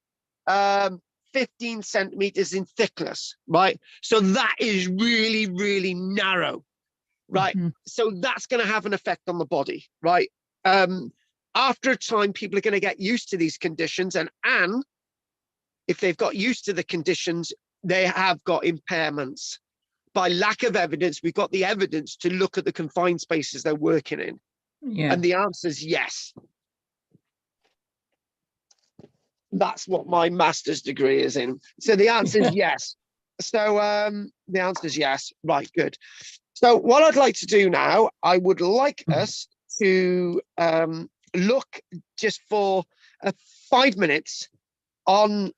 15 centimeters in thickness, right? So that is really, really narrow, right? So that's going to have an effect on the body, right? After a time, people are going to get used to these conditions, and if they've got used to the conditions, they have got impairments. By lack of evidence, we've got the evidence to look at the confined spaces they're working in. And the answer is yes. That's what my master's degree is in. So the answer is yes. So the answer is yes. Right, good. So what I'd like to do now, I would like us to look just for 5 minutes on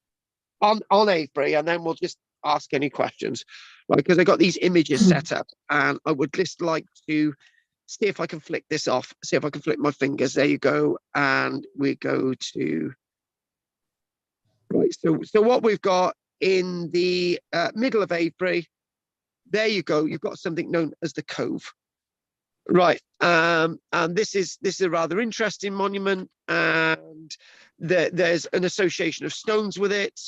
Avebury, and then we'll just ask any questions, right? Because I got these images set up, and I would just like to see if I can flick this off, see if I can flick my fingers. There you go. And we go to, right, so what we've got in the middle of Avebury, there you go, you've got something known as the Cove, right? And this is a rather interesting monument, and there's an association of stones with it.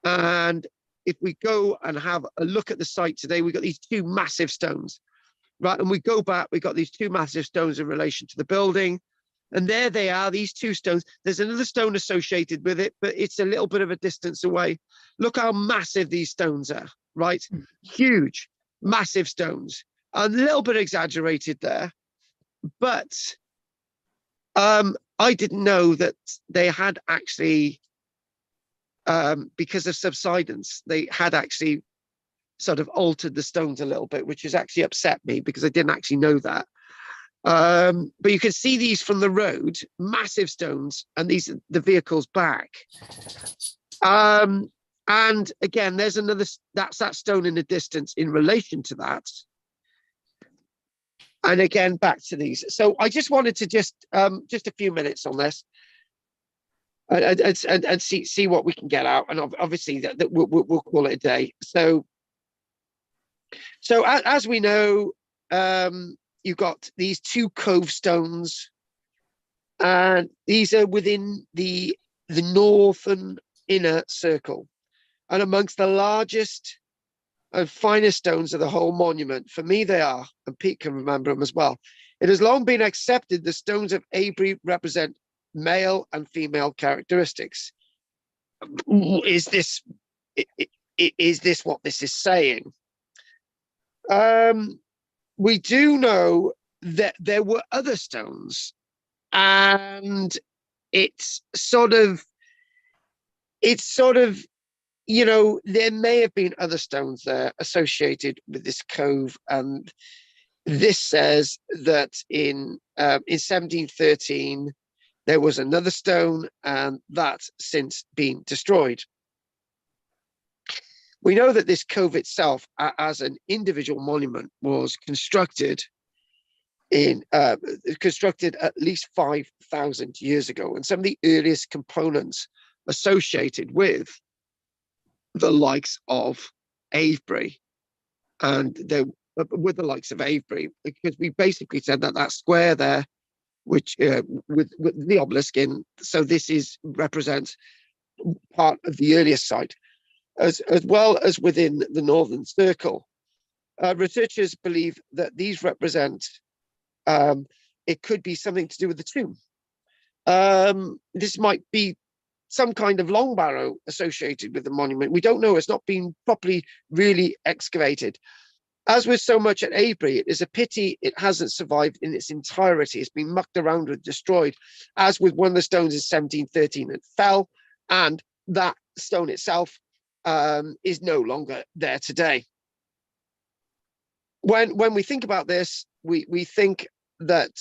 And if we go and have a look at the site today, we've got these two massive stones, right? And we go back, we've got these two massive stones in relation to the building. And there they are, these two stones. There's another stone associated with it, but it's a little bit of a distance away. Look how massive these stones are, right? Huge, massive stones. A little bit exaggerated there. But I didn't know that they had actually, because of subsidence, they had actually sort of altered the stones a little bit, which has actually upset me because I didn't actually know that. But you can see these from the road, massive stones, and these are the vehicles back. And again, there's another, that's that stone in the distance in relation to that. And again, back to these. So I just wanted to just a few minutes on this. And see what we can get out, and obviously that we'll call it a day. So as we know, you've got these two cove stones, and these are within the the northern inner circle. And amongst the largest and finest stones of the whole monument, for me they are, and Pete can remember them as well. It has long been accepted the stones of Avebury represent male and female characteristics. Is this what this is saying? We do know that there were other stones, and it's sort of, you know, there may have been other stones there associated with this cove, and this says that in 1713 there was another stone, and that's since been destroyed. We know that this cove itself, as an individual monument, was constructed at least 5,000 years ago, and some of the earliest components associated with the likes of Avebury, and they with the likes of Avebury, because we basically said that that square there, which with the obelisk in, so this represents part of the earliest site, as well as within the northern circle. Researchers believe that these represent, it could be something to do with the tomb. This might be some kind of long barrow associated with the monument. We don't know. It's not been properly really excavated. As with so much at Avebury, it is a pity it hasn't survived in its entirety. It's been mucked around and destroyed, as with one of the stones in 1713. It fell, and that stone itself is no longer there today. When we think about this, we think that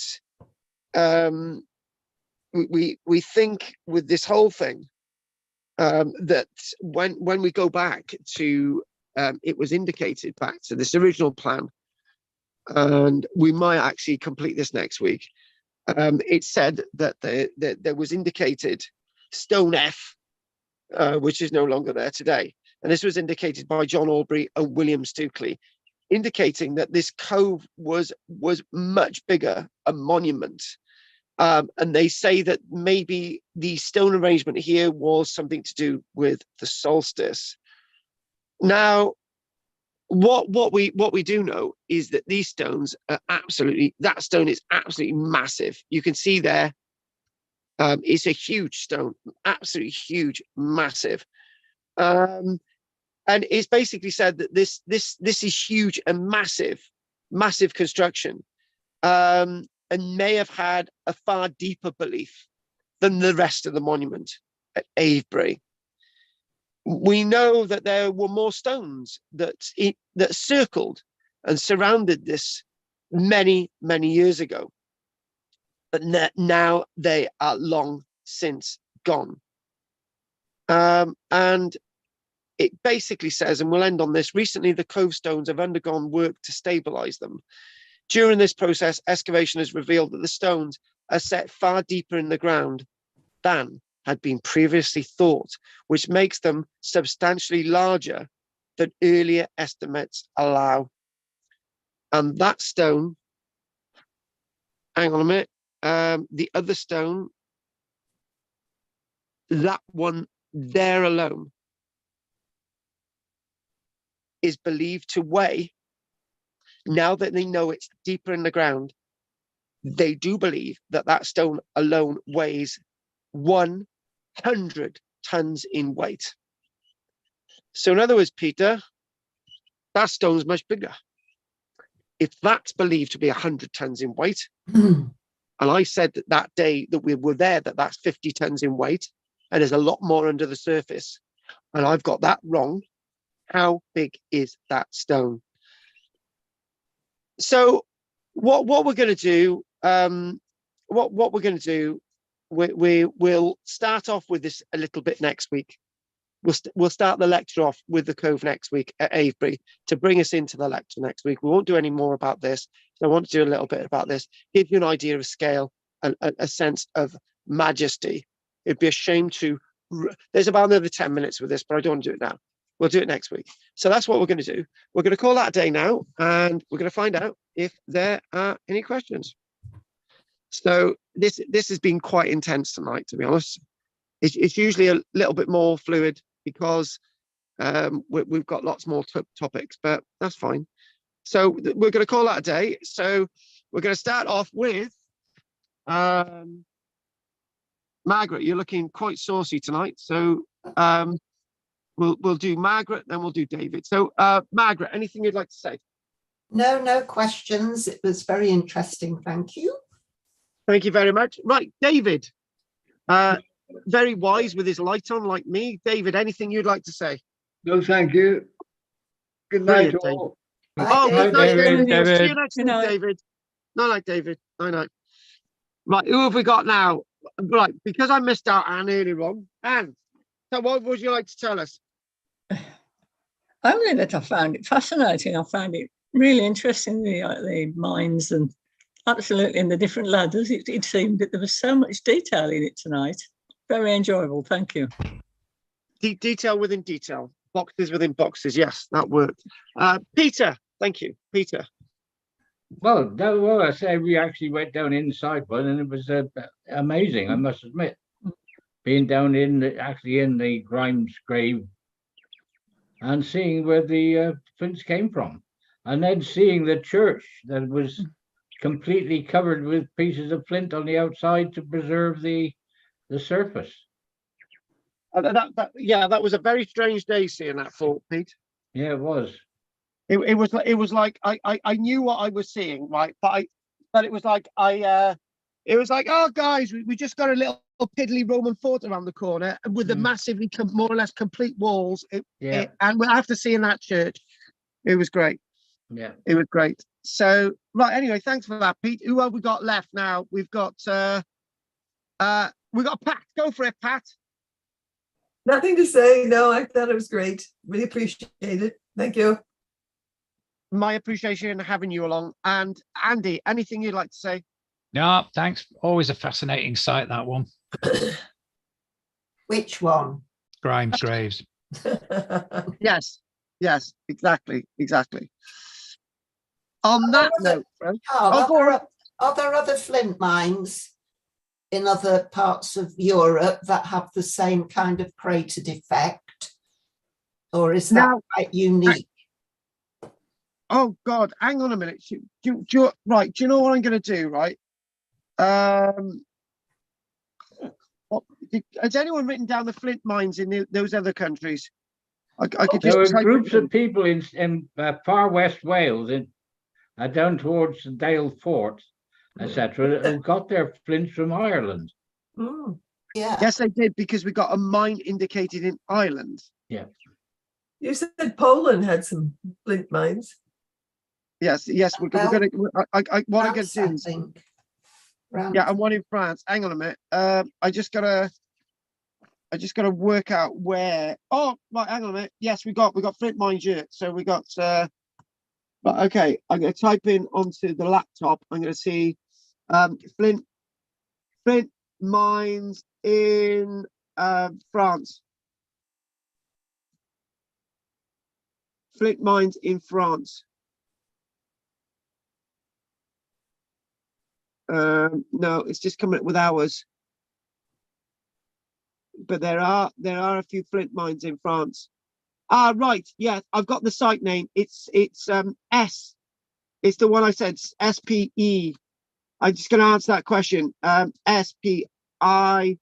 we think with this whole thing that when we go back to it was indicated back to this original plan, and we might actually complete this next week. It said that there was indicated stone F, which is no longer there today, and this was indicated by John Aubrey and William Stukeley, indicating that this cove was much bigger, a monument. And they say that maybe the stone arrangement here was something to do with the solstice. Now, what we do know is that these stones are that stone is absolutely massive. You can see there, it's a huge stone, absolutely huge, massive. And it's basically said that this is huge and massive construction. And may have had a far deeper belief than the rest of the monument at Avebury. We know that there were more stones that circled and surrounded this many years ago, but now they are long since gone. And it basically says, and we'll end on this, recently the cove stones have undergone work to stabilize them. During this process, excavation has revealed that the stones are set far deeper in the ground than had been previously thought, which makes them substantially larger than earlier estimates allow. And that stone, hang on a minute, the other stone, that one there alone is believed to weigh, now that they know it's deeper in the ground, they do believe that that stone alone weighs 100 tons in weight. So in other words, Peter, that stone's much bigger. If that's believed to be 100 tons in weight, and I said that day that we were there, that's 50 tons in weight, and there's a lot more under the surface, and I've got that wrong, how big is that stone? So what we're going to do, we'll start off with this a little bit next week. We'll start the lecture off with the cove next week at Avebury to bring us into the lecture next week. We won't do any more about this. So I want to do a little bit about this, give you an idea of scale and a sense of majesty. It'd be a shame to, there's about another 10 minutes with this, but I don't want to do it now. We'll do it next week. So that's what we're going to do. We're going to call that a day now, and we're going to find out if there are any questions. So this has been quite intense tonight, to be honest. It's usually a little bit more fluid because we've got lots more topics, but that's fine. So we're going to call that a day. So we're going to start off with Margaret. You're looking quite saucy tonight, so we'll do Margaret, then we'll do David. So Margaret, anything you'd like to say? No questions. It was very interesting. Thank you. Thank you very much. Right, David. Very wise with his light on, like me. David, anything you'd like to say? No, thank you. Good night, Brilliant, all. Oh, Bye, good night, David. David. See you David. next Good week, night. David. Night, David. Night. Right, who have we got now? Right, because I missed out Anne earlier on. Anne, so what would you like to tell us? Only that I found it fascinating. I found it really interesting, the mines and absolutely in the different ladders. It seemed that there was so much detail in it tonight. Very enjoyable. Thank you. Detail within detail. Boxes within boxes. Yes, that worked. Peter, thank you. Peter. Well, I say we actually went down inside one, and it was amazing. I must admit, being down actually in the Grimes grave and seeing where the flints came from, and then seeing the church that was completely covered with pieces of flint on the outside to preserve the surface. That was a very strange day seeing that fort, Pete. Yeah, it was. It was like I knew what I was seeing, right? But it was like oh guys, we just got a little piddly Roman fort around the corner with the massively more or less complete walls. And after seeing that church, it was great. Yeah, it was great. So right, anyway, thanks for that, Pete. Who have we got left now? We've got Pat. Go for it, Pat. Nothing to say. No, I thought it was great. Really appreciate it. Thank you. My appreciation in having you along. And Andy, anything you'd like to say? No, thanks. Always a fascinating sight, that one. Which one? Grimes graves. Yes, exactly. On that note, Are there other flint mines in other parts of Europe that have the same kind of crater defect? Or is that quite unique? Oh God, hang on a minute. Do you know what I'm going to do, right? Has anyone written down the flint mines in those other countries? I could there just were groups of people in far west Wales, down towards Dale Fort, etc., who got their flints from Ireland. Yeah. Yes, they did, because we got a mine indicated in Ireland. Yeah. You said Poland had some flint mines. Yes, we're going to. What I'm going to do is, and one in France. Hang on a minute. I just gotta work out where. Oh, right. Hang on a minute. Yes, we got flint mines here. So we got. Right, okay. I'm going to type in onto the laptop. I'm going to see, flint mines in France. Flint mines in France. No, it's just coming up with ours. But there are a few flint mines in France. Right. Yeah, I've got the site name. It's S. It's the one I said, SPE. I'm just going to answer that question. SPIENES.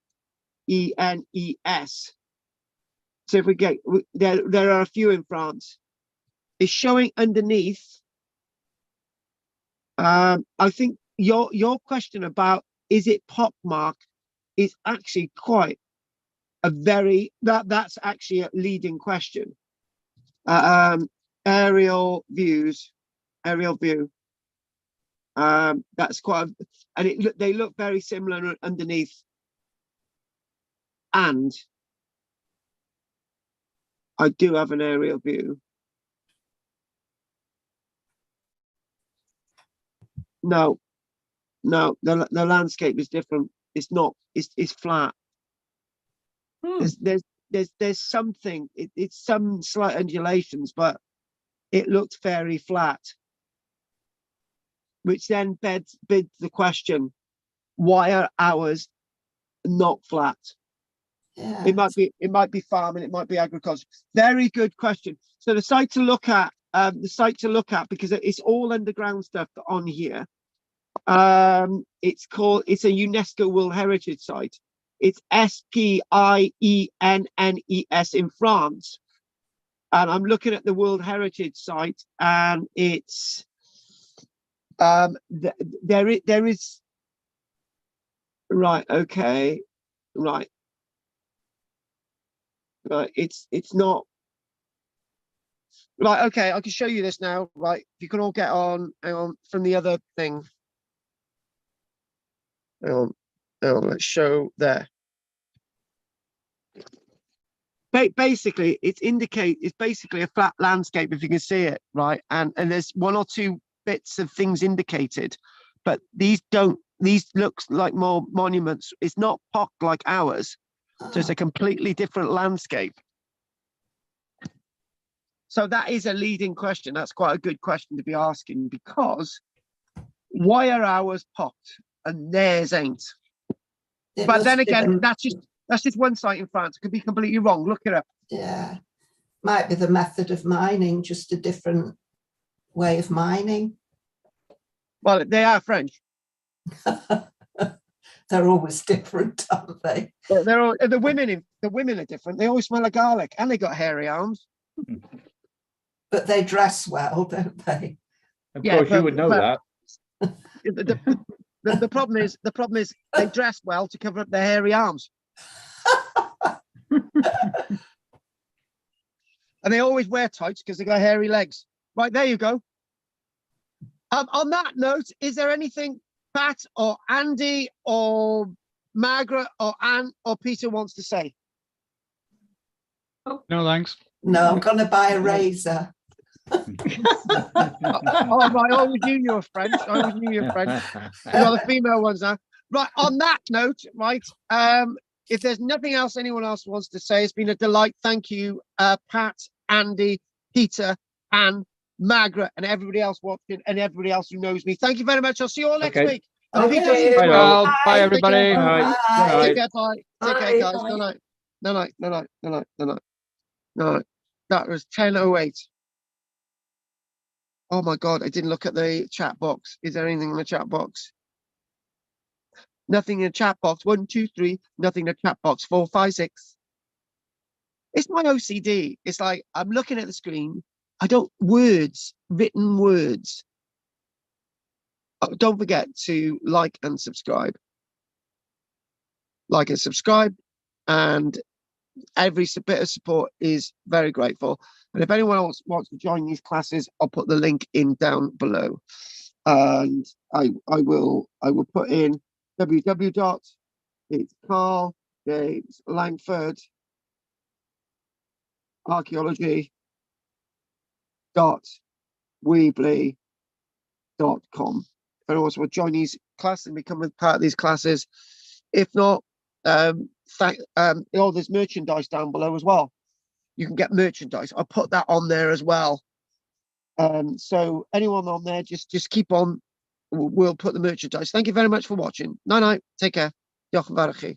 So if we get there are a few in France. It's showing underneath. I think your question about is it pockmarked is actually quite a very that's actually a leading question. Aerial view. That's quite and they look very similar underneath. And I do have an aerial view. No, the landscape is different. It's not. It's flat. There's something. It's some slight undulations, but it looks very flat. Which then bids the question: why are ours not flat? Yeah. It might be farming, it might be agriculture. Very good question. So the site to look at, because it's all underground stuff on here. It's a UNESCO World Heritage Site. It's SPIENNES in France. And I'm looking at the World Heritage Site, and it's there is right, okay, right. Right, it's not right. Okay, I can show you this now. Right, if you can all get on, hang on, from the other thing. Hang on, let's show there. Basically, it's basically a flat landscape, if you can see it, right? And there's one or two bits of things indicated, but these looks like more monuments. It's not pocked like ours, so it's a completely different landscape. So that is a leading question. That's quite a good question to be asking, because why are ours pocked and theirs ain't? But then again, that's just one site in France. It could be completely wrong. Look it up. Yeah, might be the method of mining, just a different way of mining. Well, they are French. They're always different, aren't they? They're all, the women are different. They always smell of garlic, and they got hairy arms. But they dress well, don't they? Of course, you would know that. The problem is they dress well to cover up their hairy arms. And they always wear tights because they got hairy legs. Right, there you go. On that note, is there anything Pat or Andy or Margaret or Anne or Peter wants to say? No, thanks. No, I'm going to buy a razor. Oh, right, I always knew you were French. I always knew you were French. You got the female ones now. Right, on that note, right, if there's nothing else anyone else wants to say, it's been a delight. Thank you, Pat, Andy, Peter, Anne, Margaret, and everybody else watching, and everybody else who knows me. Thank you very much. I'll see you all next week. And Peter, see you Bye, tomorrow. all. Bye, everybody. Bye. Take care, bye. Take care, guys. Bye. Good night. No night. No night. No night. No night. No night. That was 10:08. Oh my God, I didn't look at the chat box. Is there anything in the chat box? Nothing in the chat box. 1, 2, 3. Nothing in the chat box. 4, 5, 6. It's my OCD. It's like I'm looking at the screen. Written words. Oh, don't forget to like and subscribe. Like and subscribe. And every bit of support is very grateful. And if anyone else wants to join these classes, I'll put the link in down below. And I will put in www. It's karl-james Langford archaeology.weebly.com. If anyone wants to join these classes and become a part of these classes, if not, there's merchandise down below as well. You can get merchandise. I'll put that on there as well. So anyone on there, just keep on. We'll put the merchandise. Thank you very much for watching. Night. Take care. Diolch yn fawr i chi.